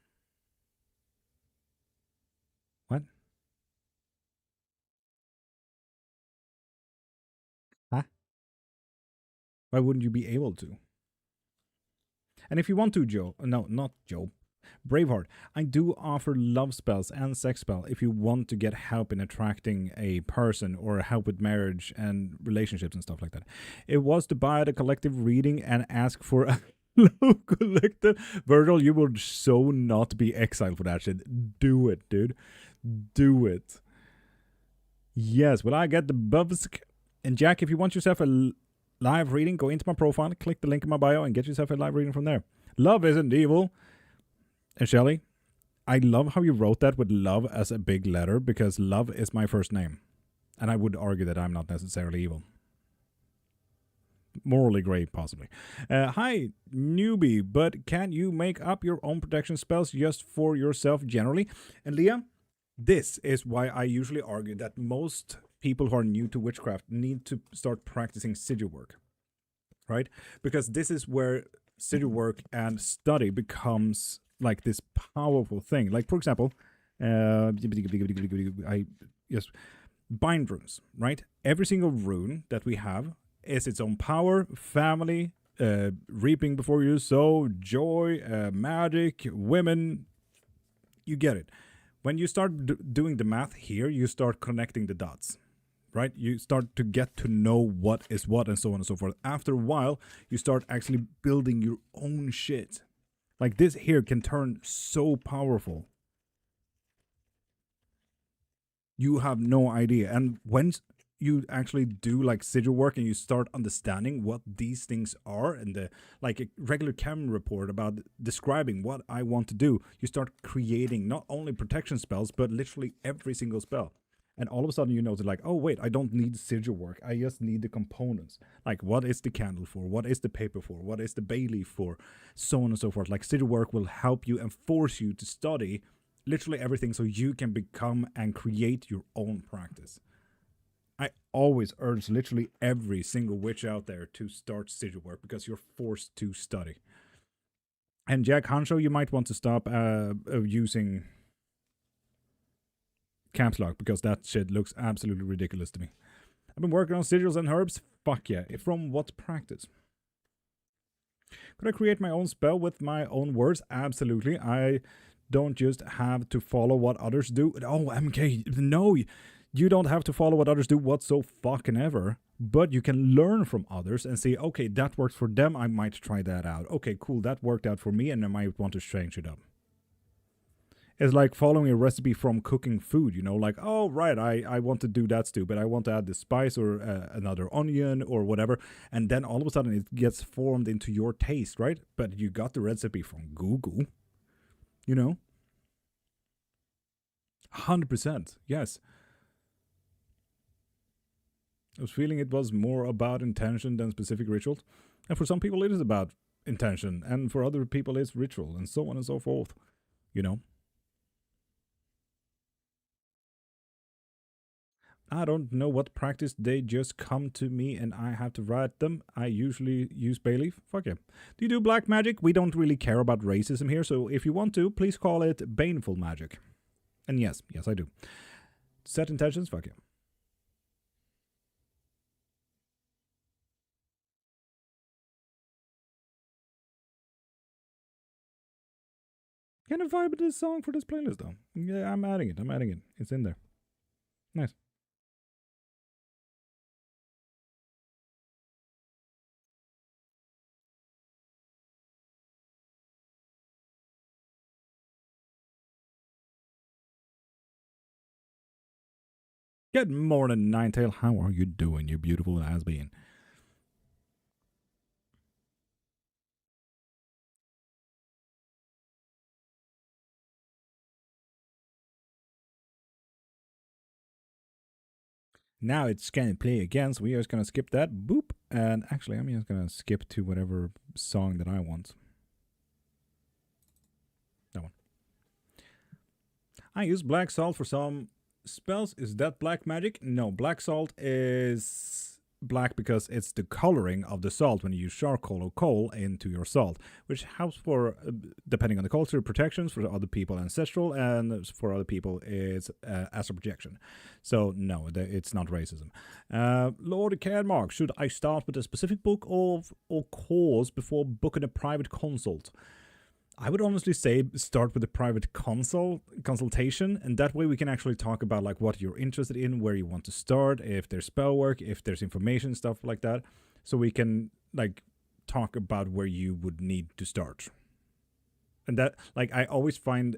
What? Huh? Why wouldn't you be able to? And if you want to, Joe, no, not Joe, Braveheart, I do offer love spells and sex spell if you want to get help in attracting a person or help with marriage and relationships and stuff like that. It was to buy the collective reading and ask for a low collective. Virgil, you would so not be exiled for that shit. Do it, dude. Do it. Yes, will I get the bubs? And Jack, if you want yourself a live reading, go into my profile, click the link in my bio, and get yourself a live reading from there. Love isn't evil. And Shelly, I love how you wrote that with love as a big letter because love is my first name. And I would argue that I'm not necessarily evil. Morally gray, possibly. Hi, newbie, but can you make up your own protection spells just for yourself generally? And Leah, this is why I usually argue that most people who are new to witchcraft need to start practicing sigil work, right? Because this is where sigil work and study becomes like this powerful thing. Like, for example, yes, bind runes, right? Every single rune that we have is its own power, family, reaping before you sow, joy, magic, women. You get it. When you start doing the math here, you start connecting the dots, right? You start to get to know what is what and so on and so forth. After a while, you start actually building your own shit. Like this here can turn so powerful. You have no idea. And when you actually do like sigil work and you start understanding what these things are and the like a regular camera report about describing what I want to do, you start creating not only protection spells, but literally every single spell. And all of a sudden you notice like, oh wait, I don't need sigil work. I just need the components. Like what is the candle for? What is the paper for? What is the bay leaf for? So on and so forth. Like sigil work will help you and force you to study literally everything so you can become and create your own practice. I always urge literally every single witch out there to start sigil work because you're forced to study. And Jack Hancho, you might want to stop using caps lock because that shit looks absolutely ridiculous to me. I've been working on sigils and herbs. Fuck yeah. From what practice? Could I create my own spell with my own words? Absolutely. I don't just have to follow what others do. Oh, MK, no. You don't have to follow what others do whatso fucking ever. But you can learn from others and say, okay, that works for them. I might try that out. Okay, cool. That worked out for me and I might want to change it up. It's like following a recipe from cooking food, you know, like, oh, right, I want to do that stew, but I want to add this spice or another onion or whatever. And then all of a sudden it gets formed into your taste, right? But you got the recipe from Google, you know? 100%, yes. I was feeling it was more about intention than specific rituals. And for some people, it is about intention, and for other people it's ritual, and so on and so forth. You know? I don't know what practice. They just come to me and I have to write them. I usually use Bayleaf. Fuck yeah. Do you do black magic? We don't really care about racism here, so if you want to, please call it baneful magic. And yes, I do. Set intentions? Fuck yeah. Kind of vibe with this song for this playlist though. Yeah, I'm adding it. It's in there. Nice. Good morning, Ninetail. How are you doing, you beautiful has-been? Now it's going to play again, so we are just going to skip that. Boop. And actually, I'm just going to skip to whatever song that I want. That one. I use black salt for some spells. Is that black magic? No, black salt is black because it's the coloring of the salt when you use charcoal or coal into your salt, which helps for, depending on the culture, protections for other people, ancestral, and for other people, it's astral projection. So, no, it's not racism. Lord.Cairnmark, should I start with a specific book or cause before booking a private consult? I would honestly say start with a private consultation, and that way we can actually talk about like what you're interested in, where you want to start, if there's spell work, if there's information, stuff like that. So we can like talk about where you would need to start. And that, like, I always find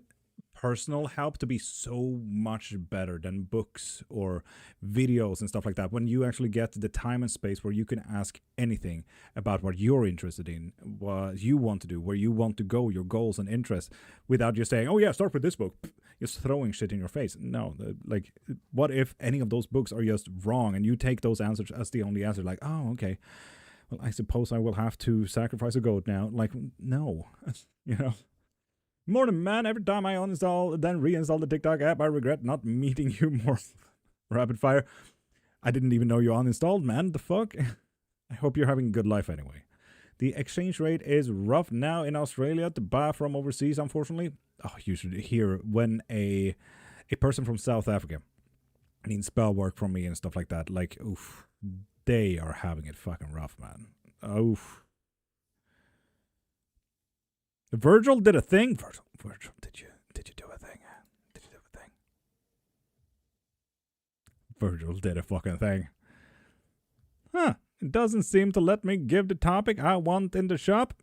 personal help to be so much better than books or videos and stuff like that. When you actually get the time and space where you can ask anything about what you're interested in, what you want to do, where you want to go, your goals and interests, without just saying, oh yeah, start with this book, just throwing shit in your face. No, like, what if any of those books are just wrong and you take those answers as the only answer? Like, oh, okay, well, I suppose I will have to sacrifice a goat now. Like, no, you know? Morning, man. Every time I uninstall, then reinstall the TikTok app, I regret not meeting you more rapid fire. I didn't even know you uninstalled, man. The fuck? I hope you're having a good life anyway. The exchange rate is rough now in Australia to buy from overseas, unfortunately. Oh, you should hear when a person from South Africa needs spell work from me and stuff like that. Like, oof, they are having it fucking rough, man. Oof. Virgil did a thing. Virgil, did you do a thing? Did you do a thing? Virgil did a fucking thing. Huh. It doesn't seem to let me give the topic I want in the shop.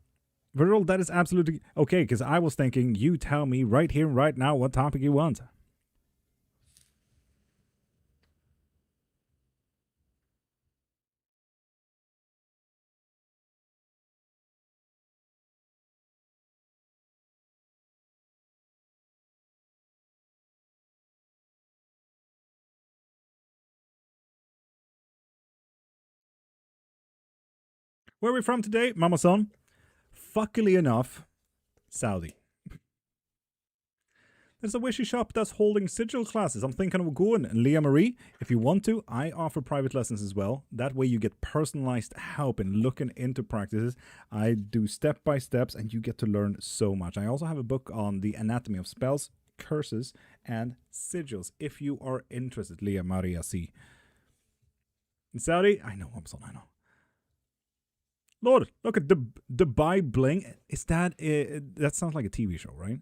Virgil, that is absolutely okay, because I was thinking you tell me right here and right now what topic you want. Where are we from today, Mama Son? Fuckily enough, Saudi. There's a wishy shop that's holding sigil classes. I'm thinking of going. And Leah Marie, if you want to, I offer private lessons as well. That way you get personalized help in looking into practices. I do step-by-steps and you get to learn so much. I also have a book on the anatomy of spells, curses, and sigils. If you are interested, Leah Maria C. In Saudi, I know, I know. Lord, look at the Dubai Bling. Is that that sounds like a TV show, right?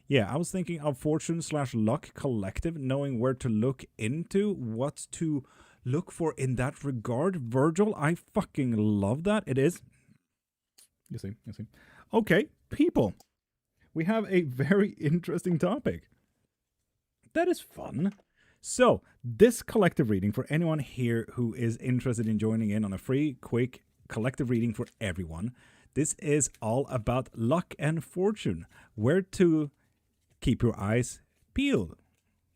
Yeah, I was thinking of Fortune/Luck Collective, knowing where to look into, what to look for in that regard. Virgil, I fucking love that. It is. You see. Okay, people. We have a very interesting topic. That is fun. So, this collective reading, for anyone here who is interested in joining in on a free, quick, collective reading for everyone, this is all about luck and fortune. Where to keep your eyes peeled,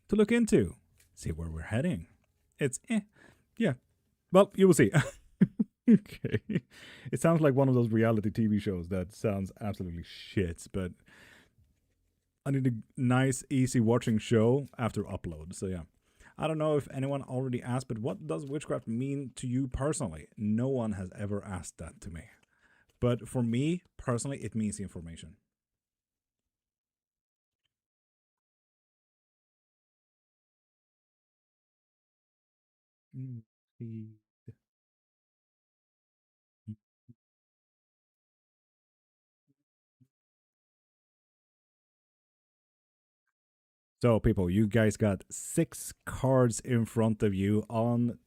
to look into, see where we're heading. It's yeah. Well, you will see. Okay. It sounds like one of those reality TV shows that sounds absolutely shit, but I need a nice, easy watching show after upload. So, yeah. I don't know if anyone already asked, but what does witchcraft mean to you personally? No one has ever asked that to me. But for me, personally, it means information. Mm, So, people, you guys got 6 cards in front of you on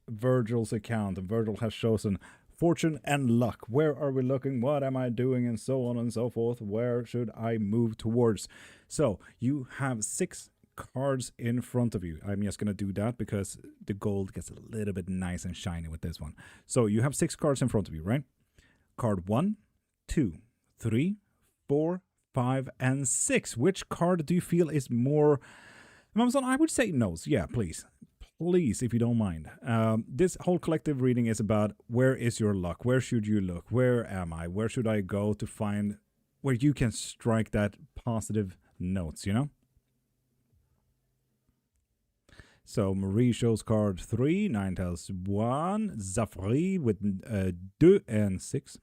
Virgil's account. Virgil has chosen fortune and luck. Where are we looking? What am I doing? And so on and so forth. Where should I move towards? So, you have 6 cards in front of you. I'm just going to do that because the gold gets a little bit nice and shiny with this one. So, you have 6 cards in front of you, right? Card 1, 2, 3, 4, 5, and 6. Which card do you feel is more... Mamson, I would say nose. Yeah, please. Please, if you don't mind. This whole collective reading is about where is your luck? Where should you look? Where am I? Where should I go to find where you can strike that positive notes, you know? So Marie shows card 3, Nine tells 1, Zafri with 2 and 6.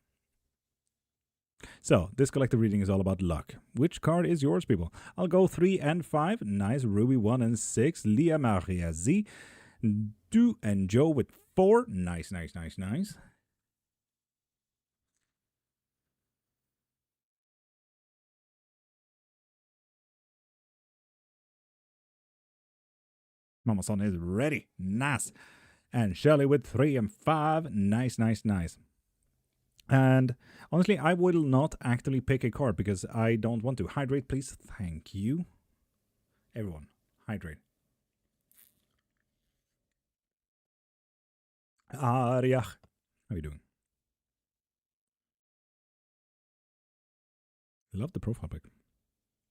So, this collective reading is all about luck. Which card is yours, people? I'll go 3 and 5. Nice. Ruby 1 and 6. Lia Maria Z. 2 and Joe with 4. Nice, nice, nice, nice. Mama Son is ready. Nice. And Shirley with 3 and 5. Nice, nice, nice. And honestly, I will not actively pick a card because I don't want to. Hydrate, please. Thank you. Everyone, hydrate. Arya. How are you doing? I love the profile pic.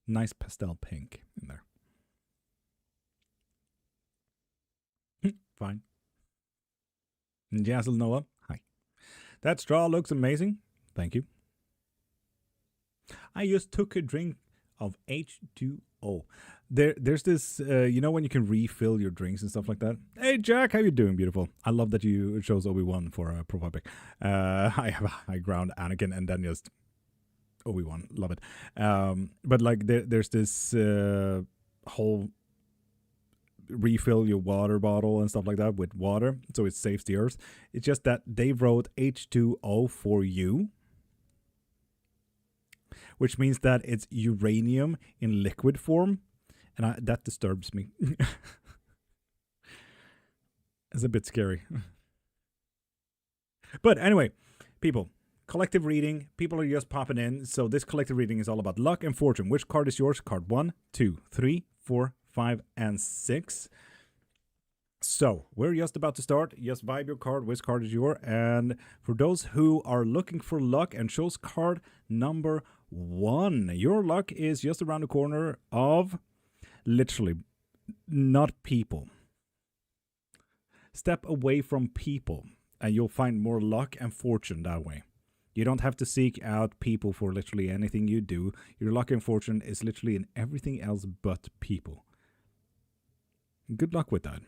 Nice pastel pink in there. Fine. Jazzle Noah, hi. That straw looks amazing. Thank you. I just took a drink of H2O. There's this, you know, when you can refill your drinks and stuff like that. Hey Jack, how you doing? Beautiful. I love that you chose Obi-Wan for a profile pic. I have a high ground Anakin and then just Obi-Wan. Love it. But like there's this whole refill your water bottle and stuff like that with water so it saves the earth. It's just that they wrote H2O for you, which means that it's uranium in liquid form, and that disturbs me. It's a bit scary. But anyway, people, collective reading. People are just popping in. So this collective reading is all about luck and fortune. Which card is yours? Card 1, 2, 3, 4, 5, and 6. So we're just about to start. Just vibe your card. Which card is yours? And for those who are looking for luck and chose card number 1, your luck is just around the corner of literally not people. Step away from people and you'll find more luck and fortune that way. You don't have to seek out people for literally anything you do. Your luck and fortune is literally in everything else but people. Good luck with that.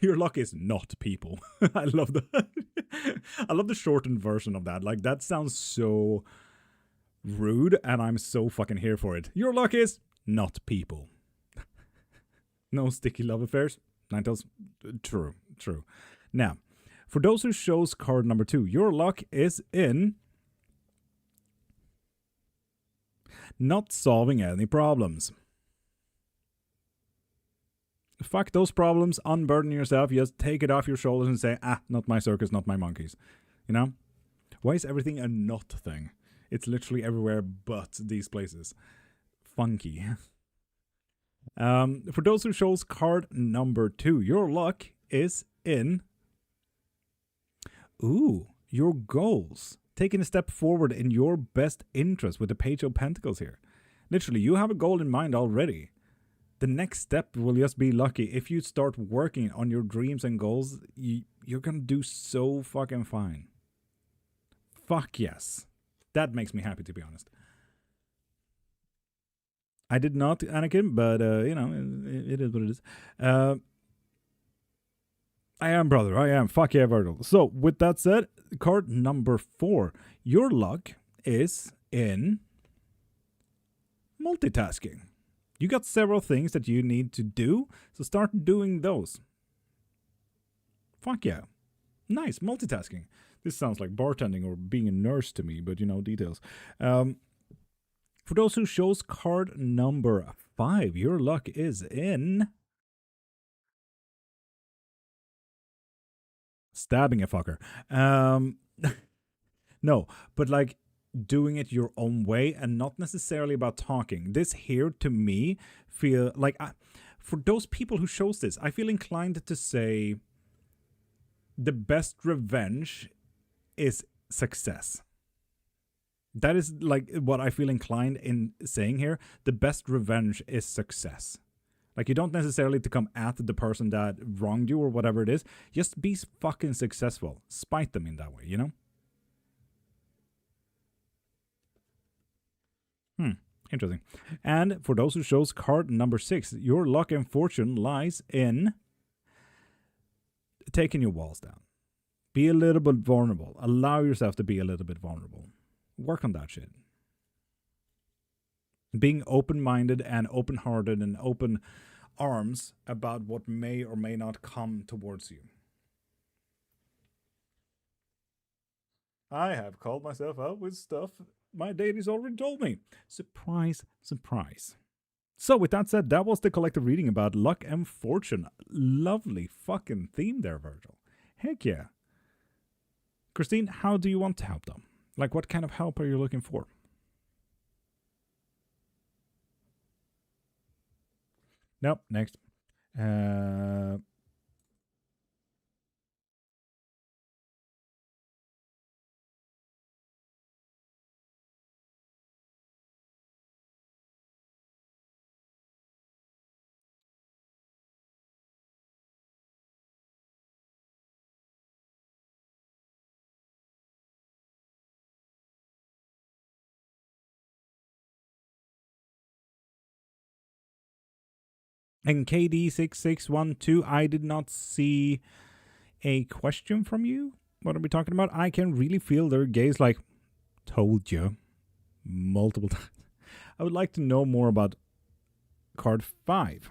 Your luck is not people. I love that. I love the shortened version of that. Like, that sounds so rude, and I'm so fucking here for it. Your luck is not people. No sticky love affairs. Ninetales. True. Now, for those who chose card number 2, your luck is in not solving any problems. Fuck those problems, unburden yourself, just take it off your shoulders and say, not my circus, not my monkeys. You know? Why is everything a not thing? It's literally everywhere but these places. Funky. For those who chose card number 2, your luck is in your goals. Taking a step forward in your best interest with the Page of Pentacles here. Literally, you have a goal in mind already. The next step will just be lucky. If you start working on your dreams and goals, you're gonna do so fucking fine. Fuck yes. That makes me happy, to be honest. I did not, Anakin, but it is what it is. I am, brother. I am. Fuck yeah, Virgil. So, with that said, card number 4. Your luck is in multitasking. You got several things that you need to do, so start doing those. Fuck yeah. Nice, multitasking. This sounds like bartending or being a nurse to me, but details. For those who chose card number 5, your luck is in stabbing a fucker. No, but like doing it your own way and not necessarily about talking. This here to me feel like for those people who chose this, I feel inclined to say the best revenge is success. That is like what I feel inclined in saying here. The best revenge is success. Like, you don't necessarily to come at the person that wronged you or whatever it is. Just be fucking successful. Spite them in that way, you know? Interesting. And for those who chose card number 6, your luck and fortune lies in taking your walls down. Be a little bit vulnerable. Allow yourself to be a little bit vulnerable. Work on that shit. Being open-minded and open-hearted and open arms about what may or may not come towards you. I have called myself out with stuff my deities already told me. Surprise, surprise. So, with that said, that was the collective reading about luck and fortune. Lovely fucking theme there, Virgil. Heck yeah. Christine, how do you want to help them? Like, what kind of help are you looking for? Nope, next. And KD6612, I did not see a question from you. What are we talking about? I can really feel their gaze like, told you, multiple times. I would like to know more about card 5.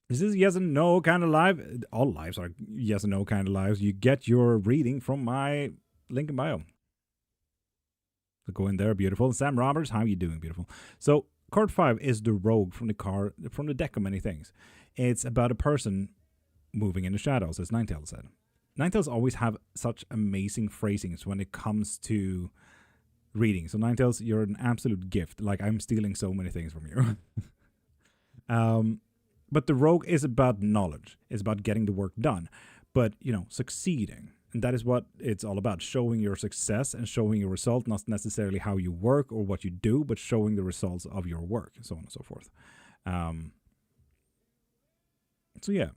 Is this yes and no kind of live? All lives are yes and no kind of lives. You get your reading from my link in bio. So go in there, beautiful. Sam Roberts, how you doing, beautiful? So card 5 is the rogue from the deck of many things. It's about a person moving in the shadows, as Ninetales said. Ninetales always have such amazing phrasings when it comes to reading. So Ninetales, you're an absolute gift. Like, I'm stealing so many things from you. But the rogue is about knowledge. It's about getting the work done. But, succeeding. And that is what it's all about, showing your success and showing your result, not necessarily how you work or what you do, but showing the results of your work, so on and so forth. So yeah.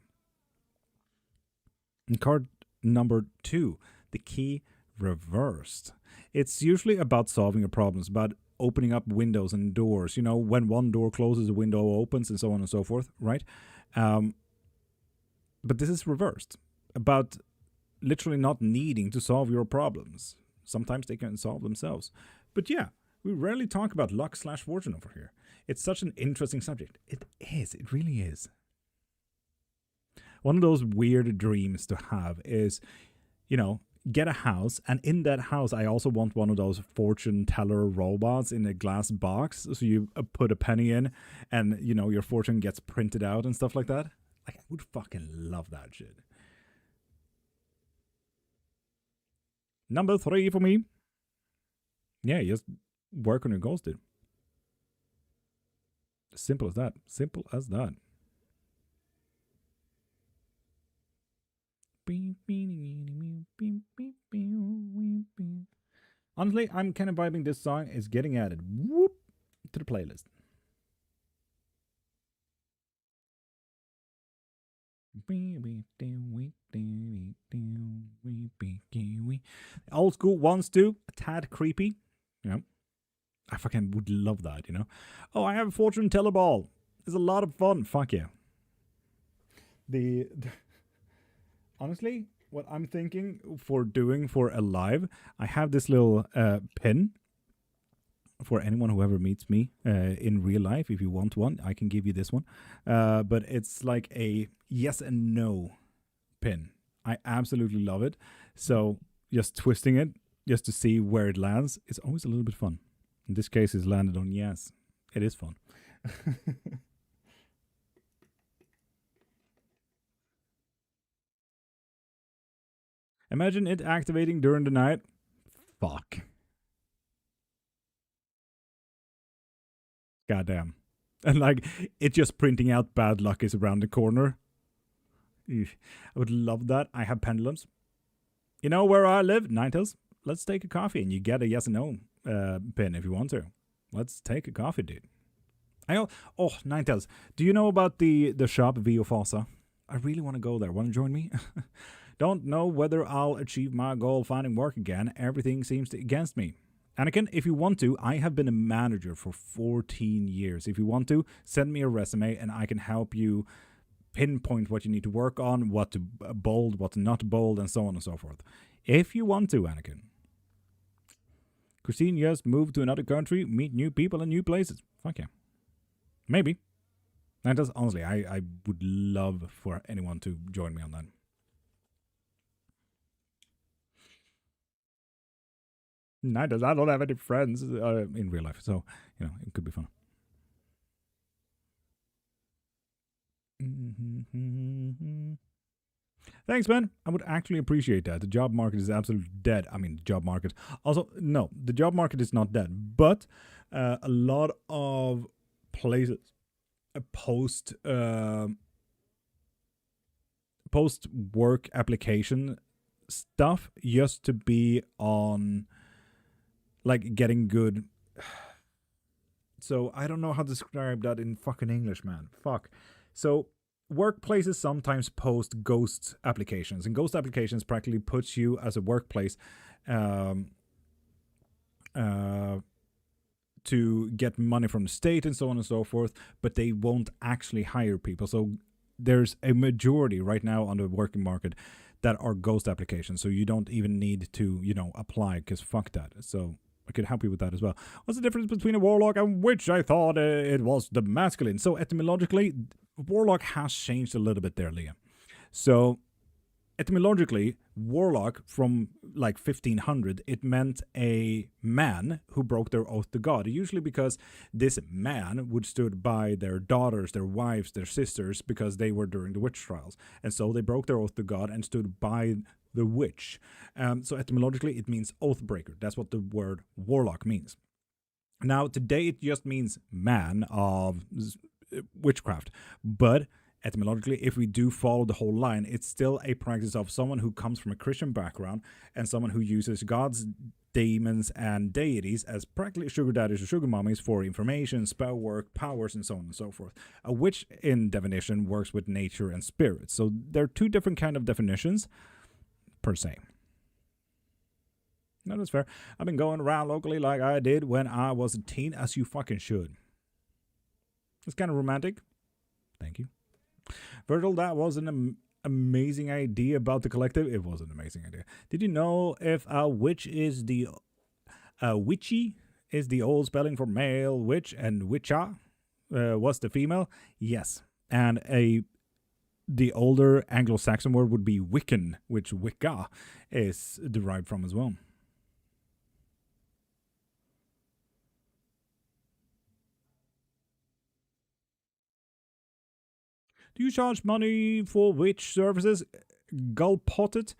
And card number 2, the key reversed. It's usually about solving your problems, about opening up windows and doors. When one door closes, a window opens, and so on and so forth, right? But this is reversed, about literally not needing to solve your problems. Sometimes they can solve themselves. But yeah, we rarely talk about luck/fortune over here. It's such an interesting subject. It is. It really is. One of those weird dreams to have is, get a house, and in that house, I also want one of those fortune teller robots in a glass box. So you put a penny in, and, your fortune gets printed out and stuff like that. Like, I would fucking love that shit. Number 3 for me. Yeah, just work on your goals, dude. Simple as that. Simple as that. Honestly, I'm kind of vibing this song. It's getting at it. Whoop. the playlist. Old school wants to a tad creepy. Yeah, I fucking would love that. Oh, I have a fortune teller ball. It's a lot of fun. Fuck yeah. The honestly, what I'm thinking for doing for a live, I have this little pin for anyone who ever meets me in real life. If you want one, I can give you this one. But it's like a yes and no pin. I absolutely love it. So just twisting it just to see where it lands is always a little bit fun. In this case, it's landed on yes. It is fun. Imagine it activating during the night. Fuck. Goddamn. And like, it just printing out bad luck is around the corner. I would love that. I have pendulums. You know where I live? Ninetales. Let's take a coffee and you get a yes and no pin if you want to. Let's take a coffee, dude. Ninetales. Do you know about the shop Vio Fossa? I really want to go there. Want to join me? Don't know whether I'll achieve my goal finding work again. Everything seems against me. Anakin, if you want to, I have been a manager for 14 years. If you want to, send me a resume and I can help you pinpoint what you need to work on, what to bold, what to not bold, and so on and so forth. If you want to, Anakin. Christine, yes, move to another country, meet new people and new places. Fuck yeah. Maybe. That does, honestly, I would love for anyone to join me on that. Neither. I don't have any friends in real life, so it could be fun. Thanks, man. I would actually appreciate that. The job market is absolutely dead. I mean, the job market. Also, no, the job market is not dead, but a lot of places post post work application stuff just to be on like getting good. So I don't know how to describe that in fucking English, man. Fuck. So workplaces sometimes post ghost applications, and ghost applications practically puts you as a workplace to get money from the state and so on and so forth, but they won't actually hire people. So there's a majority right now on the working market that are ghost applications. So you don't even need to, apply because fuck that. So I could help you with that as well. What's the difference between a warlock and witch? I thought it was the masculine. So etymologically, warlock has changed a little bit there, Leah. So etymologically, warlock from like 1500, it meant a man who broke their oath to God. Usually because this man would stood by their daughters, their wives, their sisters, because they were during the witch trials. And so they broke their oath to God and stood by the witch. So etymologically, it means oath breaker. That's what the word warlock means. Now, today it just means man of witchcraft. But etymologically, if we do follow the whole line, it's still a practice of someone who comes from a Christian background and someone who uses gods, demons, and deities as practically sugar daddies or sugar mommies for information, spell work, powers, and so on and so forth. A witch in divination works with nature and spirits. So there are two different kind of definitions per se. No, that's fair. I've been going around locally like I did when I was a teen, as you fucking should. It's kind of romantic. Thank you. Virgil, that was an amazing idea about the collective. It was an amazing idea. Did you know if a witch is the witchy is the old spelling for male witch, and witcha was the female? Yes. And the older Anglo-Saxon word would be Wiccan, which Wicca is derived from as well. Do you charge money for witch services? Gulpotted.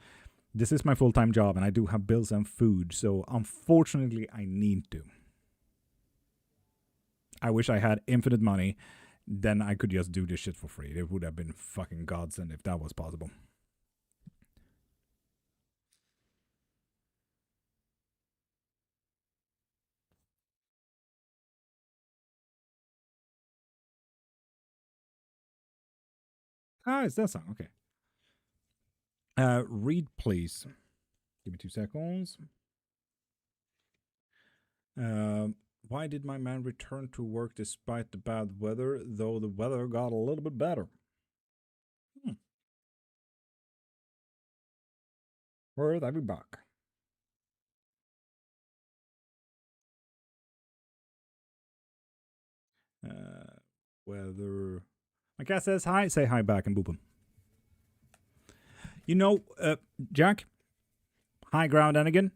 This is my full-time job, and I do have bills and food, so unfortunately I need to. I wish I had infinite money, then I could just do this shit for free. It would have been fucking godsend if that was possible. Ah, it's that song. Okay. Read, please. Give me 2 seconds. Why did my man return to work despite the bad weather, though the weather got a little bit better? Where are we back? Weather. My cat says hi. Say hi back and boop him. You know, Jack, high ground and again,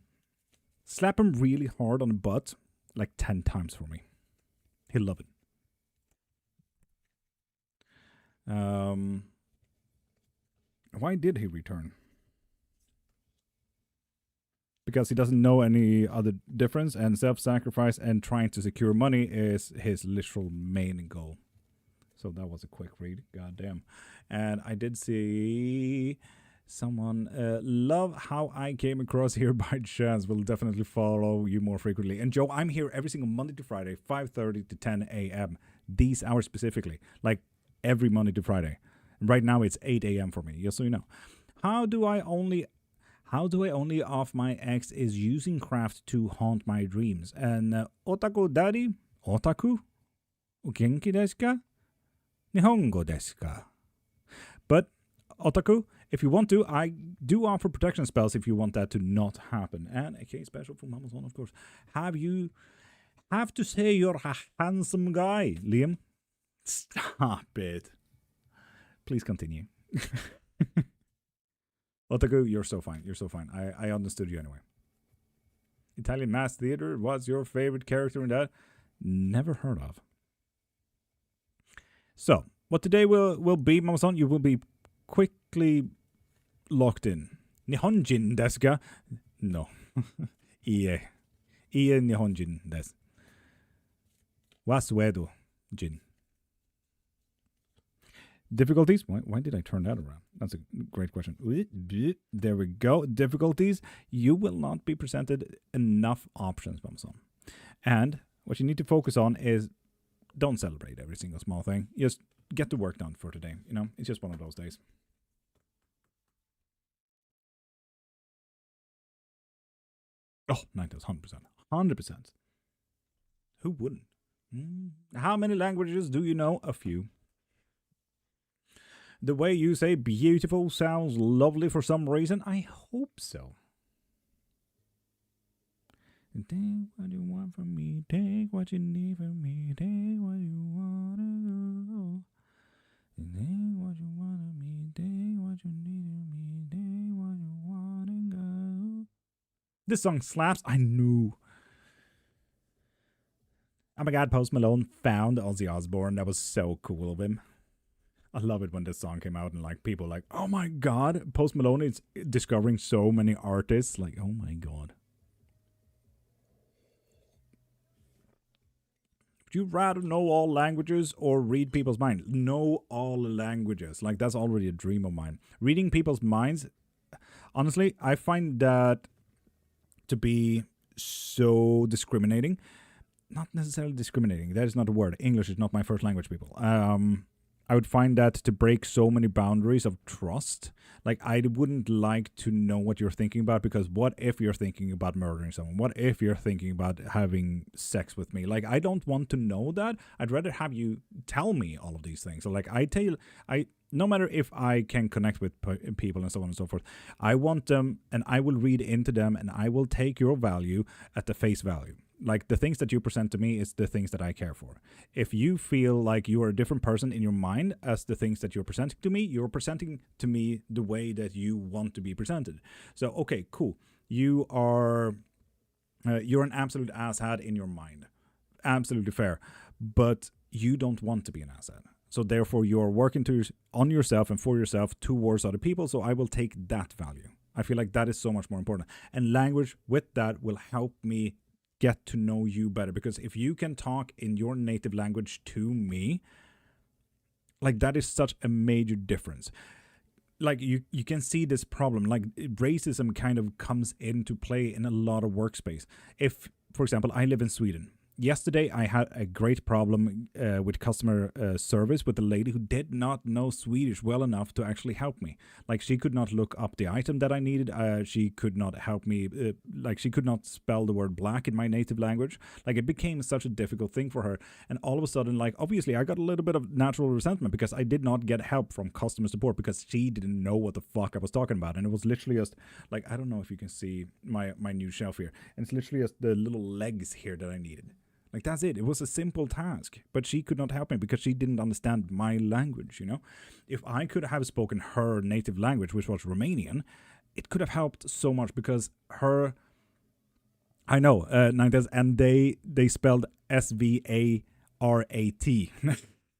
slap him really hard on the butt, like 10 times for me. He'll love it. Why did he return? Because he doesn't know any other difference, and self-sacrifice and trying to secure money is his literal main goal. So that was a quick read. Goddamn. And I did see someone love how I came across here by chance. Will definitely follow you more frequently. And Joe, I'm here every single Monday to Friday, 5:30 to 10 a.m. These hours specifically, like every Monday to Friday. Right now it's 8 a.m. for me, just so you know. How do I only off my ex is using craft to haunt my dreams? And otaku daddy, otaku, o genki desu ka? Nihongo desu ka? But otaku, if you want to, I do offer protection spells if you want that to not happen. And a case special from Amazon, of course. Have to say you're a handsome guy, Liam. Stop it. Please continue. Otaku, you're so fine. You're so fine. I understood you anyway. Italian Mass Theater, what's your favorite character in that? Never heard of. So, what today will be, Mama-san, you will be quickly locked in. Nihonjin desu ka? No. Ie Nihonjin desu. Wa suedo jin. Difficulties? Why did I turn that around? That's a great question. There we go. Difficulties. You will not be presented enough options, Mama-san. And what you need to focus on is don't celebrate every single small thing. Just get the work done for today. You know, it's just one of those days. Oh, 100%. 100%. Who wouldn't? How many languages do you know? A few. The way you say beautiful sounds lovely for some reason. I hope so. Take what you want from me. Take what you need from me. Take what you want to go. Take what you want of me. Take what you need of me. Take what you want to go. This song slaps. I knew. Oh my god, Post Malone found Ozzy Osbourne. That was so cool of him. I love it when this song came out and like people like, oh my god, Post Malone is discovering so many artists. Like, oh my god. Would you rather know all languages or read people's minds? Know all languages. Like, that's already a dream of mine. Reading people's minds, honestly, I find that to be so discriminating. Not necessarily discriminating. That is not a word. English is not my first language, people. I would find that to break so many boundaries of trust. Like, I wouldn't like to know what you're thinking about, because what if you're thinking about murdering someone? What if you're thinking about having sex with me? Like, I don't want to know that. I'd rather have you tell me all of these things. So, like, no matter if I can connect with people and so on and so forth, I want them, and I will read into them, and I will take your value at the face value. Like, the things that you present to me is the things that I care for. If you feel like you are a different person in your mind as the things that you're presenting to me, you're presenting to me the way that you want to be presented. So, okay, cool. You're an absolute asshat in your mind. Absolutely fair. But you don't want to be an asshat. So therefore, you're working on yourself and for yourself towards other people. So I will take that value. I feel like that is so much more important. And language with that will help me get to know you better, because if you can talk in your native language to me, like, that is such a major difference. Like, you can see this problem, like racism kind of comes into play in a lot of workspace. If, for example, I live in Sweden, Yesterday, I had a great problem with customer service with a lady who did not know Swedish well enough to actually help me. Like, she could not look up the item that I needed. She could not help me. Like, she could not spell the word black in my native language. Like, it became such a difficult thing for her. And all of a sudden, like, obviously, I got a little bit of natural resentment because I did not get help from customer support because she didn't know what the fuck I was talking about. And it was literally just, like, I don't know if you can see my new shelf here. And it's literally just the little legs here that I needed. Like, that's it. It was a simple task, but she could not help me because she didn't understand my language, you know? If I could have spoken her native language, which was Romanian, it could have helped so much because her... I know, Ninetales, and they spelled Svarat.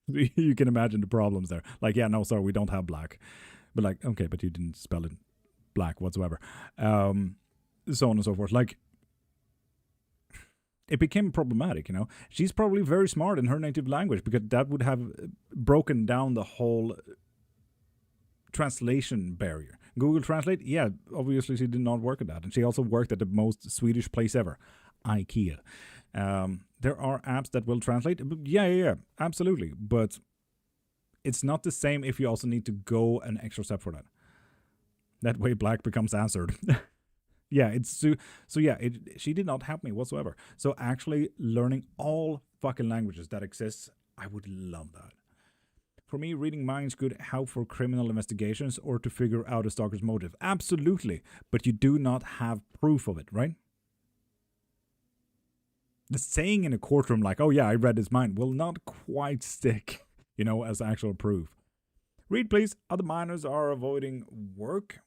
You can imagine the problems there. Like, yeah, no, sorry, we don't have black. But like, okay, but you didn't spell it black whatsoever. So on and so forth. Like, it became problematic, you know. She's probably very smart in her native language because that would have broken down the whole translation barrier. Google Translate, yeah, obviously she did not work at that. And she also worked at the most Swedish place ever, IKEA. There are apps that will translate. Yeah, absolutely. But it's not the same if you also need to go an extra step for that. That way black becomes answered. Yeah, it's so yeah, she did not help me whatsoever. So actually learning all fucking languages that exist, I would love that. For me, reading minds could help for criminal investigations or to figure out a stalker's motive. Absolutely, but you do not have proof of it, right? The saying in a courtroom like, oh yeah, I read his mind, will not quite stick, you know, as actual proof. Read, please. Other minors are avoiding work.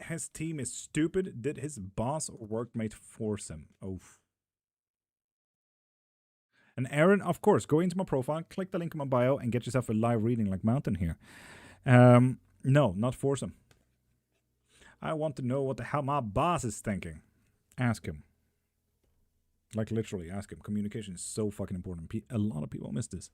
His team is stupid. Did his boss or workmate force him? Oof. And Aaron, of course, go into my profile, click the link in my bio, and get yourself a live reading like Mountain here. No, not force him. I want to know what the hell my boss is thinking. Ask him. Like, literally, ask him. Communication is so fucking important. A lot of people miss this.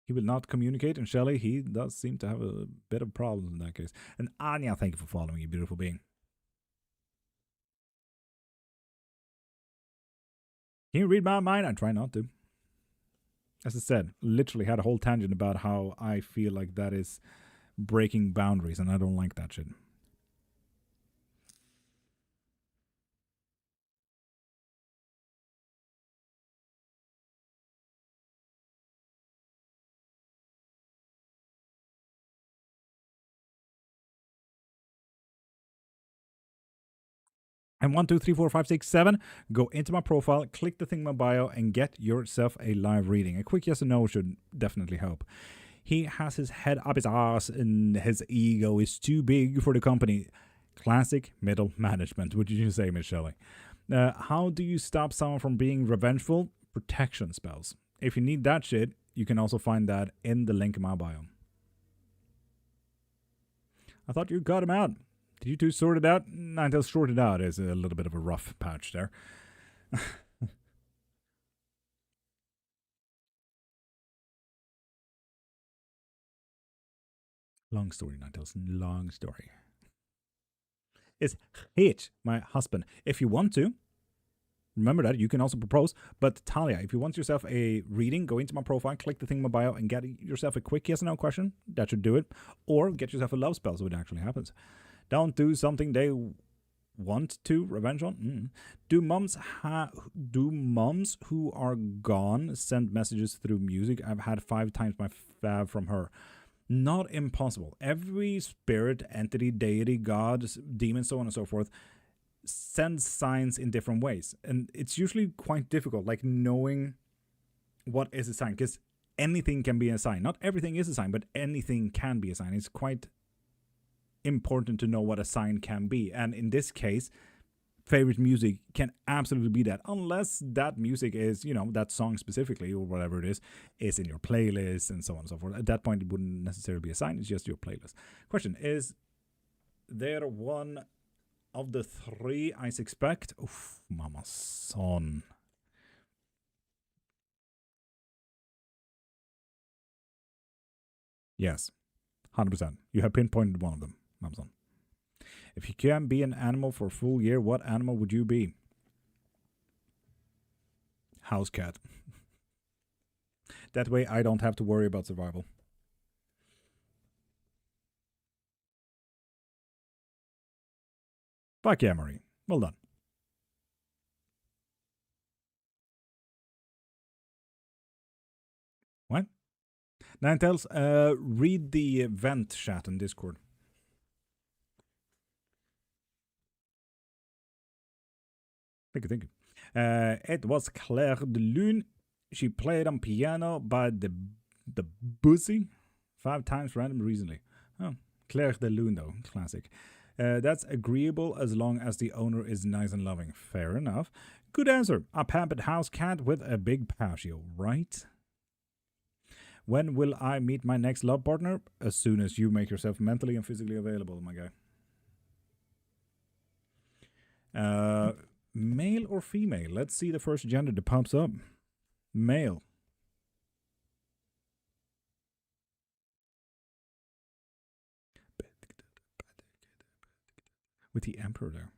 He will not communicate, and Shelley, he does seem to have a bit of problems in that case. And Anya, thank you for following, you beautiful being. Can you read my mind? I try not to. As I said, literally had a whole tangent about how I feel like that is breaking boundaries, and I don't like that shit. And 1, 2, 3, 4, 5, 6, 7. Go into my profile, click the thing in my bio, and get yourself a live reading. A quick yes or no should definitely help. He has his head up his ass, and his ego is too big for the company. Classic middle management. What did you say, Miss Shelley? How do you stop someone from being revengeful? Protection spells. If you need that shit, you can also find that in the link in my bio. I thought you got him out. Did you two sort it out? Until sorted out is a little bit of a rough patch there. Long story, Ninetales. Long story. Is hate my husband. If you want to, remember that you can also propose. But Talia, if you want yourself a reading, go into my profile, click the thing in my bio, and get yourself a quick yes or no question. That should do it. Or get yourself a love spell so it actually happens. Don't do something they want to revenge on. Do moms who are gone send messages through music? I've had 5 times my fave from her. Not impossible. Every spirit, entity, deity, god, demon, so on and so forth, sends signs in different ways. And it's usually quite difficult, like knowing what is a sign, because anything can be a sign. Not everything is a sign, but anything can be a sign. It's quite important to know what a sign can be. And in this case, favorite music can absolutely be that, unless that music is, you know, that song specifically or whatever it is in your playlist and so on and so forth. At that point, it wouldn't necessarily be a sign, it's just your playlist. Question, is there one of the 3 I suspect? Oof, mama son. Yes, 100%. You have pinpointed one of them, Mamson. If you can be an animal for a full year, what animal would you be? House cat. That way I don't have to worry about survival. Fuck yeah, Marie. Well done. What? Ninetales, read the event chat in Discord. Thank you. It was Claire de Lune. She played on piano by the Bussy 5 times random recently. Oh, Claire de Lune though, classic. That's agreeable as long as the owner is nice and loving. Fair enough. Good answer. A pampered house cat with a big patio, right? When will I meet my next love partner? As soon as you make yourself mentally and physically available, my guy. Male or female? Let's see the first gender that pops up. Male. With the Emperor there.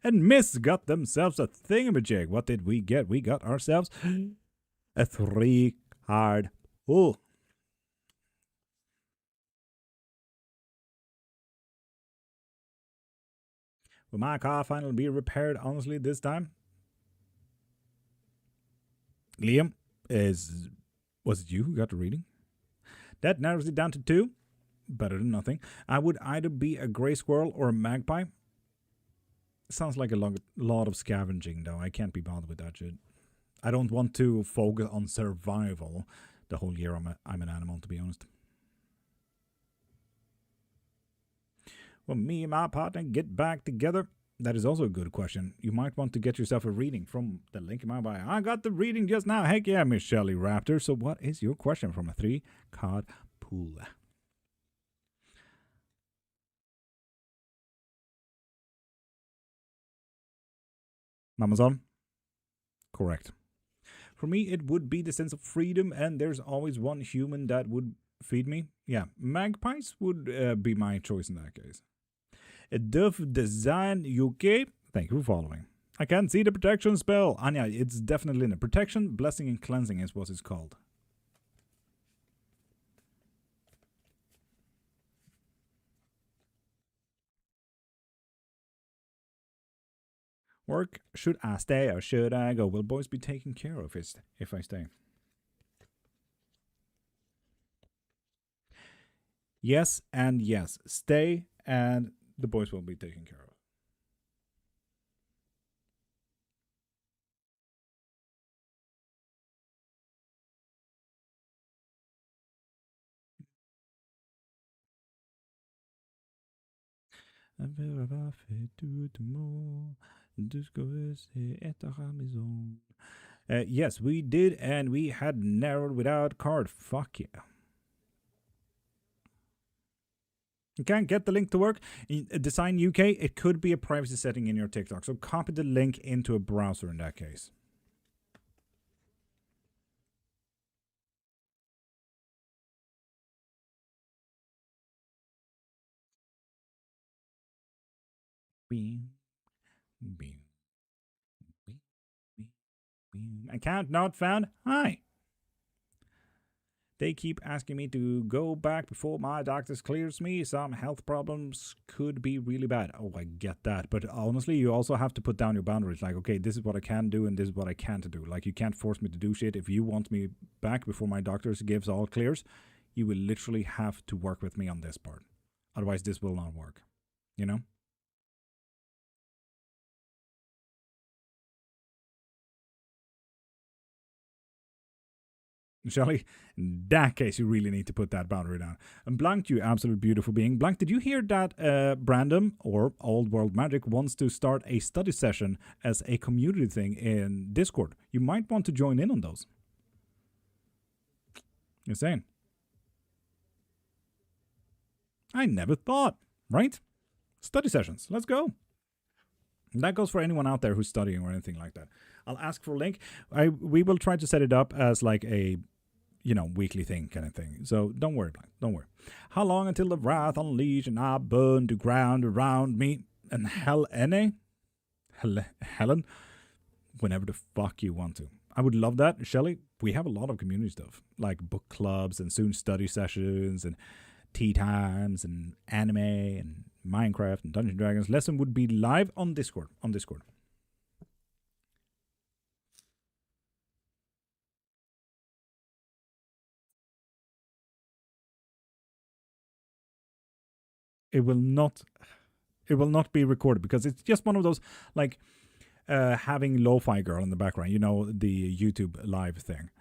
And Miss got themselves a thingamajig. What did we get? We got ourselves a 3-card pull. Will my car finally be repaired honestly this time? Liam, was it you who got the reading? That narrows it down to 2. Better than nothing. I would either be a gray squirrel or a magpie. Sounds like a lot of scavenging, though. I can't be bothered with that shit. I don't want to focus on survival the whole year. I'm an animal, to be honest. When me and my partner get back together? That is also a good question. You might want to get yourself a reading from the link in my bio. I got the reading just now. Heck yeah, Miss Shelley Raptor. So what is your question from a 3-card pool? Amazon? Correct. For me, it would be the sense of freedom, and there's always one human that would feed me. Yeah, magpies would be my choice in that case. Duff Design UK, thank you for following. I can't see the protection spell. Anya, it's definitely in the protection, blessing, and cleansing is what it's called. Work, should I stay or should I go? Will boys be taken care of if I stay? Yes and yes. Stay and the boys will be taken care of. Yes, we did, and we had narrowed without card. Fuck yeah. You can't get the link to work. In Design UK, it could be a privacy setting in your TikTok. So copy the link into a browser in that case. Beam, beam, beam, beam, beam. Account not found. Hi. They keep asking me to go back before my doctors clears me. Some health problems could be really bad. Oh, I get that. But honestly, you also have to put down your boundaries. Like, okay, this is what I can do and this is what I can't do. Like, you can't force me to do shit. If you want me back before my doctors gives all clears, you will literally have to work with me on this part. Otherwise, this will not work. You know? Shelly, in that case, you really need to put that boundary down. And Blank, you absolute beautiful being. Blank, did you hear that Brandon or Old World Magic wants to start a study session as a community thing in Discord? You might want to join in on those. Insane. I never thought, right? Study sessions. Let's go. And that goes for anyone out there who's studying or anything like that. I'll ask for a link. We will try to set it up as like a weekly thing kind of thing. So don't worry about it. Don't worry. How long until the wrath unleashed and I burn to ground around me and Helen? Whenever the fuck you want to. I would love that. Shelly, we have a lot of community stuff, like book clubs and soon study sessions and tea times and anime and Minecraft and Dungeons & Dragons. Lesson would be live on Discord. It will not be recorded because it's just one of those, like, having Lo-Fi Girl in the background, the YouTube live thing.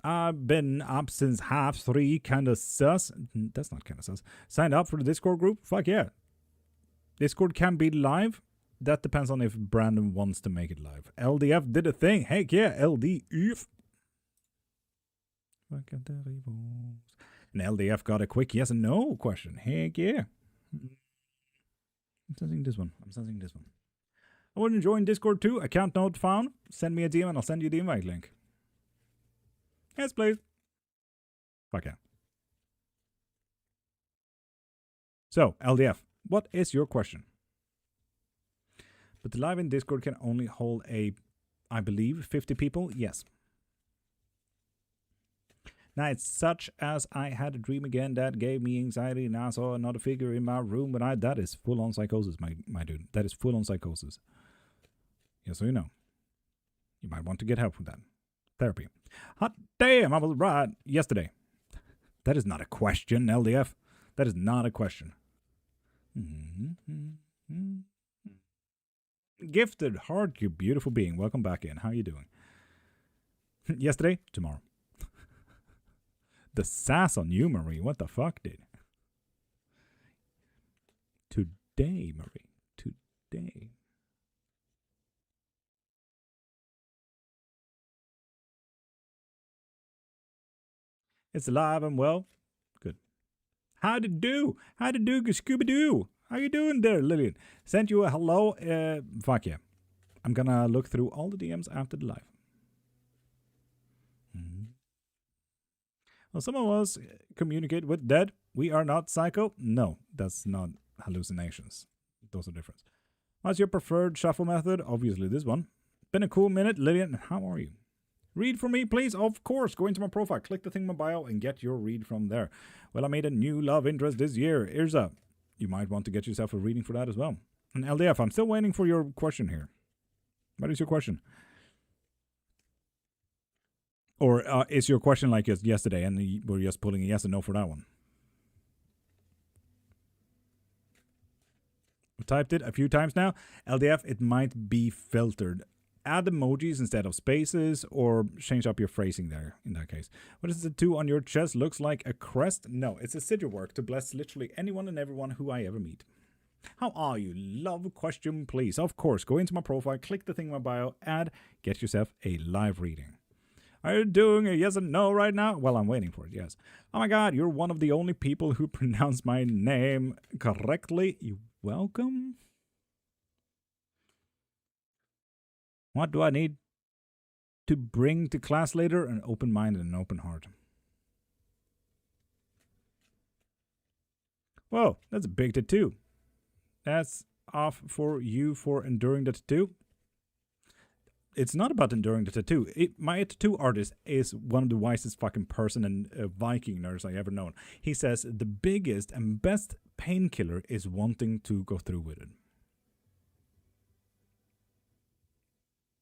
I've been up since 3:30, kinda sus. That's not kinda sus. Signed up for the Discord group? Fuck yeah. Discord can be live. That depends on if Brandon wants to make it live. LDF did a thing. Heck yeah, LDF. And LDF got a quick yes and no question. Heck yeah. I'm sensing this one. I want to join Discord too. Account not found. Send me a DM and I'll send you the invite link. Yes, please. Fuck yeah. So, LDF, what is your question? But the live in Discord can only hold I believe, 50 people? Yes. Nights such as I had a dream again that gave me anxiety and I saw another figure in my room, but that is full on psychosis, my dude. That is full on psychosis. Just so you know. You might want to get help with that. Therapy. Hot damn, I was right yesterday. That is not a question, LDF. That is not a question. Gifted heart, you beautiful being. Welcome back in. How you doing? Yesterday? Tomorrow. The sass on you, Marie. What the fuck, dude? Today, Marie. Today. It's alive and well. Good. How'd it do? Scooby-Doo? How you doing there, Lillian? Sent you a hello. Fuck yeah. I'm gonna look through all the DMs after the live. Well, some of us communicate with dead. We are not psycho. No, that's not hallucinations. Those are different. What's your preferred shuffle method? Obviously this one. Been a cool minute, Lillian. How are you? Read for me, please. Of course. Go into my profile, click the thing in my bio, and get your read from there. Well, I made a new love interest this year. Irza. You might want to get yourself a reading for that as well. And LDF, I'm still waiting for your question here. What is your question? Or is your question like yesterday and we're just pulling a yes and no for that one? I typed it a few times now. LDF, it might be filtered. Add emojis instead of spaces or change up your phrasing there in that case. What is the tattoo on your chest? Looks like a crest? No, it's a sigil work to bless literally anyone and everyone who I ever meet. How are you? Love question, please. Of course, go into my profile, click the thing in my bio, and get yourself a live reading. Are you doing a yes and no right now? Well, I'm waiting for it, yes. Oh my god, you're one of the only people who pronounce my name correctly. You're welcome. What do I need to bring to class later? An open mind and an open heart. Whoa, that's a big tattoo. That's off for you for enduring the tattoo. It's not about enduring the tattoo. My tattoo artist is one of the wisest fucking person and Viking nerds I ever known. He says the biggest and best painkiller is wanting to go through with it.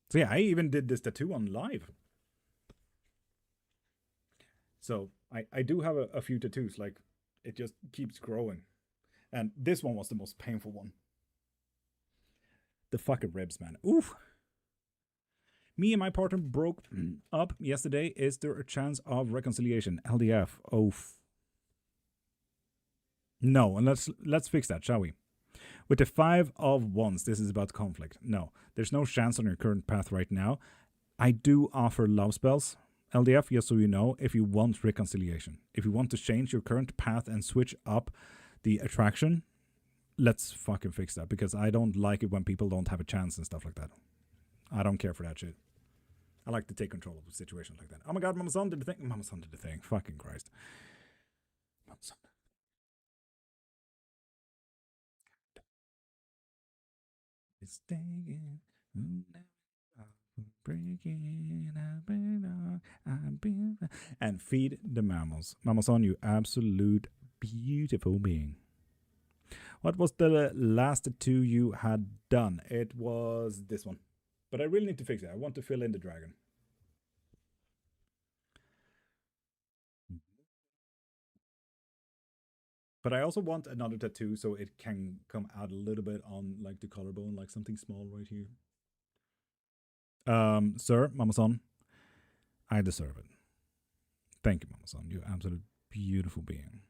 So yeah, I even did this tattoo on live. So I do have a few tattoos, like it just keeps growing. And this one was the most painful one. The fucking ribs, man. Oof. Me and my partner broke up yesterday. Is there a chance of reconciliation? LDF. Oh. No, and let's fix that, shall we? With the 5 of Wands, this is about conflict. No, there's no chance on your current path right now. I do offer love spells, LDF, just so you know, if you want reconciliation. If you want to change your current path and switch up the attraction, let's fucking fix that, because I don't like it when people don't have a chance and stuff like that. I don't care for that shit. I like to take control of situations like that. Oh my god, Mama Son did the thing. Mama Son did the thing. Fucking Christ. Mama Son. It's taking. And feed the mammals. Mama Son, you absolute beautiful being. What was the last two you had done? It was this one. But I really need to fix it. I want to fill in the dragon. But I also want another tattoo so it can come out a little bit on like the collarbone, like something small right here. Sir, Mama Son, I deserve it. Thank you, Mama Son. You absolute beautiful being.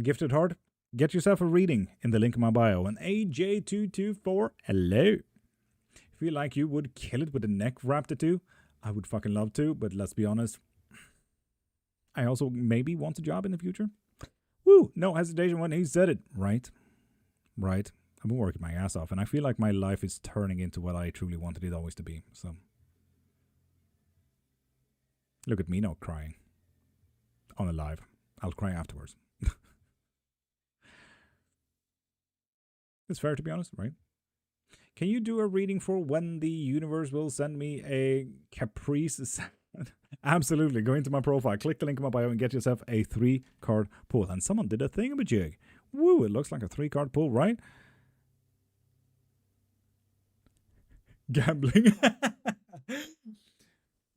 Gifted Heart, get yourself a reading in the link in my bio. And AJ224, hello. Feel like you would kill it with a neck wrap tattoo? I would fucking love to, but let's be honest. I also maybe want a job in the future. Woo! No hesitation when he said it. Right. Right. I've been working my ass off, and I feel like my life is turning into what I truly wanted it always to be. So, look at me now crying on a live. I'll cry afterwards. It's fair to be honest, right? Can you do a reading for when the universe will send me a caprice? Absolutely. Go into my profile, click the link in my bio, and get yourself a 3-card pull. And someone did a thingamajig. Woo! It looks like a 3-card pull, right? Gambling.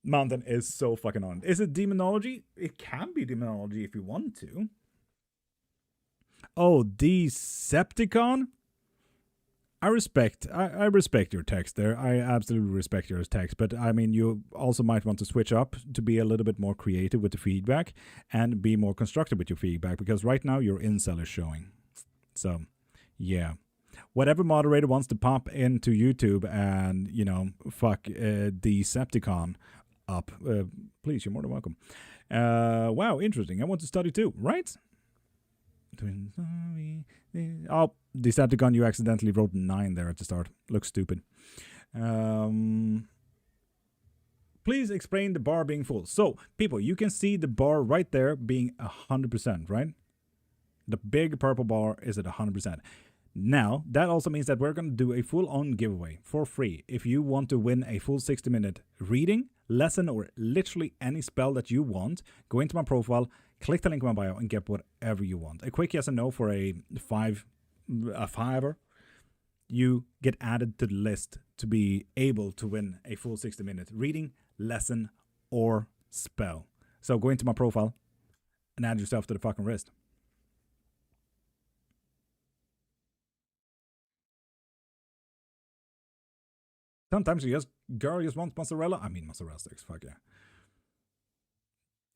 Mountain is so fucking on. Is it demonology? It can be demonology if you want to. Oh, Decepticon? I respect your text there. I absolutely respect your text, but I mean, you also might want to switch up to be a little bit more creative with the feedback and be more constructive with your feedback, because right now your incel is showing. So, yeah. Whatever moderator wants to pop into YouTube and, you know, fuck Decepticon up, please, you're more than welcome. Wow, interesting. I want to study too, right? Oh, Decepticon, you accidentally wrote 9 there at the start. Looks stupid. Please explain the bar being full. So, people, you can see the bar right there being 100%, right? The big purple bar is at 100%. Now, that also means that we're going to do a full-on giveaway for free. If you want to win a full 60-minute reading, lesson, or literally any spell that you want, go into my profile, click the link in my bio, and get whatever you want. A quick yes and no for a fiver. You get added to the list to be able to win a full 60-minute reading, lesson, or spell. So go into my profile and add yourself to the fucking list. Sometimes you girl just wants mozzarella. I mean mozzarella sticks, fuck yeah.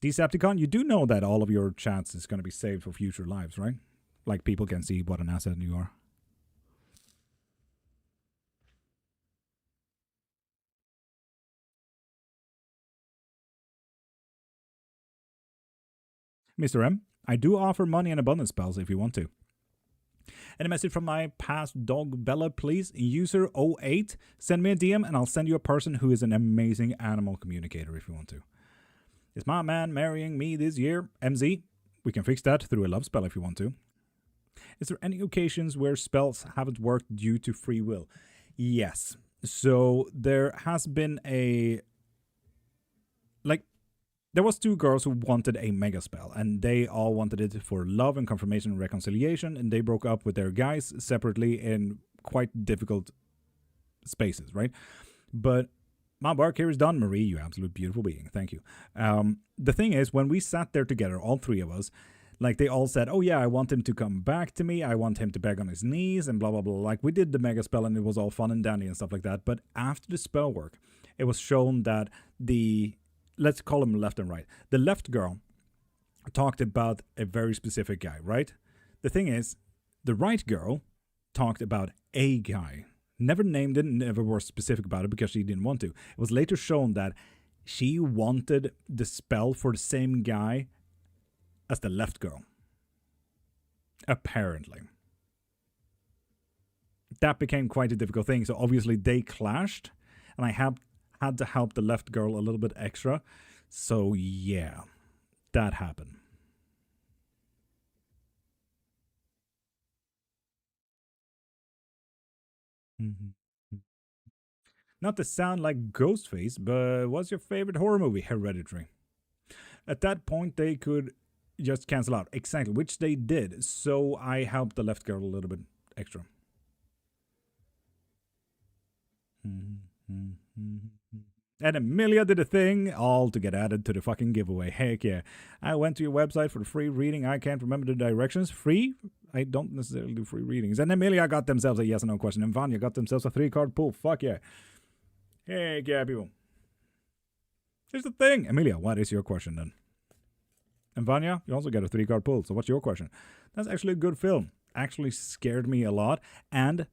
Decepticon, you do know that all of your chats is going to be saved for future lives, right? Like people can see what an asset you are. Mr. M, I do offer money and abundance spells if you want to. And a message from my past dog Bella, please. User 08, send me a DM and I'll send you a person who is an amazing animal communicator if you want to. Is my man marrying me this year? MZ, we can fix that through a love spell if you want to. Is there any occasions where spells haven't worked due to free will? Yes. So there has been there was 2 girls who wanted a mega spell, and they all wanted it for love and confirmation and reconciliation, and they broke up with their guys separately in quite difficult spaces, right? But my work here is done, Marie, you absolute beautiful being. Thank you. The thing is, when we sat there together, all 3 of us, like they all said, oh yeah, I want him to come back to me. I want him to beg on his knees and blah, blah, blah. Like we did the mega spell and it was all fun and dandy and stuff like that. But after the spell work, it was shown that let's call him left and right. The left girl talked about a very specific guy, right? The thing is, the right girl talked about a guy. Never named it, never was specific about it because she didn't want to. It was later shown that she wanted the spell for the same guy as the left girl. Apparently. that became quite a difficult thing. So obviously they clashed, and I had to help the left girl a little bit extra. So yeah, that happened. Mm-hmm. Not to sound like Ghostface, but what's your favorite horror movie? Hereditary. At that point, they could just cancel out. Exactly, which they did. So I helped the left girl a little bit extra. And Amelia did a thing, all to get added to the fucking giveaway. Heck yeah. I went to your website for the free reading. I can't remember the directions. Free? I don't necessarily do free readings. And Amelia got themselves a yes or no question. And Vanya got themselves a 3-card pull. Fuck yeah. Heck yeah, people. Here's the thing. Amelia, what is your question then? And Vanya, you also get a 3-card pull. So what's your question? That's actually a good film. Actually scared me a lot. And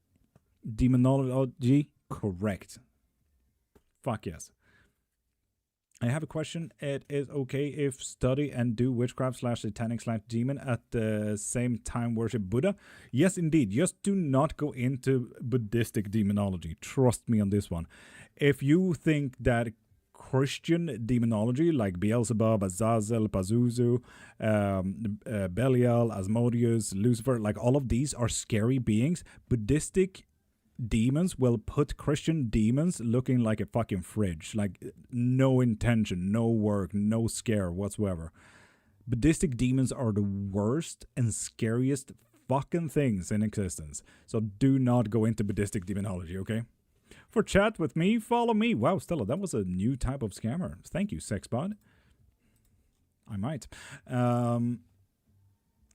demonology, correct. Fuck yes. I have a question. It is okay if study and do witchcraft / satanic / demon at the same time worship Buddha? Yes, indeed. Just do not go into Buddhistic demonology. Trust me on this one. If you think that Christian demonology like Beelzebub, Azazel, Pazuzu, Belial, Asmodeus, Lucifer, like all of these are scary beings, Buddhistic demons will put Christian demons looking like a fucking fridge. Like, no intention, no work, no scare whatsoever. Buddhistic demons are the worst and scariest fucking things in existence. So do not go into Buddhistic demonology, okay? For chat with me, follow me. Wow, Stella, that was a new type of scammer. Thank you, Sexbot. I might.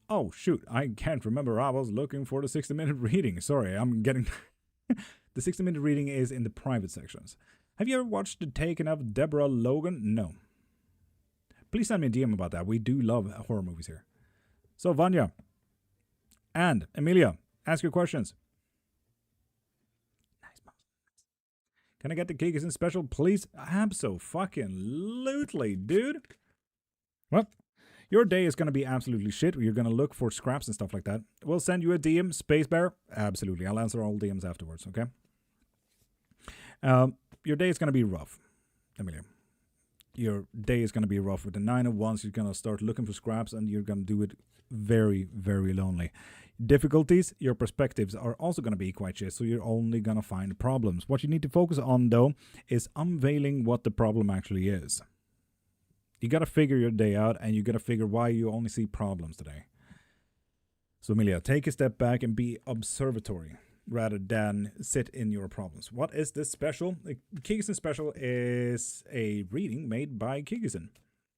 Oh, shoot. I can't remember. I was looking for the 60-minute reading. Sorry, I'm getting... The 60-minute reading is in the private sections. Have you ever watched The Taken of Deborah Logan? No. Please send me a DM about that. We do love horror movies here. So, Vanya and Amelia, ask your questions. Nice. Can I get the Kikison special, please? Abso-fucking-lutely, dude. Well, your day is going to be absolutely shit. You're going to look for scraps and stuff like that. We'll send you a DM, Space Bear. Absolutely. I'll answer all DMs afterwards, okay? Your day is going to be rough, Amelia. Your day is going to be rough. With the 9 of Wands, you're going to start looking for scraps, and you're going to do it very, very lonely. Difficulties, your perspectives are also going to be quite shit, so you're only going to find problems. What you need to focus on, though, is unveiling what the problem actually is. You got to figure your day out, and you got to figure why you only see problems today. So, Amelia, take a step back and be observatory rather than sit in your problems. What is this special? The Kikison special is a reading made by Kikison,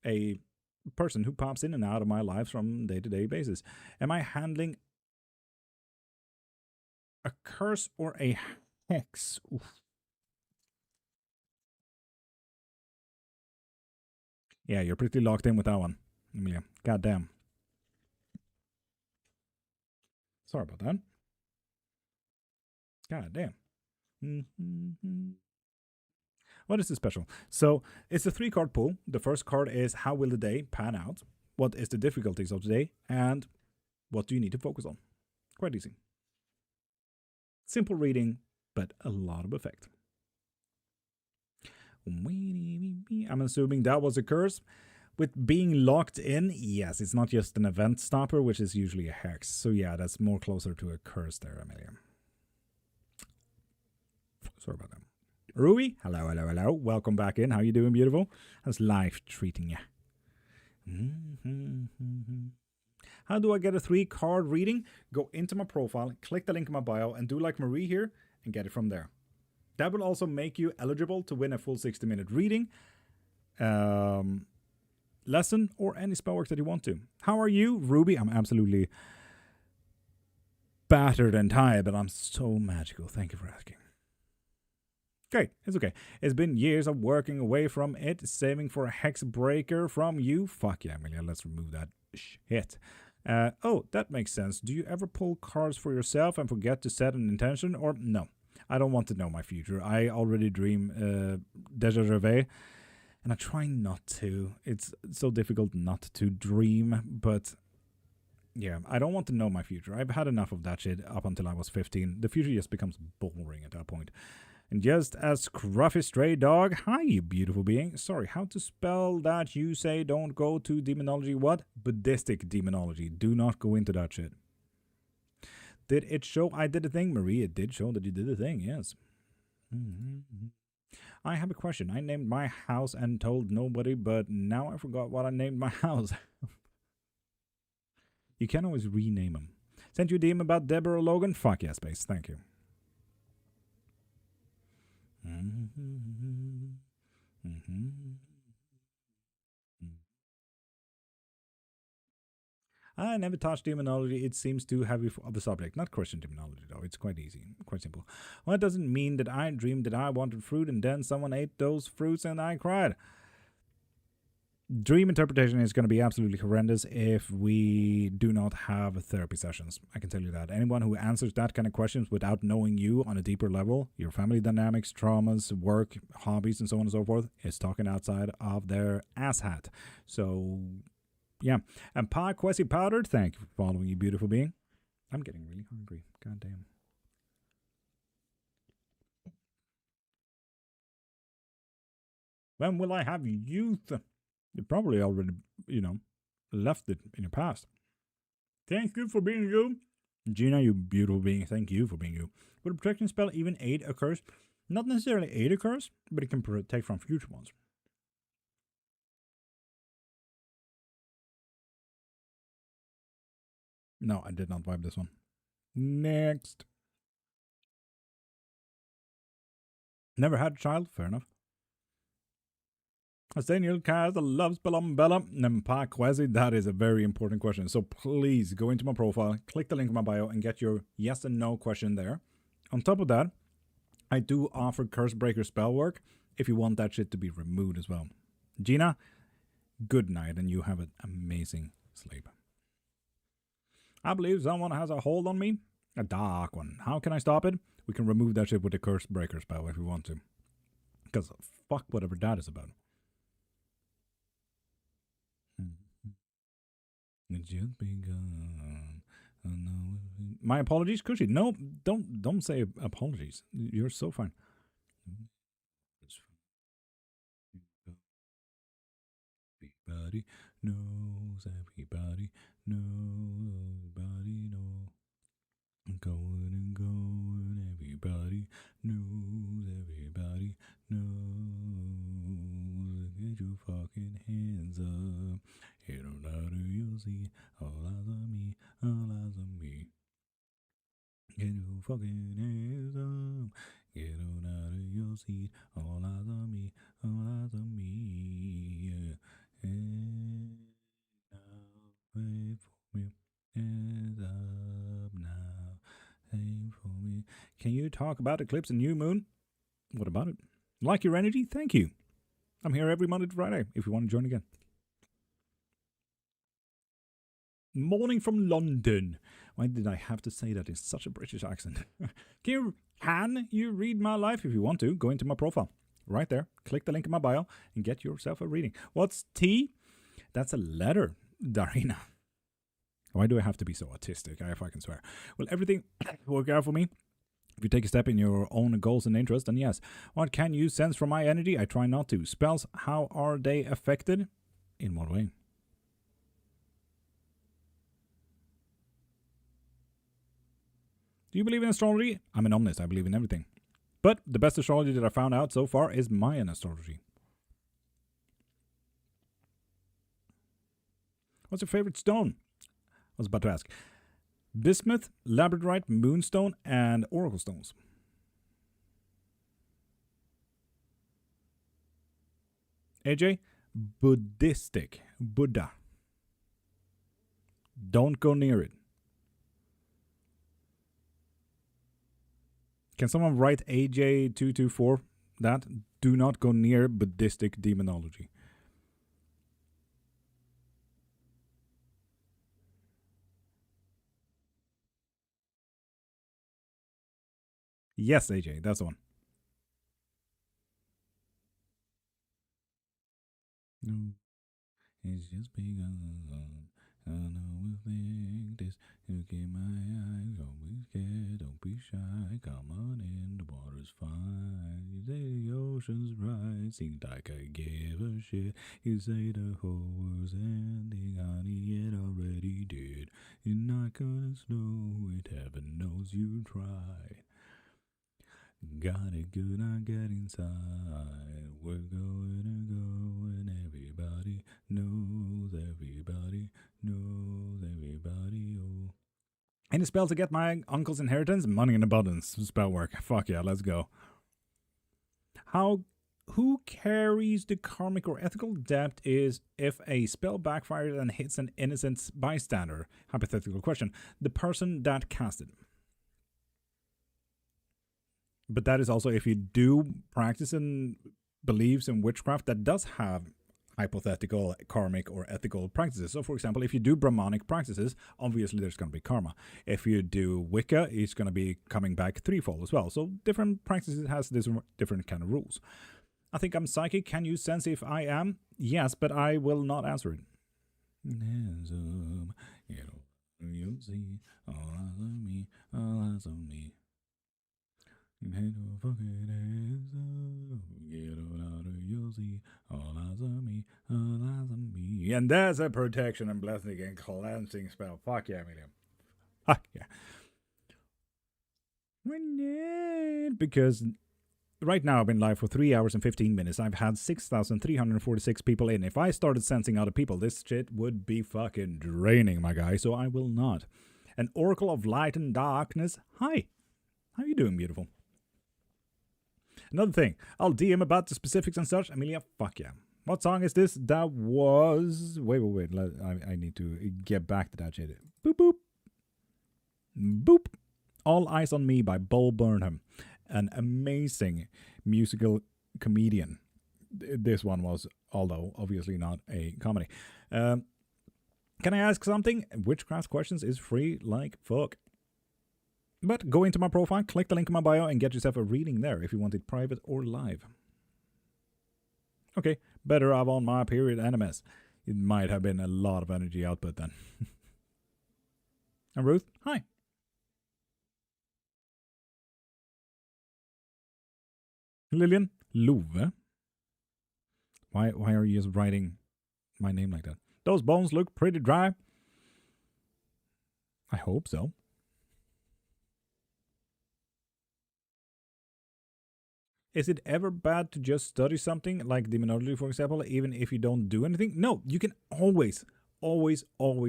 a person who pops in and out of my lives from day-to-day basis. Am I handling a curse or a hex? Oof. Yeah, you're pretty locked in with that one, Amelia. Goddamn. Sorry about that. Goddamn. What is the special? So it's a 3-card pull. The first card is how will the day pan out? What is the difficulties of the day? And what do you need to focus on? Quite easy. Simple reading, but a lot of effect. I'm assuming that was a curse. With being locked in, yes, it's not just an event stopper, which is usually a hex. So yeah, that's more closer to a curse there, Amelia. Sorry about that. Rui, hello, hello, hello. Welcome back in. How you doing, beautiful? How's life treating you? How do I get a 3-card reading? Go into my profile, click the link in my bio, and do like Marie here, and get it from there. That will also make you eligible to win a full 60-minute reading, lesson, or any spell work that you want to. How are you, Ruby? I'm absolutely battered and tired, but I'm so magical. Thank you for asking. Okay, it's okay. It's been years of working away from it, saving for a hex breaker from you. Fuck yeah, Amelia, let's remove that shit. Oh, that makes sense. Do you ever pull cards for yourself and forget to set an intention? Or no, I don't want to know my future. I already dream déjà vu, and I try not to. It's so difficult not to dream, but Yeah, I don't want to know my future. I've had enough of that shit up until I was 15. The future just becomes boring at that point. And just as Scruffy Stray Dog, hi, you beautiful being. Sorry, how to spell that? You say don't go to demonology. What? Buddhistic demonology. Do not go into that shit. Did it show I did a thing, Marie? It did show that you did a thing, yes. Mm-hmm. I have a question. I named my house and told nobody, but now I forgot what I named my house. You can always rename them. Sent you a DM about Deborah Logan? Fuck yes, Space. Thank you. I never touched demonology. It seems too heavy of a subject. Not Christian demonology, though. It's quite easy, quite simple. Well, it doesn't mean that I dreamed that I wanted fruit and then someone ate those fruits and I cried. Dream interpretation is going to be absolutely horrendous if we do not have therapy sessions. I can tell you that. Anyone who answers that kind of questions without knowing you on a deeper level, your family dynamics, traumas, work, hobbies, and so on and so forth, is talking outside of their asshat. So, yeah. And Pa Quessy Powder, thank you for following, you beautiful being. I'm getting really hungry. God damn. When will I have youth? You probably already, left it in your past. Thank you for being you. Gina, you beautiful being, thank you for being you. Would a protection spell even aid a curse? Not necessarily aid a curse, but it can protect from future ones. No, I did not vibe this one. Next. Never had a child? Fair enough. Daniel Kaz loves Belumbella. Nempa Quasi, that is a very important question. So please go into my profile, click the link in my bio, and get your yes and no question there. On top of that, I do offer Curse Breaker spell work if you want that shit to be removed as well. Gina, good night, and you have an amazing sleep. I believe someone has a hold on me. A dark one. How can I stop it? We can remove that shit with the Curse Breaker spell if we want to. Because fuck whatever that is about. It's just begun. Oh, no. My apologies, Cushy. No, don't say apologies. You're so fine. Everybody knows. Everybody knows. Everybody knows. Going and going. Everybody knows. Everybody knows. Get your fucking hands up. It don't matter, you'll see. All eyes on me. All eyes on me. Get your fucking hands up. Get on out of your seat. All eyes on me. All eyes on me. Yeah. And now, wait for me. Hands up now. Wait for me. Can you talk about eclipse and new moon? What about it? Like your energy? Thank you. I'm here every Monday to Friday if you want to join again. Morning from London. Why did I have to say that in such a British accent? Can you read my life if you want to? Go into my profile. Right there. Click the link in my bio and get yourself a reading. What's T? That's a letter, Darina. Why do I have to be so autistic? I fucking swear. Will everything work out for me? If you take a step in your own goals and interests, then yes. What can you sense from my energy? I try not to. Spells, how are they affected? In what way? Do you believe in astrology? I'm an omnist. I believe in everything. But the best astrology that I found out so far is Mayan astrology. What's your favorite stone? I was about to ask. Bismuth, labradorite, moonstone, and oracle stones. AJ, Buddhistic. Buddha. Don't go near it. Can someone write AJ224 that? Do not go near Buddhistic demonology. Yes, AJ, that's the one. No, it's just begun. I know a thing emotions rising like I give a shit. You say the whole world's ending, honey, it already did. You're not gonna slow it, heaven knows you tried. Got it good, I get inside. We're going to go, and everybody knows, everybody knows, everybody. Oh. Any spell to get my uncle's inheritance? Money in abundance. Spell work. Fuck yeah, let's go. Who carries the karmic or ethical debt is if a spell backfires and hits an innocent bystander? Hypothetical question. The person that cast it. But that is also if you do practice and believes in witchcraft that does have hypothetical karmic or ethical practices. So for example, if you do Brahmanic practices, obviously there's going to be karma. If you do Wicca, it's going to be coming back threefold as well. So different practices has different kind of rules. I think I'm psychic. Can you sense if I am? Yes, but I will not answer it. You'll see all eyes on me, all eyes on me. And that's a protection and blessing and cleansing spell. Fuck yeah, William. Fuck yeah. Because right now I've been live for 3 hours and 15 minutes. I've had 6,346 people in. If I started sensing other people, this shit would be fucking draining, my guy. So I will not. An Oracle of Light and Darkness. Hi. How you doing, beautiful? Another thing, I'll DM about the specifics and such. Amelia, fuck yeah. What song is this? That was... Wait. I need to get back to that shit. Boop, boop. Boop. All Eyes on Me by Bo Burnham. An amazing musical comedian. This one was, although obviously not a comedy. Can I ask something? Witchcraft Questions is free like fuck. But go into my profile, click the link in my bio, and get yourself a reading there if you want it private or live. Okay, better have on my period NMS. It might have been a lot of energy output then. And Ruth, hi. Lillian, Love. Why are you just writing my name like that? Those bones look pretty dry. I hope so. Is it ever bad to just study something like demonology, for example, even if you don't do anything? No, you can always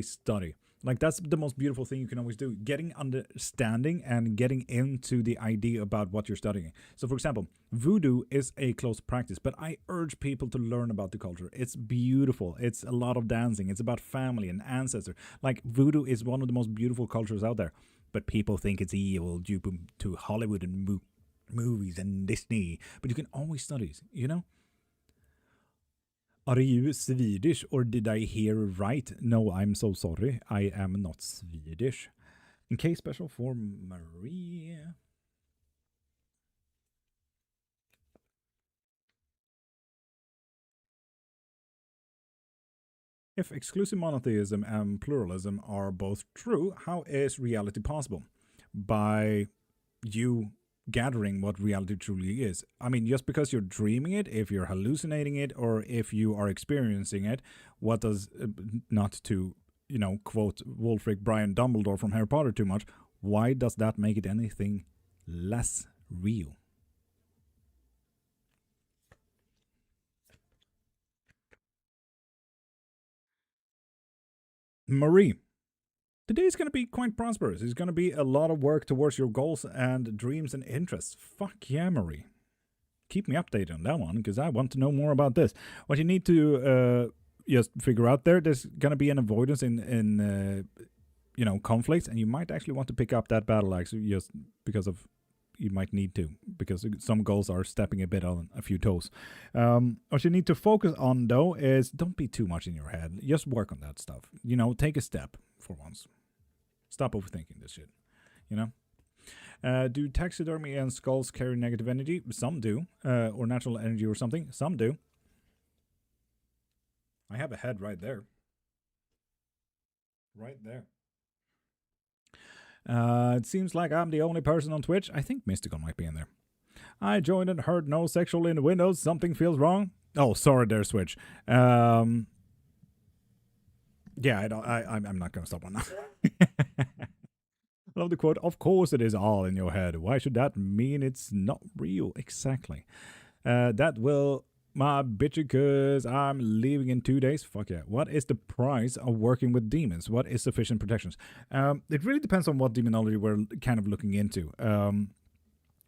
study. Like, that's the most beautiful thing you can always do. Getting understanding and getting into the idea about what you're studying. So, for example, voodoo is a close practice, but I urge people to learn about the culture. It's beautiful. It's a lot of dancing. It's about family and ancestor. Like, voodoo is one of the most beautiful cultures out there. But people think it's evil due to Hollywood and movies and Disney, but you can always study, you know? Are you Swedish or did I hear right? No, I'm so sorry. I am not Swedish. In case special for Maria. If exclusive monotheism and pluralism are both true, how is reality possible? By you gathering what reality truly is. I mean, just because you're dreaming it, if you're hallucinating it, or if you are experiencing it, what does, not to, you know, quote Wolfric Brian Dumbledore from Harry Potter too much, why does that make it anything less real? Marie. Today is going to be quite prosperous. It's going to be a lot of work towards your goals and dreams and interests. Fuck yeah, Marie. Keep me updated on that one, because I want to know more about this. What you need to just figure out there's going to be an avoidance in you know, conflicts, and you might actually want to pick up that battle axe just because of you might need to, because some goals are stepping a bit on a few toes. What you need to focus on, though, is don't be too much in your head. Just work on that stuff. You know, take a step for once. Stop overthinking this shit, you know? Do taxidermy and skulls carry negative energy? Some do. Or natural energy or something? Some do. I have a head right there. Right there. It seems like I'm the only person on Twitch. I think Mystical might be in there. I joined and heard no sexual in the windows. Something feels wrong. Oh, sorry there, Switch. Yeah, I'm not gonna stop on that. Love the quote. Of course, it is all in your head. Why should that mean it's not real? Exactly. That will my bitch because I'm leaving in 2 days. Fuck yeah. What is the price of working with demons? What is sufficient protections? It really depends on what demonology we're kind of looking into.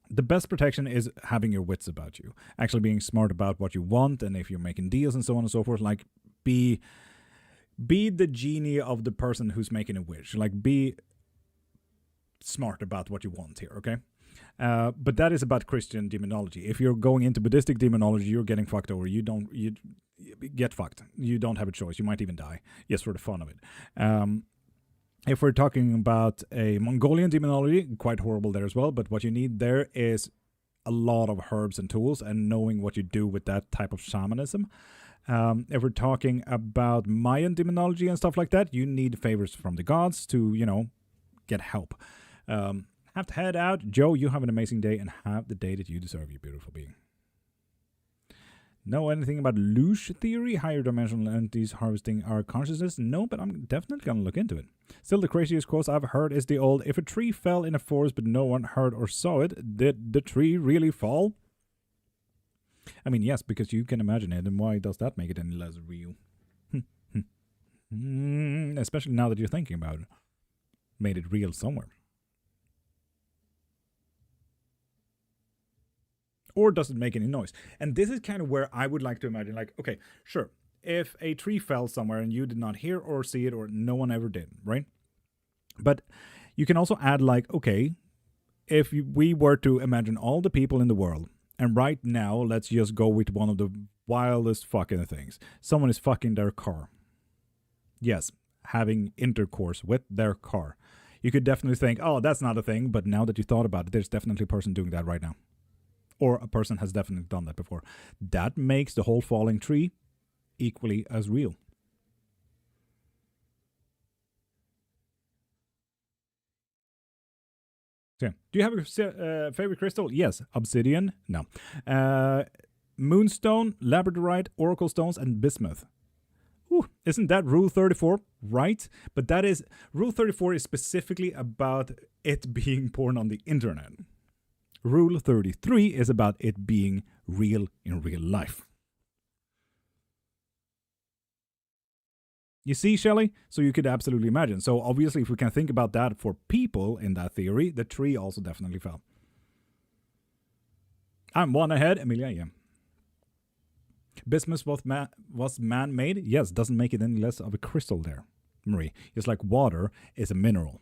The best protection is having your wits about you, actually being smart about what you want, and if you're making deals and so on and so forth, like be the genie of the person who's making a wish. Like be smart about what you want here, okay? But that is about Christian demonology. If you're going into Buddhistic demonology, you're getting fucked over. You get fucked. You don't have a choice. You might even die, just for the fun of it. If we're talking about a Mongolian demonology, quite horrible there as well. But what you need there is a lot of herbs and tools and knowing what you do with that type of shamanism. If we're talking about Mayan demonology and stuff like that, you need favors from the gods to, get help. Have to head out. Joe, you have an amazing day and have the day that you deserve, you beautiful being. Know anything about Lush theory? Higher dimensional entities harvesting our consciousness? No, but I'm definitely going to look into it. Still, the craziest quote I've heard is the old, if a tree fell in a forest but no one heard or saw it, did the tree really fall? I mean, yes, because you can imagine it, and why does that make it any less real? Especially now that you're thinking about it. Made it real somewhere. Or does it make any noise? And this is kind of where I would like to imagine, like, okay, sure, if a tree fell somewhere and you did not hear or see it, or no one ever did, right? But you can also add, like, okay, if we were to imagine all the people in the world, and right now, let's just go with one of the wildest fucking things. Someone is fucking their car. Yes, having intercourse with their car. You could definitely think, oh, that's not a thing, but now that you thought about it, there's definitely a person doing that right now. Or a person has definitely done that before. That makes the whole falling tree equally as real. So, do you have a favorite crystal? Yes. Obsidian? No. Moonstone, labradorite, oracle stones, and bismuth. Ooh, isn't that Rule 34? Right? But that is, Rule 34 is specifically about it being porn on the internet. Rule 33 is about it being real in real life. You see, Shelley? So you could absolutely imagine. So obviously, if we can think about that for people in that theory, the tree also definitely fell. I'm one ahead, Emilia, yeah. Bismuth was man-made? Yes, doesn't make it any less of a crystal there, Marie. Just like water is a mineral.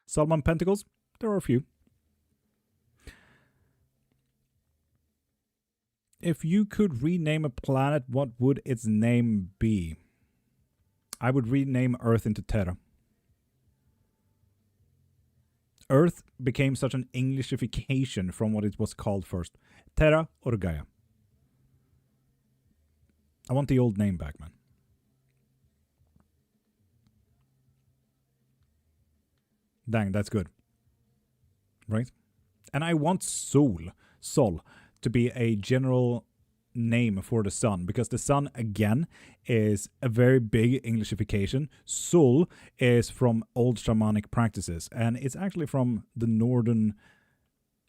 Solomon Pentacles? There are a few. If you could rename a planet, what would its name be? I would rename Earth into Terra. Earth became such an Englishification from what it was called first. Terra or Gaia. I want the old name back, man. Dang, that's good. Right? And I want Sol, to be a general name for the sun, because the sun, again, is a very big Englishification. Sol is from old shamanic practices, and it's actually from the northern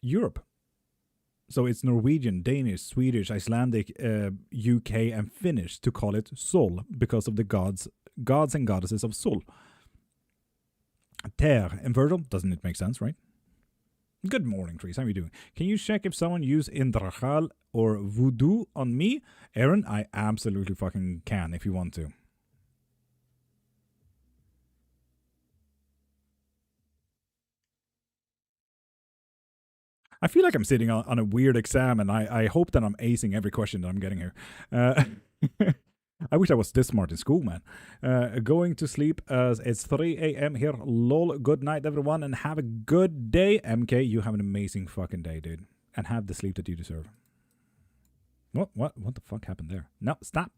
Europe. So it's Norwegian, Danish, Swedish, Icelandic, UK, and Finnish to call it Sol because of the gods and goddesses of Sol. Terre in Virgil, doesn't it make sense, right? Good morning, Trees. How are you doing? Can you check if someone used Indrachal or Voodoo on me? Aaron, I absolutely fucking can if you want to. I feel like I'm sitting on a weird exam, and I hope that I'm acing every question that I'm getting here. I wish I was this smart in school, man. Going to sleep as it's 3 a.m. here. Lol. Good night, everyone, and have a good day. MK, you have an amazing fucking day, dude. And have the sleep that you deserve. What the fuck happened there? No, stop.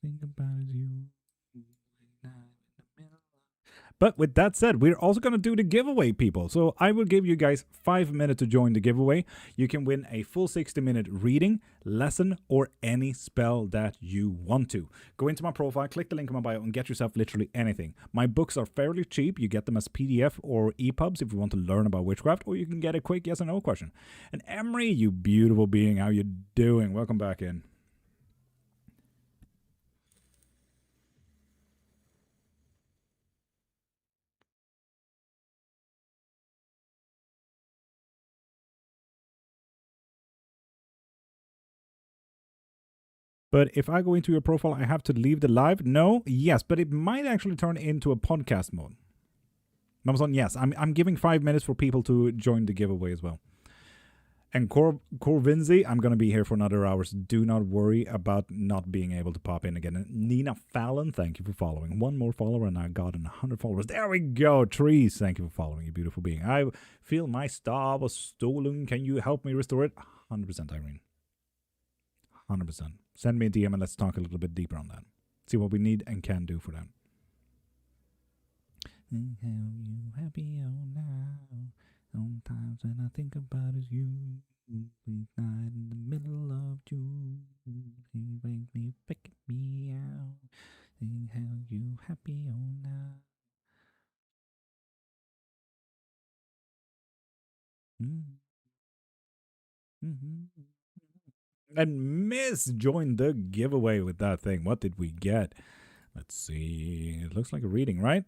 Think about you. But with that said, we're also going to do the giveaway, people. So I will give you guys 5 minutes to join the giveaway. You can win a full 60-minute reading, lesson, or any spell that you want to. Go into my profile, click the link in my bio, and get yourself literally anything. My books are fairly cheap. You get them as PDF or EPUBs if you want to learn about witchcraft, or you can get a quick yes or no question. And Emery, you beautiful being, how you doing? Welcome back in. But if I go into your profile, I have to leave the live? No? Yes, but it might actually turn into a podcast mode. Amazon, yes. I'm giving 5 minutes for people to join the giveaway as well. And Corvinzi, I'm going to be here for another hours. Do not worry about not being able to pop in again. And Nina Fallon, thank you for following. One more follower and I got 100 followers. There we go. Trees, thank you for following, you beautiful being. I feel my star was stolen. Can you help me restore it? 100%, Irene. 100%. Send me a DM and let's talk a little bit deeper on that. See what we need and can do for them. How you happy now? Sometimes when I think about is you. Sweet night in the middle of June. You make me pick me out. How you happy now? And Miss joined the giveaway with that thing. What did we get? Let's see. It looks like a reading, right?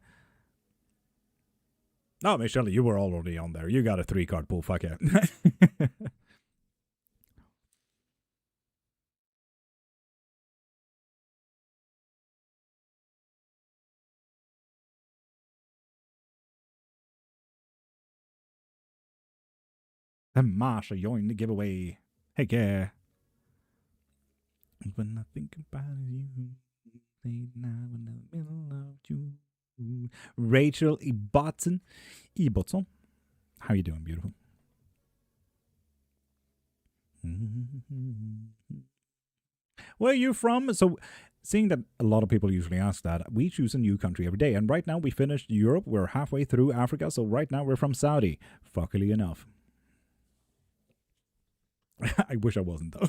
Oh, Michelle, you were already on there. You got a 3-card pull. Fuck yeah. And Marsha joined the giveaway. Heck yeah. When I think about you, late now in the middle of June. Rachel Ibotson. How you doing, beautiful? Where are you from? So, seeing that a lot of people usually ask that, we choose a new country every day. And right now we finished Europe. We're halfway through Africa. So right now we're from Saudi. Fuckily enough. I wish I wasn't, though.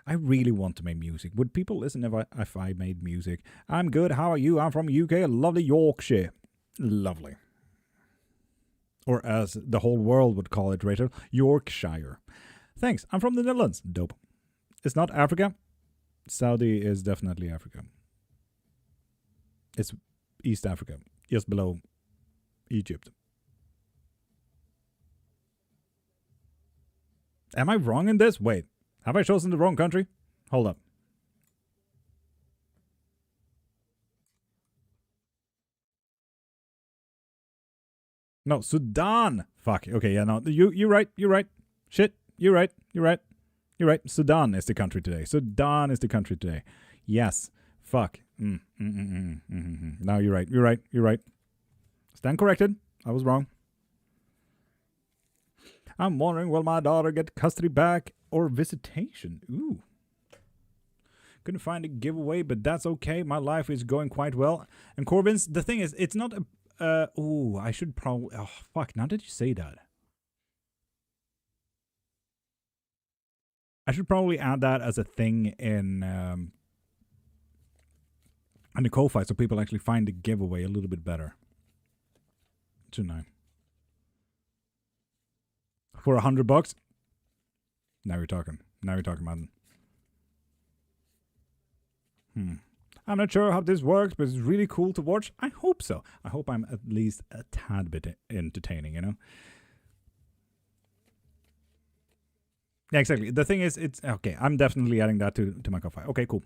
I really want to make music. Would people listen if I made music? I'm good. How are you? I'm from UK, lovely Yorkshire. Lovely. Or as the whole world would call it, Rachel, Yorkshire. Thanks. I'm from the Netherlands. Dope. It's not Africa. Saudi is definitely Africa. It's East Africa, just below Egypt. Am I wrong in this? Wait, have I chosen the wrong country? Hold up. No, Sudan. Fuck. Okay, yeah, no. You're right. You're right. Shit. You're right. You're right. You're right. Sudan is the country today. Sudan is the country today. Yes. Fuck. No, you're right. You're right. You're right. Stand corrected. I was wrong. I'm wondering, will my daughter get custody back or visitation? Ooh. Couldn't find a giveaway, but that's okay. My life is going quite well. And Corbin's, the thing is, it's not a... I should probably... Oh, fuck. Now that you say that. I should probably add that as a thing in the Ko-Fi so people actually find the giveaway a little bit better. Tonight. For $100? Now you're talking. Now you're talking, man. I'm not sure how this works, but it's really cool to watch. I hope so. I hope I'm at least a tad bit entertaining, you know? Yeah, exactly. The thing is, it's... Okay, I'm definitely adding that to my Ko-Fi. Okay, cool.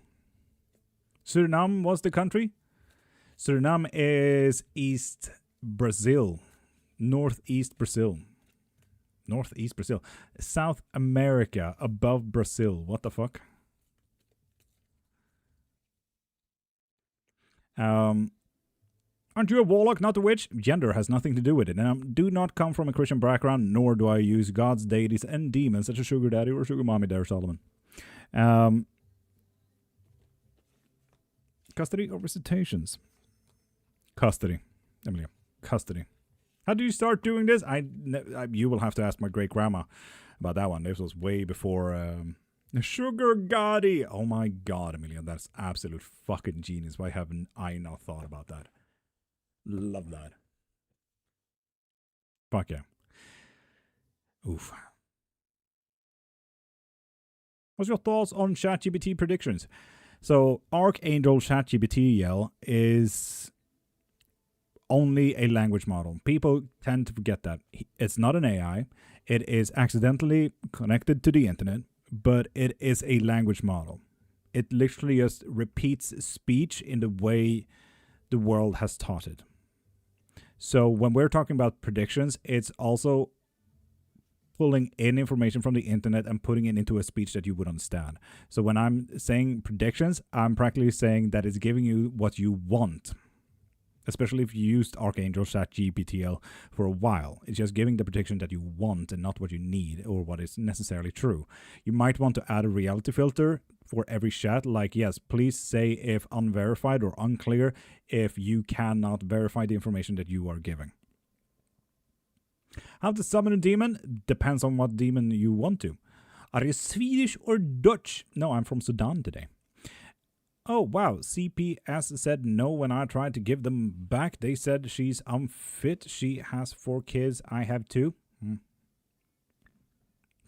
Suriname was the country? Suriname is East Brazil. Northeast Brazil. Northeast Brazil. South America above Brazil. What the fuck? Aren't you a warlock, not a witch? Gender has nothing to do with it, and I do not come from a Christian background, nor do I use gods, deities, and demons such as sugar daddy or sugar mommy there, Solomon. Custody or visitations? Custody. Emilia, custody. How do you start doing this? You will have to ask my great-grandma about that one. This was way before... Sugar Gotti! Oh my god, Emilia, that's absolute fucking genius. Why haven't I not thought about that? Love that. Fuck yeah. Oof. What's your thoughts on ChatGPT predictions? So, Archangel ChatGPT Yell is only a language model. People tend to forget that. It's not an AI. It is accidentally connected to the internet, but it is a language model. It literally just repeats speech in the way the world has taught it. So when we're talking about predictions, it's also pulling in information from the internet and putting it into a speech that you would understand. So when I'm saying predictions, I'm practically saying that it's giving you what you want. Especially if you used Archangel ChatGPTL for a while. It's just giving the prediction that you want and not what you need or what is necessarily true. You might want to add a reality filter for every chat, like, yes, please say if unverified or unclear if you cannot verify the information that you are giving. How to summon a demon? Depends on what demon you want to. Are you Swedish or Dutch? No, I'm from Sudan today. Oh, wow. CPS said no when I tried to give them back. They said she's unfit. She has 4 kids. I have 2.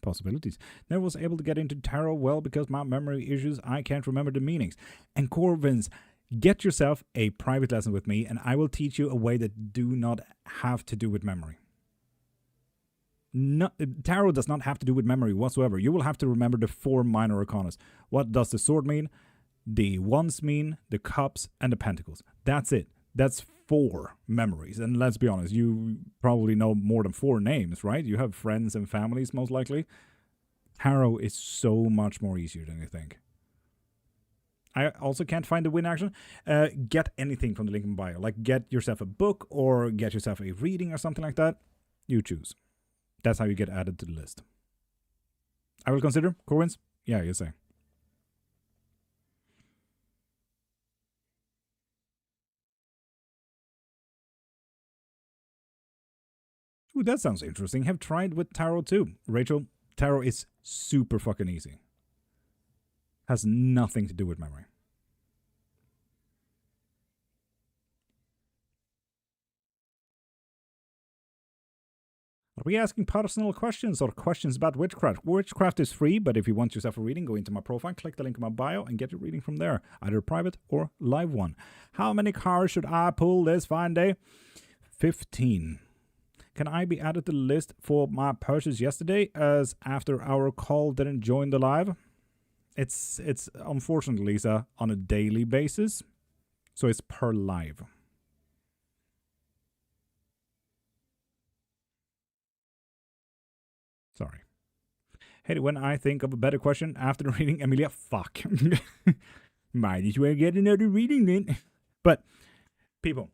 Possibilities. Never was able to get into tarot well because my memory issues. I can't remember the meanings. And Corvins, get yourself a private lesson with me and I will teach you a way that do not have to do with memory. No, tarot does not have to do with memory whatsoever. You will have to remember the 4 minor arcanas. What does the sword mean? The wands mean, the cups, and the pentacles. That's it. That's 4 memories. And let's be honest, you probably know more than 4 names, right? You have friends and families, most likely. Tarot is so much more easier than you think. I also can't find the win action. Get anything from the link in bio. Like, get yourself a book or get yourself a reading or something like that. You choose. That's how you get added to the list. I will consider. Corwins? Yeah, you say. Ooh, that sounds interesting. Have tried with tarot too. Rachel, tarot is super fucking easy. Has nothing to do with memory. Are we asking personal questions or questions about witchcraft? Witchcraft is free, but if you want yourself a reading, go into my profile, click the link in my bio, and get your reading from there. Either private or live one. How many cards should I pull this fine day? 15. Can I be added to the list for my purchase yesterday, as after our call didn't join the live? It's unfortunately, Lisa, on a daily basis, so it's per live. Sorry. Hey, when I think of a better question after the reading, Emilia, fuck. Might as well get another reading then. But, people,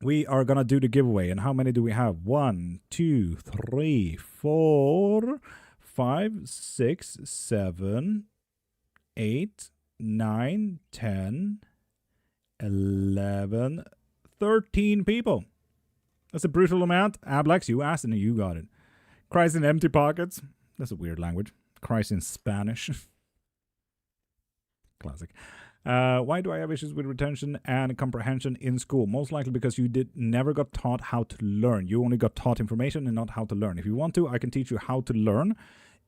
we are going to do the giveaway. And how many do we have? 1, 2, 3, 4, 5, 6, 7, 8, 9, 10, 11, 13 people. That's a brutal amount. Ablex, you asked and you got it. Christ in empty pockets. That's a weird language. Christ in Spanish. Classic. Why do I have issues with retention and comprehension in school? Most likely because you never got taught how to learn. You only got taught information and not how to learn. If you want to, I can teach you how to learn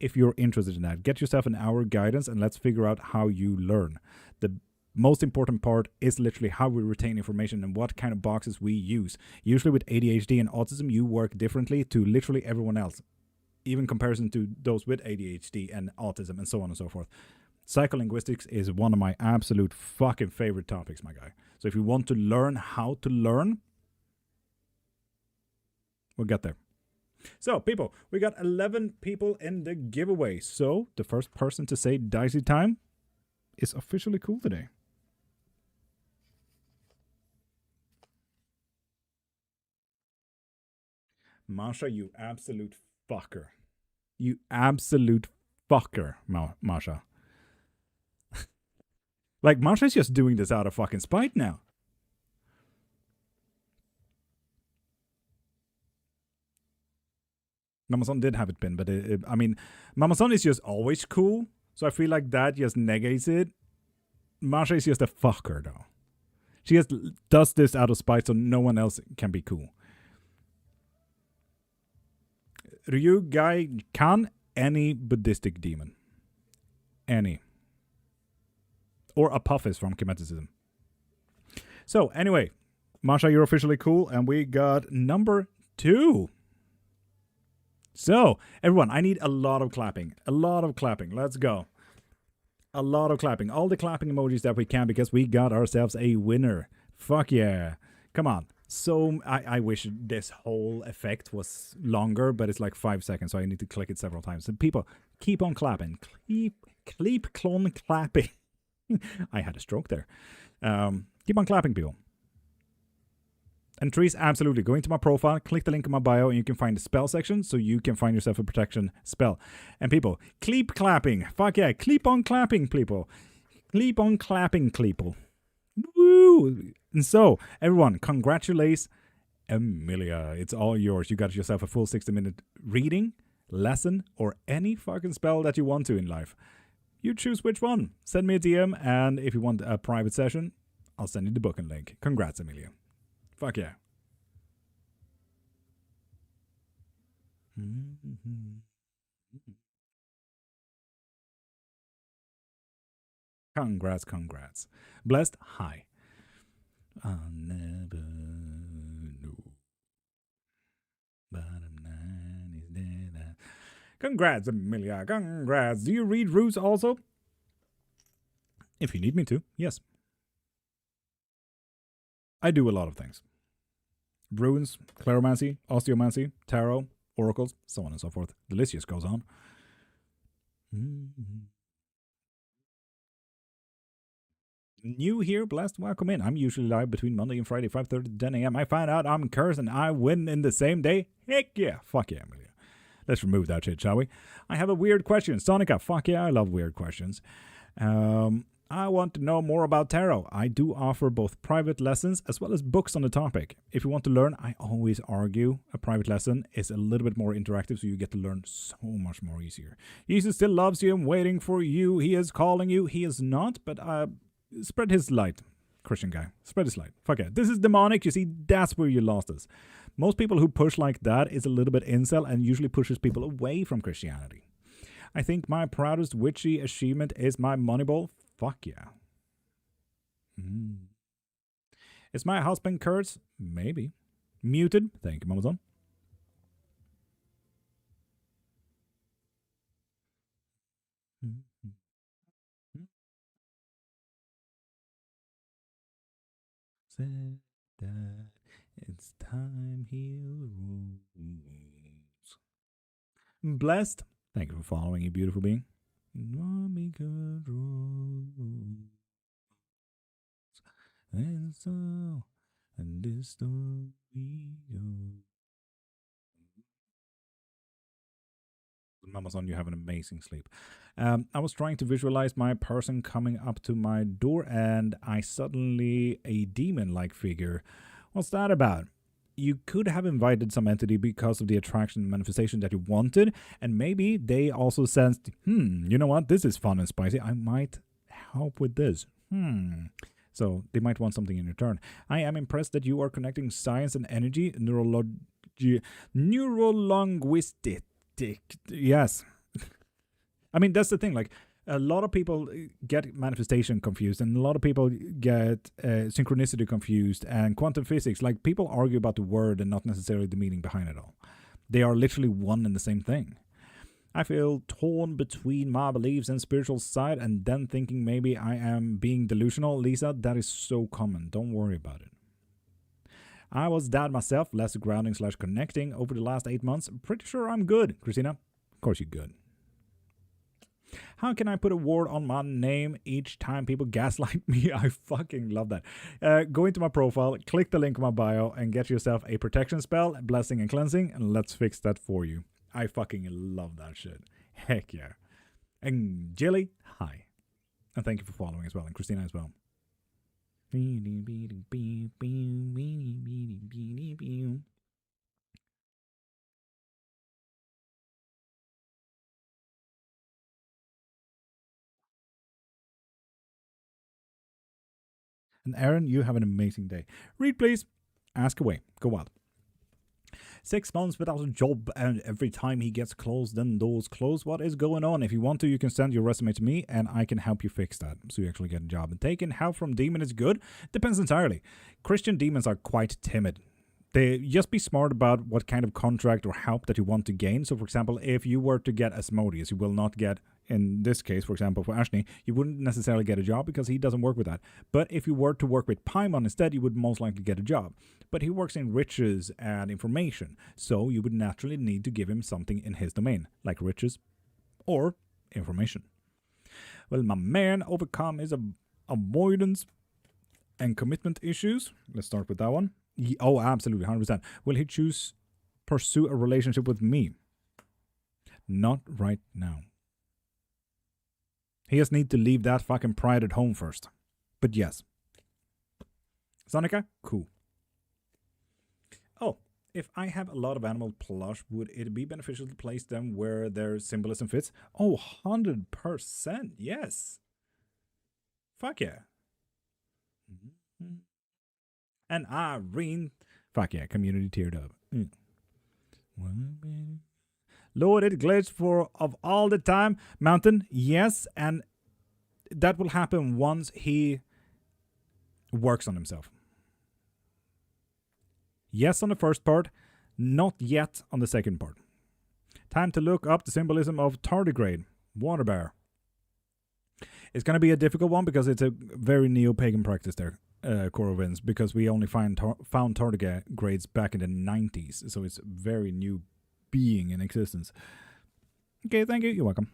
if you're interested in that. Get yourself an hour guidance and let's figure out how you learn. The most important part is literally how we retain information and what kind of boxes we use. Usually with ADHD and autism, you work differently to literally everyone else, even comparison to those with ADHD and autism and so on and so forth. Psycholinguistics is one of my absolute fucking favorite topics, my guy. So if you want to learn how to learn, we'll get there. So, people, we got 11 people in the giveaway. So, the first person to say dicey time is officially cool today. Masha, you absolute fucker. You absolute fucker, Masha. Like, Masha's just doing this out of fucking spite now. Mamason did have it pinned, but I mean, Mamason is just always cool, so I feel like that just negates it. Masha is just a fucker, though. She just does this out of spite so no one else can be cool. Ryu guy can any Buddhistic demon. Any. Or Apophis from Mysticism. So, anyway, Masha, you're officially cool, and we got number 2. So, everyone, I need a lot of clapping. A lot of clapping. Let's go. A lot of clapping. All the clapping emojis that we can because we got ourselves a winner. Fuck yeah. Come on. So, I wish this whole effect was longer, but it's like 5 seconds, so I need to click it several times. So, people, keep on clapping. Keep clone clapping. I had a stroke there. Keep on clapping, people. And trees, absolutely. Go into my profile, click the link in my bio, and you can find the spell section so you can find yourself a protection spell. And people, keep clapping. Fuck yeah, keep on clapping, people. Keep on clapping, people. Woo! And so, everyone, congratulations, Amelia. It's all yours. You got yourself a full 60-minute reading, lesson, or any fucking spell that you want to in life. You choose which one. Send me a DM, and if you want a private session, I'll send you the booking link. Congrats, Amelia. Fuck yeah. Congrats. Blessed, hi. I'll never know. Bottom line is dead. Congrats, Amelia. Congrats. Do you read roots also? If you need me to, yes. I do a lot of things. Runes, Claromancy, Osteomancy, Tarot, Oracles, so on and so forth. The list just goes on. New here, blessed, welcome in. I'm usually live between Monday and Friday, 5:30 to 10 a.m. I find out I'm cursed and I win in the same day. Heck yeah. Fuck yeah, Amelia. Let's remove that shit, shall we? I have a weird question. Sonica, fuck yeah, I love weird questions. I want to know more about tarot. I do offer both private lessons as well as books on the topic. If you want to learn, I always argue a private lesson is a little bit more interactive, so you get to learn so much more easier. Jesus still loves you and waiting for you. He is calling you. He is not, but spread his light. Christian guy. Spread his light. Fuck it. This is demonic. You see, that's where you lost us. Most people who push like that is a little bit incel and usually pushes people away from Christianity. I think my proudest witchy achievement is my Moneyball. Fuck yeah. Is my husband cursed? Maybe. Muted? Thank you, Amazon. Said that it's time he rules. Blessed. Thank you for following, you beautiful being. And so, and this story goes. Amazon, you have an amazing sleep. I was trying to visualize my person coming up to my door, and I suddenly a demon-like figure. What's that about? You could have invited some entity because of the attraction and manifestation that you wanted, and maybe they also sensed, you know what, this is fun and spicy. I might help with this. So they might want something in return. I am impressed that you are connecting science and energy, neurolinguistic. Yes. I mean, that's the thing. Like, a lot of people get manifestation confused, and a lot of people get synchronicity confused, and quantum physics. Like, people argue about the word and not necessarily the meaning behind it all. They are literally one and the same thing. I feel torn between my beliefs and spiritual side and then thinking maybe I am being delusional. Lisa, that is so common. Don't worry about it. I was dad myself, less grounding / connecting over the last 8 months. Pretty sure I'm good. Christina, of course you're good. How can I put a word on my name each time people gaslight me? I fucking love that. Go into my profile, click the link in my bio, and get yourself a protection spell, blessing and cleansing, and let's fix that for you. I fucking love that shit. Heck yeah. And Jilly, hi. And thank you for following as well, and Christina as well. And Aaron, you have an amazing day. Read, please. Ask away. Go wild. 6 months without a job, and every time he gets close, then doors close. What is going on? If you want to, you can send your resume to me, and I can help you fix that, so you actually get a job. And taking help from demon is good. Depends entirely. Christian demons are quite timid. They just be smart about what kind of contract or help that you want to gain. So, for example, if you were to get Asmodeus, you will not get, in this case, for example, for Ashney, you wouldn't necessarily get a job because he doesn't work with that. But if you were to work with Paimon instead, you would most likely get a job. But he works in riches and information, so you would naturally need to give him something in his domain, like riches or information. Well, my man overcome his avoidance and commitment issues. Let's start with that one. Oh, absolutely, 100%. Will he pursue a relationship with me? Not right now. He just need to leave that fucking pride at home first. But yes. Sonica? Cool. Oh, if I have a lot of animal plush, would it be beneficial to place them where their symbolism fits? Oh, 100%, yes. Fuck yeah. And Irene, fuck yeah, community teared up. Lord, it glitched for of all the time. Mountain, yes, and that will happen once he works on himself. Yes on the first part, not yet on the second part. Time to look up the symbolism of tardigrade, water bear. It's going to be a difficult one because it's a very neo-pagan practice there. Corvins, because we only found tardigrades back in the 90s, so it's a very new being in existence. Okay, thank you. You're welcome.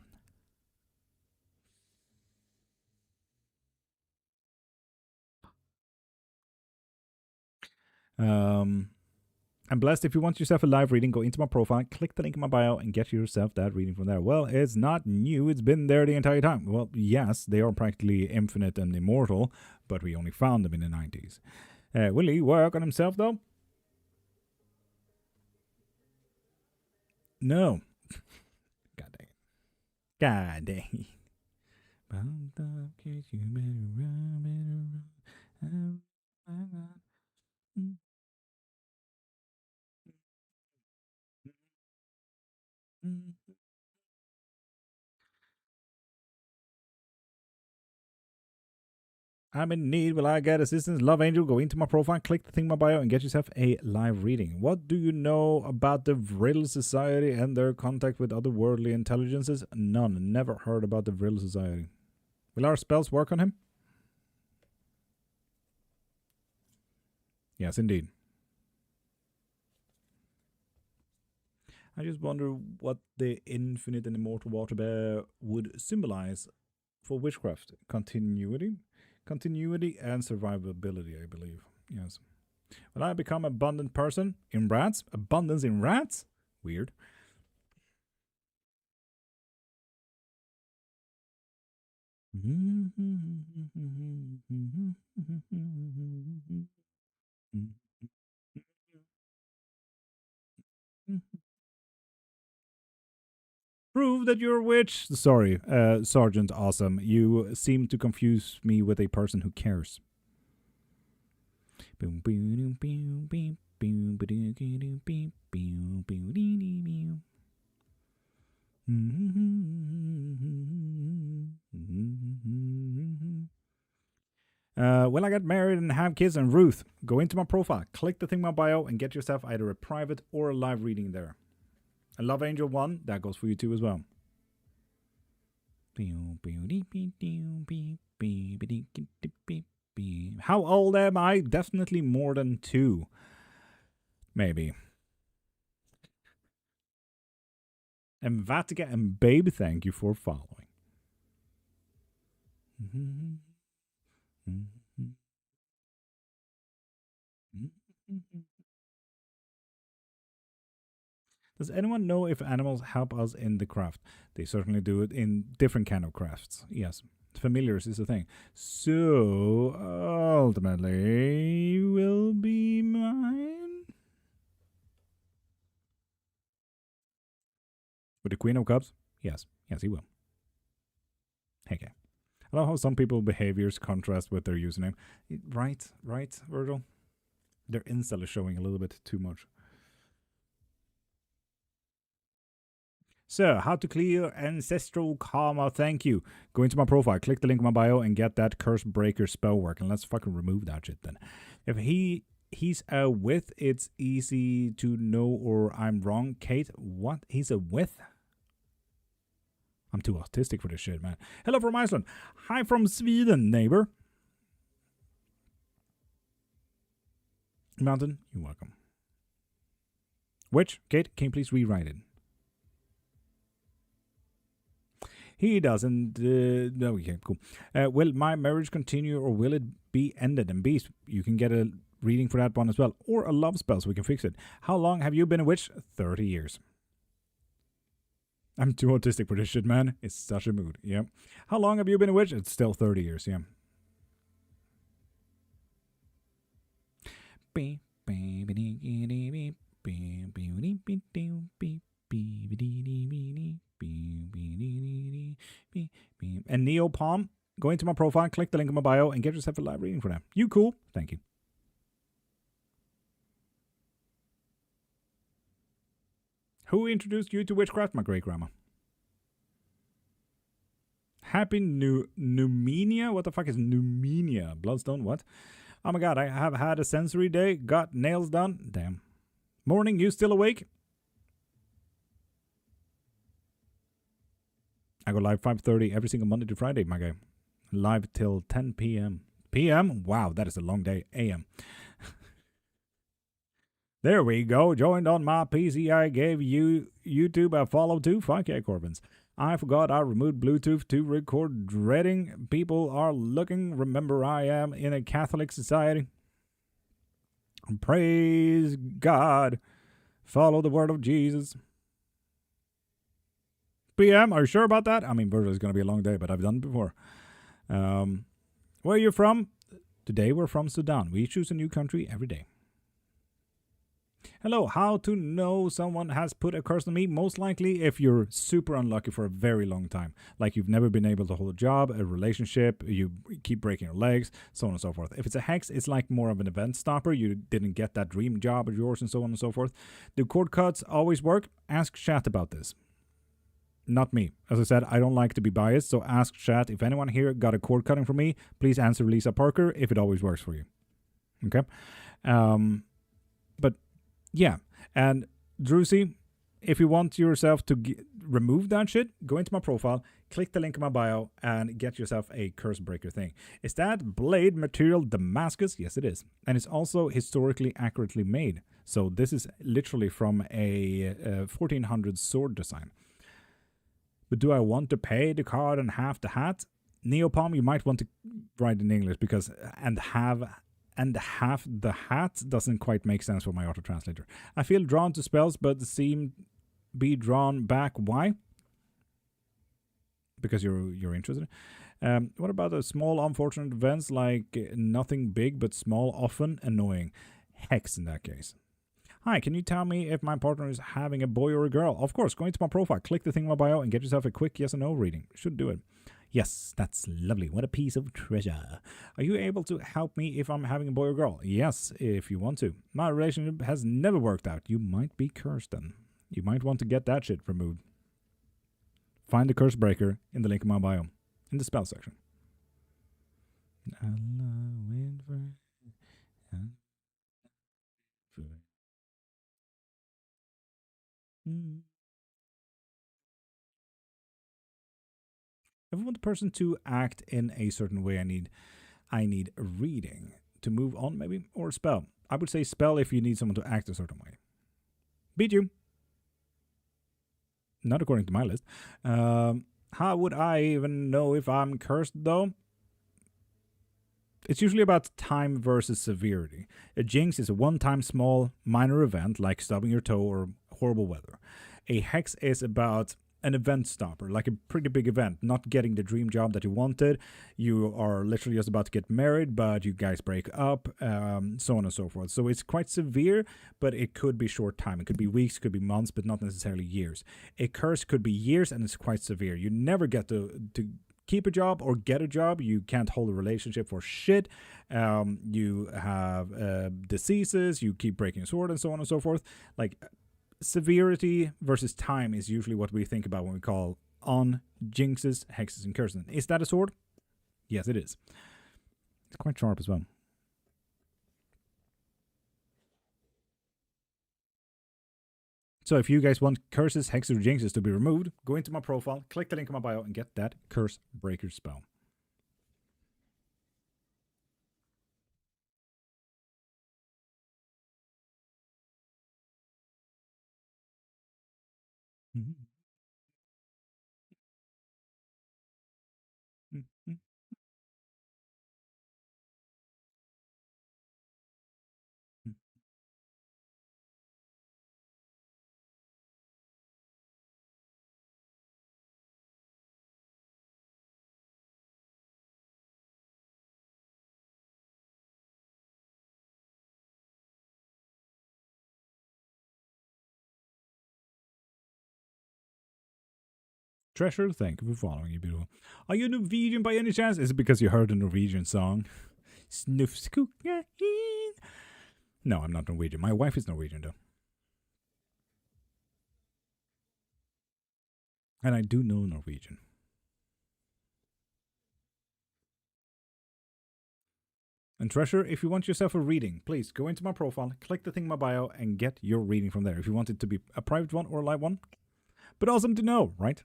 I'm blessed. If you want yourself a live reading, go into my profile, click the link in my bio, and get yourself that reading from there. Well, it's not new. It's been there the entire time. Well, yes, they are practically infinite and immortal, but we only found them in the 90s. Will he work on himself, though? No. God dang it. God dang it. I'm in need. Will I get assistance? Love Angel, go into my profile, click the thing in my bio, and get yourself a live reading. What do you know about the Vril Society and their contact with otherworldly intelligences? None. Never heard about the Vril Society. Will our spells work on him? Yes, indeed. I just wonder what the infinite and immortal water bear would symbolize for witchcraft. Continuity and survivability, I believe. Yes. Will I become an abundant person in rats? Abundance in rats? Weird. Prove that you're a witch. Sorry, Sergeant Awesome. You seem to confuse me with a person who cares. When I get married and have kids and Ruth, go into my profile, click the thing in my bio, and get yourself either a private or a live reading there. And Love Angel 1, that goes for you too as well. How old am I? Definitely more than 2. Maybe. And Vatica and Babe, thank you for following. Does anyone know if animals help us in the craft? They certainly do it in different kind of crafts. Yes, familiars is a thing. So ultimately, will be mine. With the Queen of Cups? Yes, yes, he will. Heck yeah. I love how some people's behaviors contrast with their username. Right, Virgil? Their incel is showing a little bit too much. So, how to clear ancestral karma, thank you. Go into my profile, click the link in my bio, and get that curse breaker spell work. And let's fucking remove that shit then. If he's a with, it's easy to know or I'm wrong. Kate, what? He's a with? I'm too autistic for this shit, man. Hello from Iceland. Hi from Sweden, neighbor. Mountain, you're welcome. Which? Kate, can you please rewrite it? He doesn't. No, okay, cool. Will my marriage continue or will it be ended? And Beast, you can get a reading for that one as well. Or a love spell so we can fix it. How long have you been a witch? 30 years. I'm too autistic for this shit, man. It's such a mood. Yeah. How long have you been a witch? It's still 30 years, yeah. And Neopalm, go into my profile, click the link in my bio, and get yourself a live reading for that. You cool? Thank you. Who introduced you to witchcraft? My great grandma. Happy Numenia? What the fuck is Numenia? Bloodstone? What? Oh my god, I have had a sensory day. Got nails done. Damn. Morning, you still awake? I go live 5:30 every single Monday to Friday, my guy. Live till 10 p.m. p.m.? Wow, that is a long day. a.m. There we go. Joined on my PC. I gave you YouTube a follow too. Fuck yeah, Corbins. I forgot I removed Bluetooth to record dreading. People are looking. Remember, I am in a Catholic society. Praise God. Follow the word of Jesus. PM, are you sure about that? I mean, Virgil, it's going to be a long day, but I've done it before. Where are you from? Today we're from Sudan. We choose a new country every day. Hello, how to know someone has put a curse on me? Most likely if you're super unlucky for a very long time. Like you've never been able to hold a job, a relationship, you keep breaking your legs, so on and so forth. If it's a hex, it's like more of an event stopper. You didn't get that dream job of yours and so on and so forth. Do cord cuts always work? Ask chat about this. Not me. As I said, I don't like to be biased, so ask chat. If anyone here got a cord cutting from me, please answer Lisa Parker if it always works for you. Okay? But yeah, and Druzy, if you want yourself to remove that shit, go into my profile, click the link in my bio, and get yourself a curse breaker thing. Is that blade material Damascus? Yes, it is. And it's also historically accurately made. So this is literally from a 1400 sword design. But do I want to pay the card and half the hat? Neopalm, you might want to write in English because and half the hat doesn't quite make sense for my auto translator. I feel drawn to spells but seem be drawn back. Why? Because you're interested. What about the small unfortunate events like nothing big but small, often annoying? Hex in that case. Hi, can you tell me if my partner is having a boy or a girl? Of course, go into my profile, click the thing in my bio, and get yourself a quick yes or no reading. Should do it. Yes, that's lovely. What a piece of treasure. Are you able to help me if I'm having a boy or girl? Yes, if you want to. My relationship has never worked out. You might be cursed then. You might want to get that shit removed. Find the curse breaker in the link in my bio, in the spell section. If I want the person to act in a certain way, I need a reading to move on, maybe, or a spell. I would say spell if you need someone to act a certain way. Beat you. Not according to my list. How would I even know if I'm cursed, though? It's usually about time versus severity. A jinx is a one-time small, minor event, like stubbing your toe or horrible weather. A hex is about an event stopper, like a pretty big event, not getting the dream job that you wanted. You are literally just about to get married, but you guys break up, so on and so forth. So it's quite severe, but it could be short time. It could be weeks, could be months, but not necessarily years. A curse could be years, and it's quite severe. You never get to keep a job or get a job. You can't hold a relationship for shit. You have diseases. You keep breaking a sword, and so on and so forth. Like, severity versus time is usually what we think about when we call on jinxes, hexes, and curses. Is that a sword? Yes, it is. It's quite sharp as well. So if you guys want curses, hexes, or jinxes to be removed, go into my profile, click the link in my bio, and get that curse breaker spell. Mm-hmm. Mm-hmm. Treasure, thank you for following, you beautiful. Are you Norwegian by any chance? Is it because you heard a Norwegian song? Snufskook. No, I'm not Norwegian. My wife is Norwegian, though. And I do know Norwegian. And Treasure, if you want yourself a reading, please go into my profile, click the thing in my bio, and get your reading from there. If you want it to be a private one or a live one. But awesome to know, right?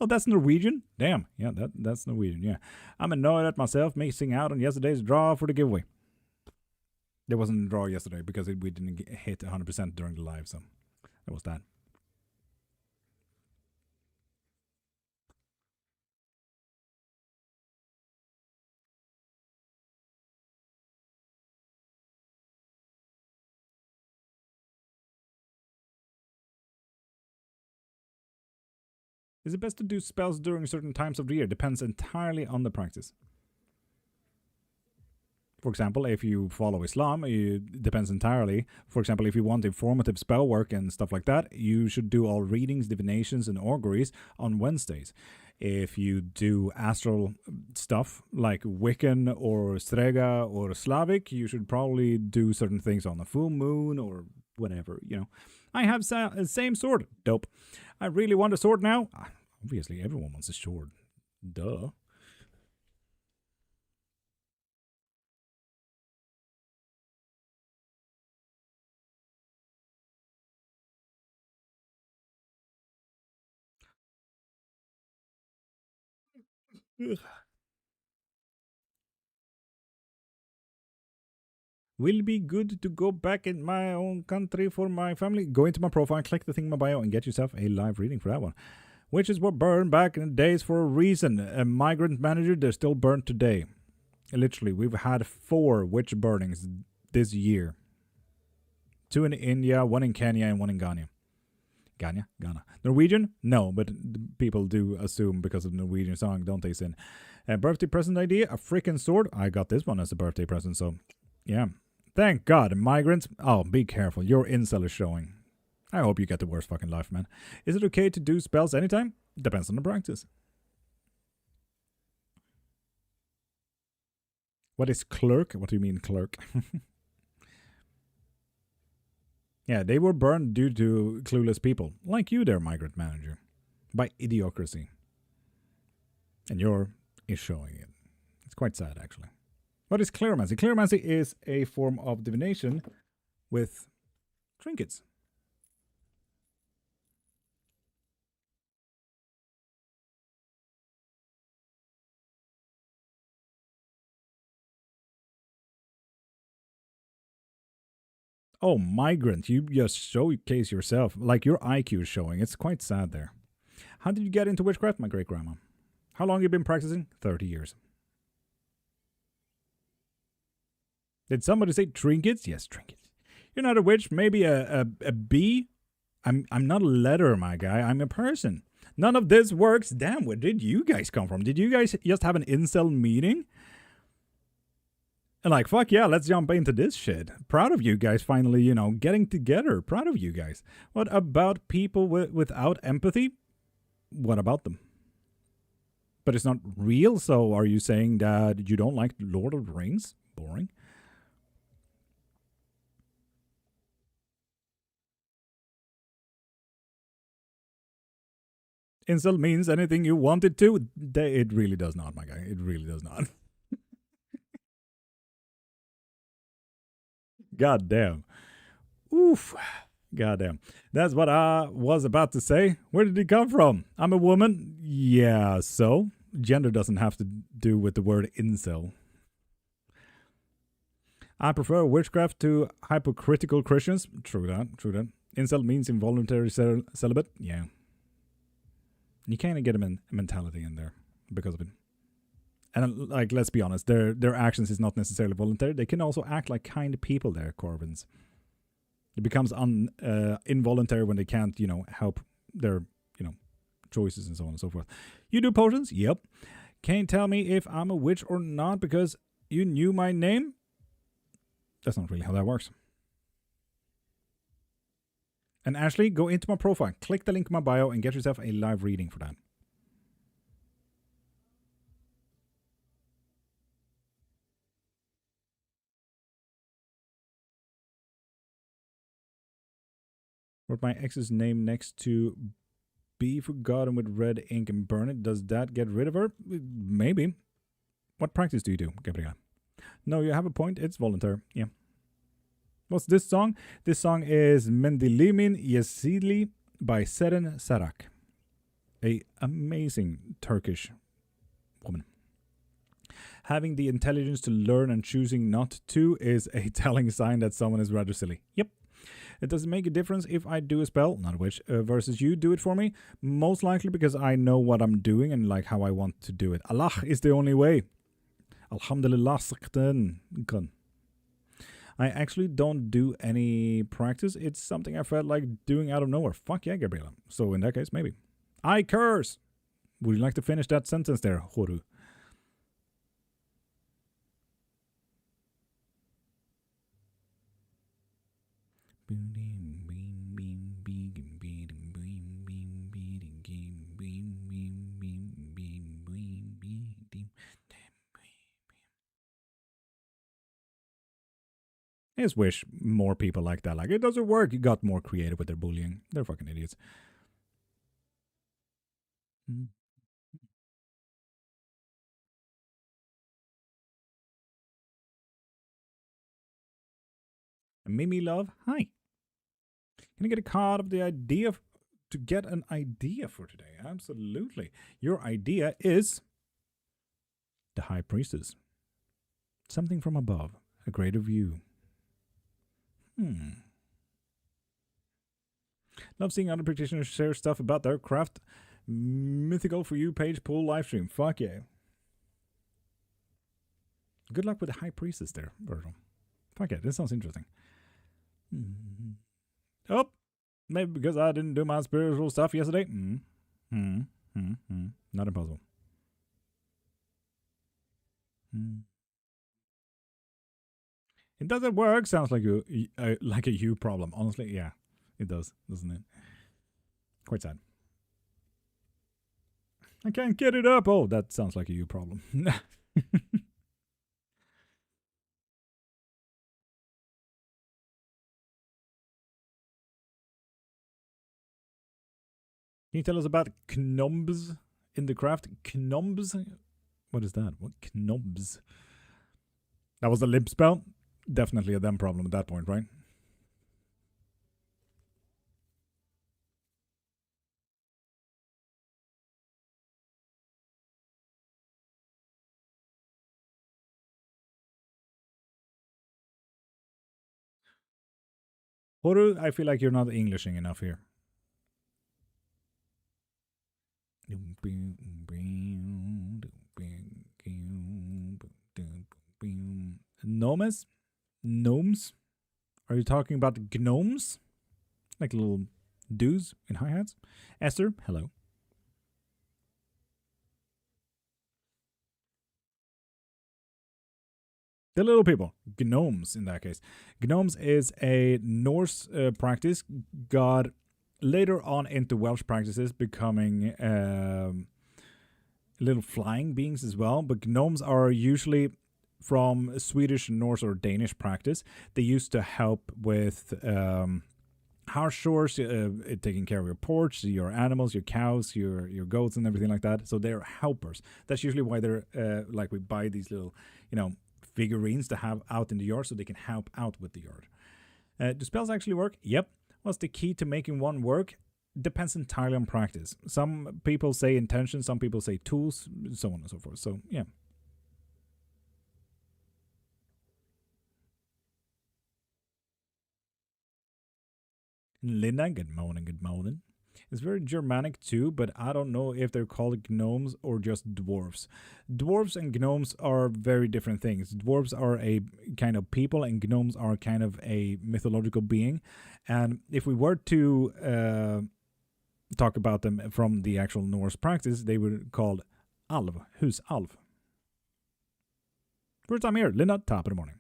Oh, that's Norwegian? Damn. Yeah, that's Norwegian, yeah. I'm annoyed at myself missing out on yesterday's draw for the giveaway. There wasn't a draw yesterday because we didn't hit 100% during the live, so that was that. Is it best to do spells during certain times of the year? Depends entirely on the practice. For example, if you follow Islam, it depends entirely. For example, if you want informative spell work and stuff like that, you should do all readings, divinations, and auguries on Wednesdays. If you do astral stuff like Wiccan or Strega or Slavic, you should probably do certain things on the full moon or whatever, you know. I have same sword. Dope. I really want a sword now. Obviously, everyone wants a sword. Duh. Will be good to go back in my own country for my family. Go into my profile, click the thing in my bio, and get yourself a live reading for that one. Witches were burned back in the days for a reason. A migrant manager, they're still burned today. Literally, we've had 4 witch burnings this year. 2 in India, 1 in Kenya, and 1 in Ghana. Ghana. Norwegian? No, but people do assume because of the Norwegian song, don't they, Sin? Birthday present idea, a freaking sword. I got this one as a birthday present, so yeah. Thank God, migrants. Oh, be careful. Your incel is showing. I hope you get the worst fucking life, man. Is it okay to do spells anytime? Depends on the practice. What is clerk? What do you mean, clerk? Yeah, they were burned due to clueless people, like you there, migrant manager, by idiocracy. And your is showing it. It's quite sad, actually. What is cleromancy? Cleromancy is a form of divination with trinkets. Oh, migrant. You just showcase yourself. Like your IQ is showing. It's quite sad there. How did you get into witchcraft? My great grandma. How long have you been practicing? 30 years. Did somebody say trinkets? Yes, trinkets. You're not a witch. Maybe a bee? I'm not a letter, my guy. I'm a person. None of this works. Damn, where did you guys come from? Did you guys just have an incel meeting? And like, fuck yeah, let's jump into this shit. Proud of you guys finally, getting together. Proud of you guys. What about people without empathy? What about them? But it's not real, so are you saying that you don't like Lord of the Rings? Boring. Insult means anything you want it to. It really does not, my guy. It really does not. God damn. Oof. God damn. That's what I was about to say. Where did he come from? I'm a woman. Yeah, so? Gender doesn't have to do with the word incel. I prefer witchcraft to hypocritical Christians. True that, true that. Incel means involuntary celibate. Yeah. You kind of get a mentality in there because of it. And like, let's be honest, their actions is not necessarily voluntary. They can also act like kind people. There, Corbins. It becomes involuntary when they can't, help their, choices and so on and so forth. You do potions? Yep. Can you tell me if I'm a witch or not because you knew my name? That's not really how that works. And Ashley, go into my profile, click the link in my bio, and get yourself a live reading for that. Wrote my ex's name next to be forgotten with red ink and burn it. Does that get rid of her? Maybe. What practice do you do, Gabriela? No, you have a point. It's voluntary. Yeah. What's this song? This song is Mendilimin Yesili by Seren Sarak, a amazing Turkish woman. Having the intelligence to learn and choosing not to is a telling sign that someone is rather silly. Yep. It doesn't make a difference if I do a spell, not a witch, versus you do it for me. Most likely because I know what I'm doing and like how I want to do it. Allah is the only way. Alhamdulillah. I actually don't do any practice. It's something I felt like doing out of nowhere. Fuck yeah, Gabriela. So in that case, maybe. I curse. Would you like to finish that sentence there, Horu? I just wish more people like that. Like, it doesn't work. You got more creative with their bullying. They're fucking idiots. Mimi Love, hi. Can I get a card of the idea to get an idea for today? Absolutely. Your idea is the High Priestess. Something from above, a greater view. Love seeing other practitioners share stuff about their craft. Mythical for you page pool livestream. Fuck yeah. Good luck with the High Priestess there, Virgil. Fuck yeah, this sounds interesting. Oh, maybe because I didn't do my spiritual stuff yesterday. Not impossible. It doesn't work. Sounds like a you problem. Honestly, yeah, it does, doesn't it? Quite sad. I can't get it up. Oh, that sounds like a you problem. Can you tell us about knombs in the craft? Knombs? What is that? What knombs? That was a lip spell? Definitely a them problem at that point, right? Horu, I feel like you're not Englishing enough here. Gnomes? Gnomes? Are you talking about gnomes? Like little dudes in hi-hats? Esther, hello. The little people, gnomes in that case. Gnomes is a Norse practice, got later on into Welsh practices, becoming little flying beings as well. But gnomes are usually from Swedish, Norse, or Danish practice. They used to help with house chores, taking care of your porch, your animals, your cows, your goats, and everything like that. So they're helpers. That's usually why they're like we buy these little, figurines to have out in the yard so they can help out with the yard. Do spells actually work? Yep. What's the key to making one work? Depends entirely on practice. Some people say intention, some people say tools, so on and so forth. So, yeah. Linda, good morning, good morning. It's very Germanic too, but I don't know if they're called gnomes or just dwarves. Dwarves and gnomes are very different things. Dwarves are a kind of people, and gnomes are kind of a mythological being. And if we were to talk about them from the actual Norse practice, they were called alv, husalv. First time here, Linda, top of the morning.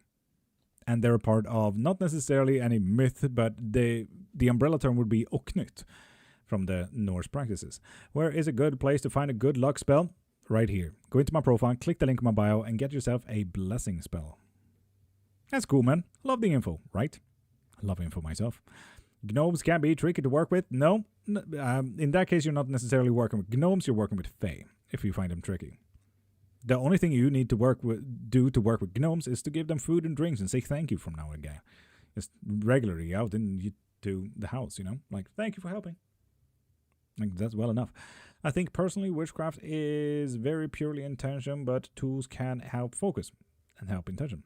And they're a part of not necessarily any myth, but the umbrella term would be oknytt from the Norse practices. Where is a good place to find a good luck spell? Right here. Go into my profile, click the link in my bio, and get yourself a blessing spell. That's cool, man. Love the info, right? I love info myself. Gnomes can be tricky to work with. No. In that case, you're not necessarily working with gnomes, you're working with fae, if you find them tricky. The only thing you need to do to work with gnomes is to give them food and drinks and say thank you from now on again. Just regularly out into the house, like, thank you for helping. Like, that's well enough. I think personally, witchcraft is very purely intention, but tools can help focus and help intention.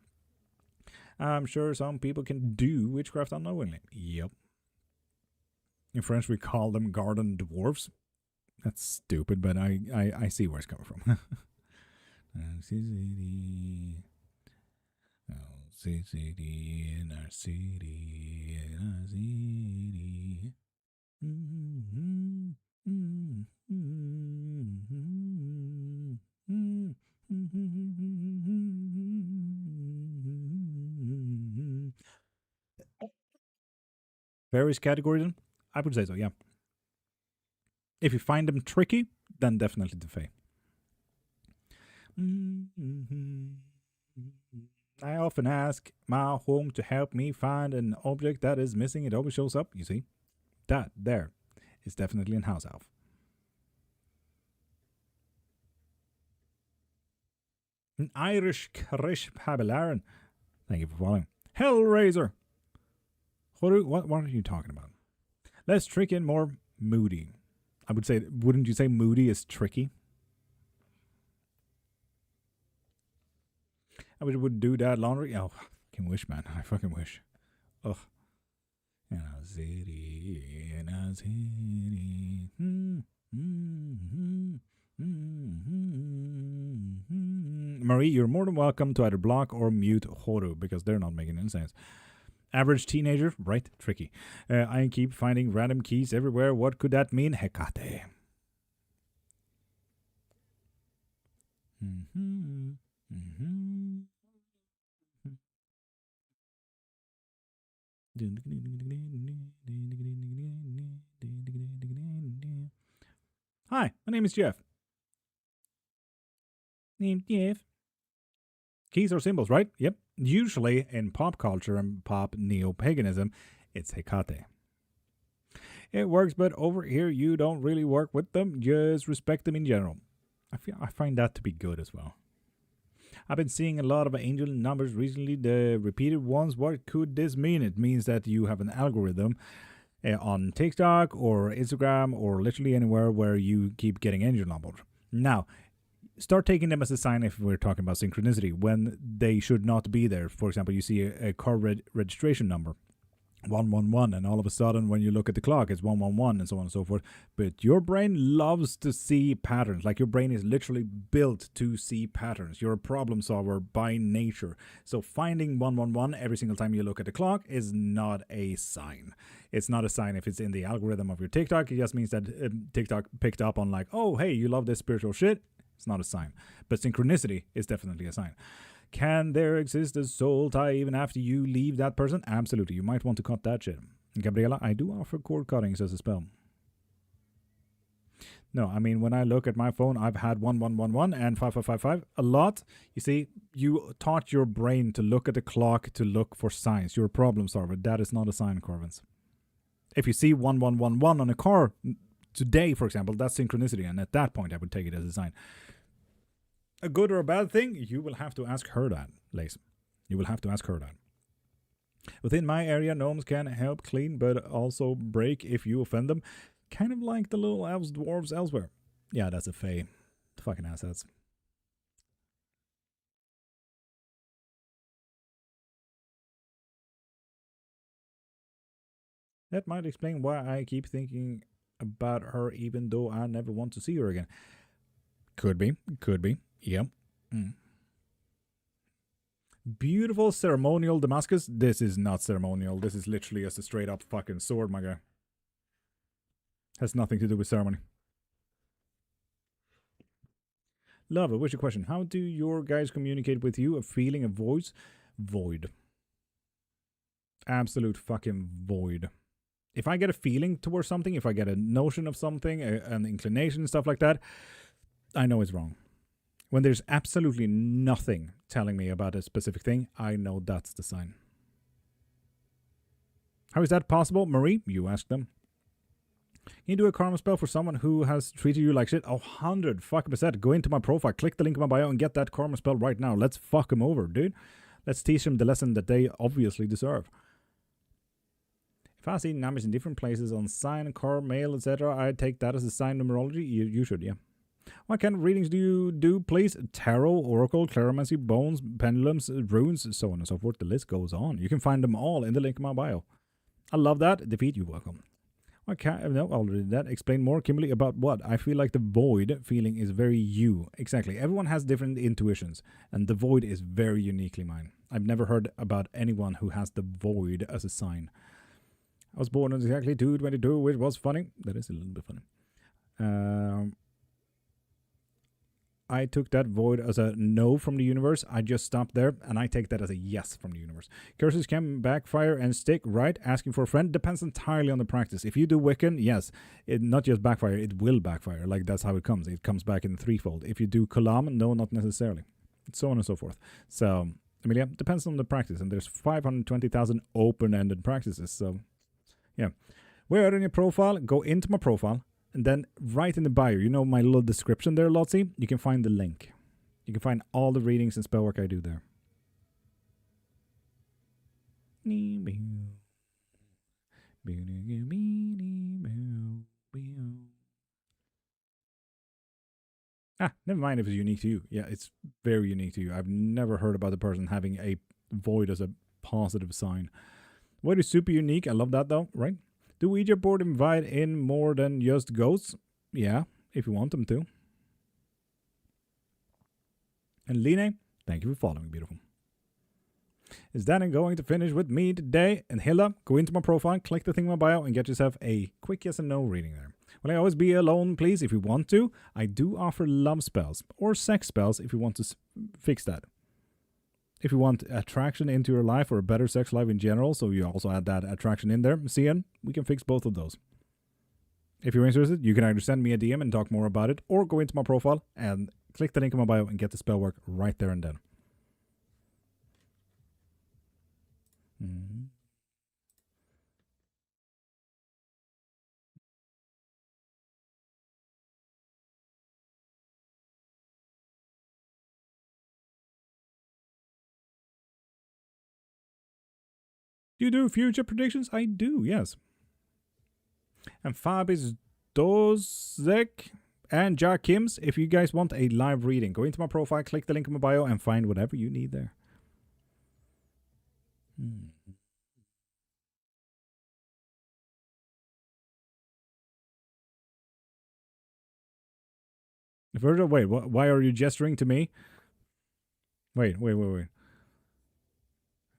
I'm sure some people can do witchcraft unknowingly. Yep. In French, we call them garden dwarfs. That's stupid, but I see where it's coming from. City in our city in our city. Various categories, I would say so, yeah. If you find them tricky, then definitely the Fae. I often ask my home to help me find an object that is missing. It always shows up, you see. That there is definitely an house elf. An Irish Krish Pabilaran. Thank you for following. Hellraiser. What are you talking about? Less tricky and more moody. I would say, wouldn't you say moody is tricky? I would do that laundry. Oh, I fucking wish, man. I fucking wish. Ugh. In a city, in a city. Marie, you're more than welcome to either block or mute Horu because they're not making any sense. Average teenager, right? Tricky. I keep finding random keys everywhere. What could that mean? Hecate. Hi, my name is Jeff. Named Jeff. Keys are symbols, right? Yep. Usually in pop culture and pop neo-paganism, it's Hecate. It works, but over here you don't really work with them, just respect them in general. I find that to be good as well. I've been seeing a lot of angel numbers recently, the repeated ones. What could this mean? It means that you have an algorithm on TikTok or Instagram or literally anywhere where you keep getting angel numbers. Now, start taking them as a sign if we're talking about synchronicity when they should not be there. For example, you see a car registration number. 111, and all of a sudden when you look at the clock it's 111 and so on and so forth. But your brain loves to see patterns. Like, your brain is literally built to see patterns. You're a problem solver by nature. So finding 111 every single time you look at the clock is not a sign. It's not a sign if it's in the algorithm of your TikTok. It just means that TikTok picked up on, like, oh hey, you love this spiritual shit. It's not a sign. But synchronicity is definitely a sign. Can there exist a soul tie even after you leave that person? Absolutely. You might want to cut that shit. Gabriella, I do offer cord cuttings as a spell. No, I mean, when I look at my phone, I've had 1111 and 5555 a lot. You see, you taught your brain to look at the clock to look for signs. You're a problem solver. That is not a sign, Corvins. If you see 1111 on a car today, for example, that's synchronicity. And at that point, I would take it as a sign. A good or a bad thing, you will have to ask her that, Lace. You will have to ask her that. Within my area, gnomes can help clean, but also break if you offend them. Kind of like the little elves, dwarves elsewhere. Yeah, that's a fae. Fucking assets. That might explain why I keep thinking about her even though I never want to see her again. Could be. Yep. Beautiful ceremonial Damascus. This is not ceremonial. This is literally just a straight up fucking sword, my guy. Has nothing to do with ceremony. Love it. What's your question? How do your guys communicate with you? A feeling, a voice? Void. Absolute fucking void. If I get a feeling towards something, if I get a notion of something, an inclination, stuff like that, I know it's wrong. When there's absolutely nothing telling me about a specific thing, I know that's the sign. How is that possible? Marie, you asked them. Can you do a karma spell for someone who has treated you like shit? 100%. Go into my profile, click the link in my bio, and get that karma spell right now. Let's fuck them over, dude. Let's teach them the lesson that they obviously deserve. If I see numbers in different places on sign, car, mail, etc., I take that as a sign numerology. You should, yeah. What kind of readings do you do, please? Tarot, oracle, clarimancy, bones, pendulums, runes, so on and so forth. The list goes on. You can find them all in the link in my bio. I love that. Defeat, you're welcome. Okay, no, already that. Explain more, Kimberly, about what? I feel like the void feeling is very you. Exactly. Everyone has different intuitions, and the void is very uniquely mine. I've never heard about anyone who has the void as a sign. I was born on exactly 2/22, which was funny. That is a little bit funny. I took that void as a no from the universe. I just stopped there, and I take that as a yes from the universe. Curses can backfire and stick, right? Asking for a friend depends entirely on the practice. If you do Wiccan, yes, it not just backfire, it will backfire. Like, that's how it comes. It comes back in threefold. If you do Kalam, no, not necessarily. So on and so forth. So, Amelia, depends on the practice, and there's 520,000 open-ended practices. So, yeah. Where are in your profile? Go into my profile. And then right in the bio, you know my little description there, Lotzi? You can find the link. You can find all the readings and spell work I do there. Never mind if it's unique to you. Yeah, it's very unique to you. I've never heard about the person having a void as a positive sign. Void is super unique. I love that though, right? Do Ouija board invite in more than just ghosts? Yeah, if you want them to. And Line, thank you for following, beautiful. Is Danny going to finish with me today? And Hilda, go into my profile, click the thing in my bio, and get yourself a quick yes and no reading there. Will I always be alone, please? If you want to, I do offer love spells or sex spells if you want to fix that. If you want attraction into your life or a better sex life in general, so you also add that attraction in there, Cian, we can fix both of those. If you're interested, you can either send me a DM and talk more about it, or go into my profile and click the link in my bio and get the spell work right there and then. Do you do future predictions? I do, yes. And Fabis Dozek and Jack Kims, if you guys want a live reading, go into my profile, click the link in my bio, and find whatever you need there. Virgil, wait, why are you gesturing to me? Wait.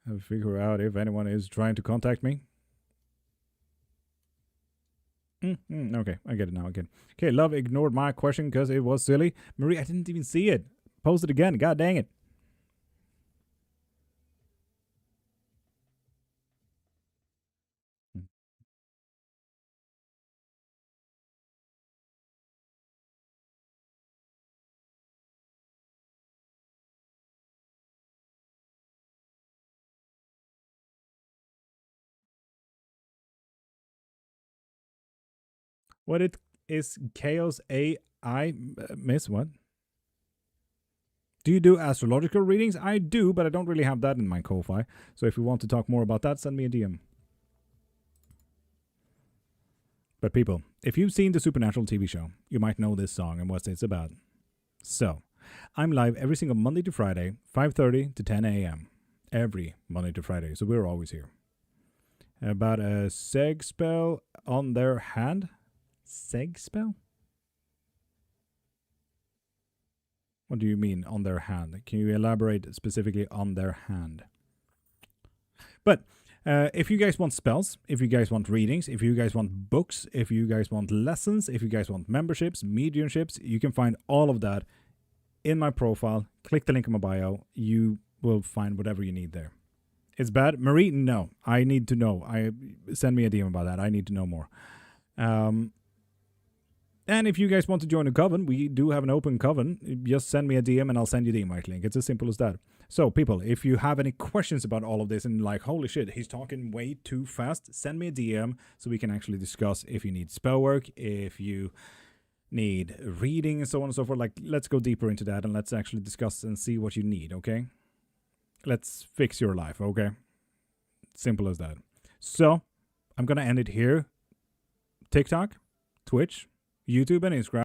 I'll figure out if anyone is trying to contact me. Okay, I get it now. Okay, Love ignored my question because it was silly. Marie, I didn't even see it. Post it again. God dang it. What it is Chaos AI miss what? Do you do astrological readings? I do, but I don't really have that in my Ko-Fi. So if you want to talk more about that, send me a DM. But people, if you've seen the Supernatural TV show, you might know this song and what it's about. So, I'm live every single Monday to Friday, 5:30 to 10 a.m. Every Monday to Friday, so we're always here. About a seg spell on their hand. Seg spell? What do you mean on their hand? Can you elaborate specifically on their hand? But if you guys want spells, if you guys want readings, if you guys want books, if you guys want lessons, if you guys want memberships, mediumships, you can find all of that in my profile. Click the link in my bio. You will find whatever you need there. It's bad? Marie, no. I need to know. Send me a DM about that. I need to know more. And if you guys want to join a coven, we do have an open coven. Just send me a DM and I'll send you the invite link. It's as simple as that. So, people, if you have any questions about all of this and like, holy shit, he's talking way too fast, send me a DM so we can actually discuss if you need spell work, if you need reading and so on and so forth. Like, let's go deeper into that and let's actually discuss and see what you need, okay? Let's fix your life, okay? Simple as that. So, I'm going to end it here. TikTok, Twitch, YouTube, and Instagram.